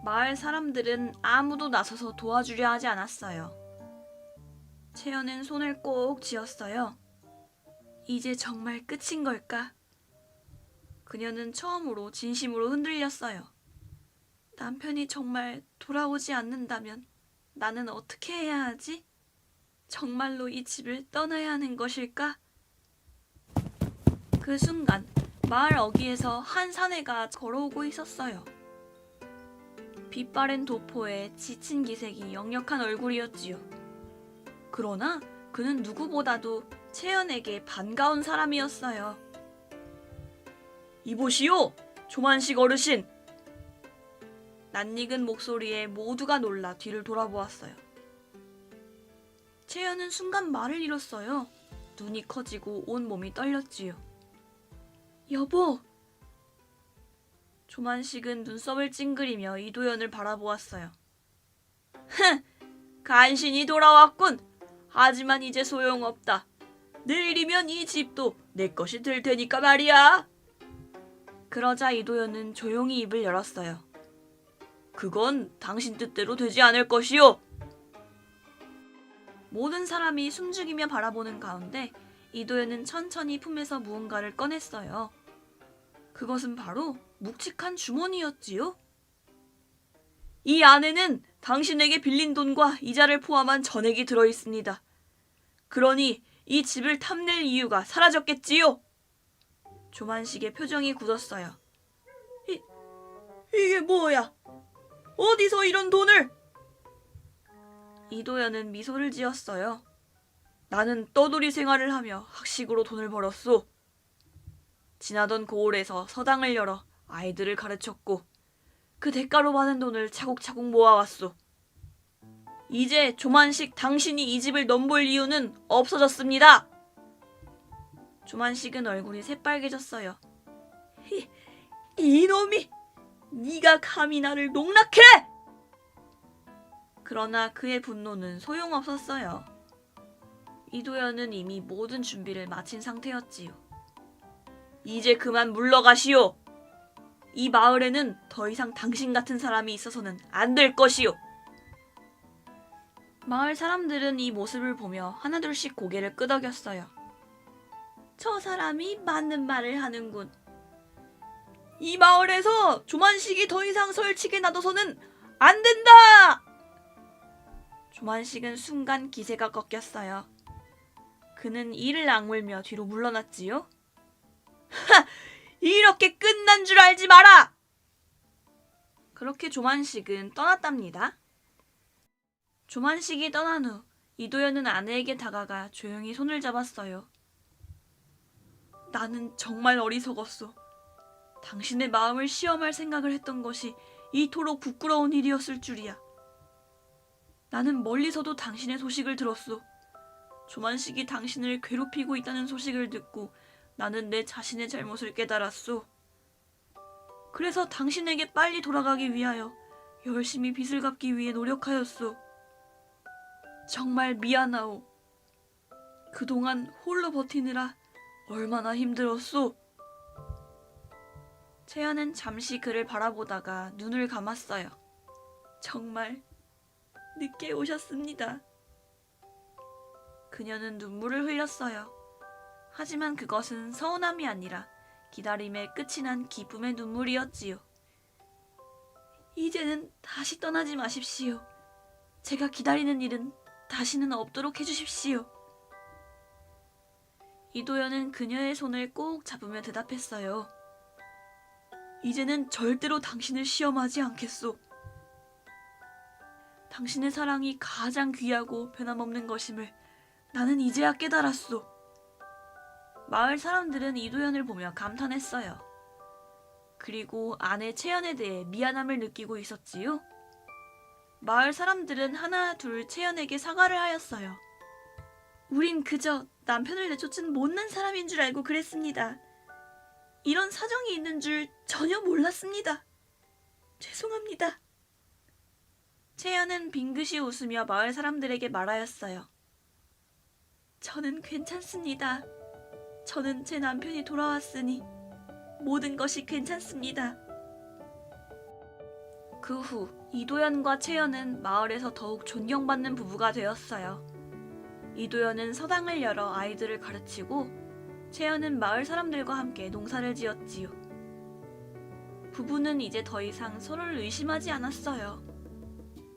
마을 사람들은 아무도 나서서 도와주려 하지 않았어요. 채연은 손을 꼭 쥐었어요. 이제 정말 끝인 걸까? 그녀는 처음으로 진심으로 흔들렸어요. 남편이 정말 돌아오지 않는다면 나는 어떻게 해야 하지? 정말로 이 집을 떠나야 하는 것일까? 그 순간 마을 어귀에서 한 사내가 걸어오고 있었어요. 빛바랜 도포에 지친 기색이 역력한 얼굴이었지요. 그러나 그는 누구보다도 채연에게 반가운 사람이었어요. 이보시오, 조만식 어르신. 낯익은 목소리에 모두가 놀라 뒤를 돌아보았어요. 채연은 순간 말을 잃었어요. 눈이 커지고 온 몸이 떨렸지요. 여보! 조만식은 눈썹을 찡그리며 이도연을 바라보았어요. 흥! 간신히 돌아왔군. 하지만 이제 소용없다. 내일이면 이 집도 내 것이 될 테니까 말이야. 그러자 이도연은 조용히 입을 열었어요. 그건 당신 뜻대로 되지 않을 것이오. 모든 사람이 숨죽이며 바라보는 가운데 이도연은 천천히 품에서 무언가를 꺼냈어요. 그것은 바로 묵직한 주머니였지요. 이 안에는 당신에게 빌린 돈과 이자를 포함한 전액이 들어있습니다. 그러니 이 집을 탐낼 이유가 사라졌겠지요. 조만식의 표정이 굳었어요. 이게 뭐야? 어디서 이런 돈을? 이도연은 미소를 지었어요. 나는 떠돌이 생활을 하며 학식으로 돈을 벌었소. 지나던 고을에서 서당을 열어 아이들을 가르쳤고 그 대가로 받은 돈을 차곡차곡 모아왔소. 이제 조만식 당신이 이 집을 넘볼 이유는 없어졌습니다. 조만식은 얼굴이 새빨개졌어요. 이놈이! 네가 감히 나를 농락해! 그러나 그의 분노는 소용없었어요. 이도연은 이미 모든 준비를 마친 상태였지요. 이제 그만 물러가시오. 이 마을에는 더 이상 당신 같은 사람이 있어서는 안 될 것이오. 마을 사람들은 이 모습을 보며 하나둘씩 고개를 끄덕였어요. 저 사람이 맞는 말을 하는군. 이 마을에서 조만식이 더 이상 설치게 놔둬서는 안 된다! 조만식은 순간 기세가 꺾였어요. 그는 이를 악물며 뒤로 물러났지요. 하! 이렇게 끝난 줄 알지 마라! 그렇게 조만식은 떠났답니다. 조만식이 떠난 후 이도연은 아내에게 다가가 조용히 손을 잡았어요. 나는 정말 어리석었소. 당신의 마음을 시험할 생각을 했던 것이 이토록 부끄러운 일이었을 줄이야. 나는 멀리서도 당신의 소식을 들었소. 조만식이 당신을 괴롭히고 있다는 소식을 듣고 나는 내 자신의 잘못을 깨달았소. 그래서 당신에게 빨리 돌아가기 위하여 열심히 빚을 갚기 위해 노력하였소. 정말 미안하오. 그동안 홀로 버티느라 얼마나 힘들었소. 채연은 잠시 그를 바라보다가 눈을 감았어요. 정말 늦게 오셨습니다. 그녀는 눈물을 흘렸어요. 하지만 그것은 서운함이 아니라 기다림에 끝이 난 기쁨의 눈물이었지요. 이제는 다시 떠나지 마십시오. 제가 기다리는 일은 다시는 없도록 해주십시오. 이도연은 그녀의 손을 꼭 잡으며 대답했어요. 이제는 절대로 당신을 시험하지 않겠소. 당신의 사랑이 가장 귀하고 변함없는 것임을 나는 이제야 깨달았소. 마을 사람들은 이도연을 보며 감탄했어요. 그리고 아내 채연에 대해 미안함을 느끼고 있었지요. 마을 사람들은 하나 둘 채연에게 사과를 하였어요. 우린 그저 남편을 내쫓은 못난 사람인 줄 알고 그랬습니다. 이런 사정이 있는 줄 전혀 몰랐습니다. 죄송합니다. 채연은 빙긋이 웃으며 마을 사람들에게 말하였어요. 저는 괜찮습니다. 저는 제 남편이 돌아왔으니 모든 것이 괜찮습니다. 그 후 이도연과 채연은 마을에서 더욱 존경받는 부부가 되었어요. 이도연은 서당을 열어 아이들을 가르치고 채연은 마을 사람들과 함께 농사를 지었지요. 부부는 이제 더 이상 서로를 의심하지 않았어요.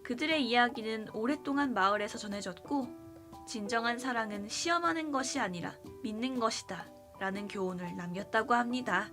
그들의 이야기는 오랫동안 마을에서 전해졌고 진정한 사랑은 시험하는 것이 아니라 믿는 것이다 라는 교훈을 남겼다고 합니다.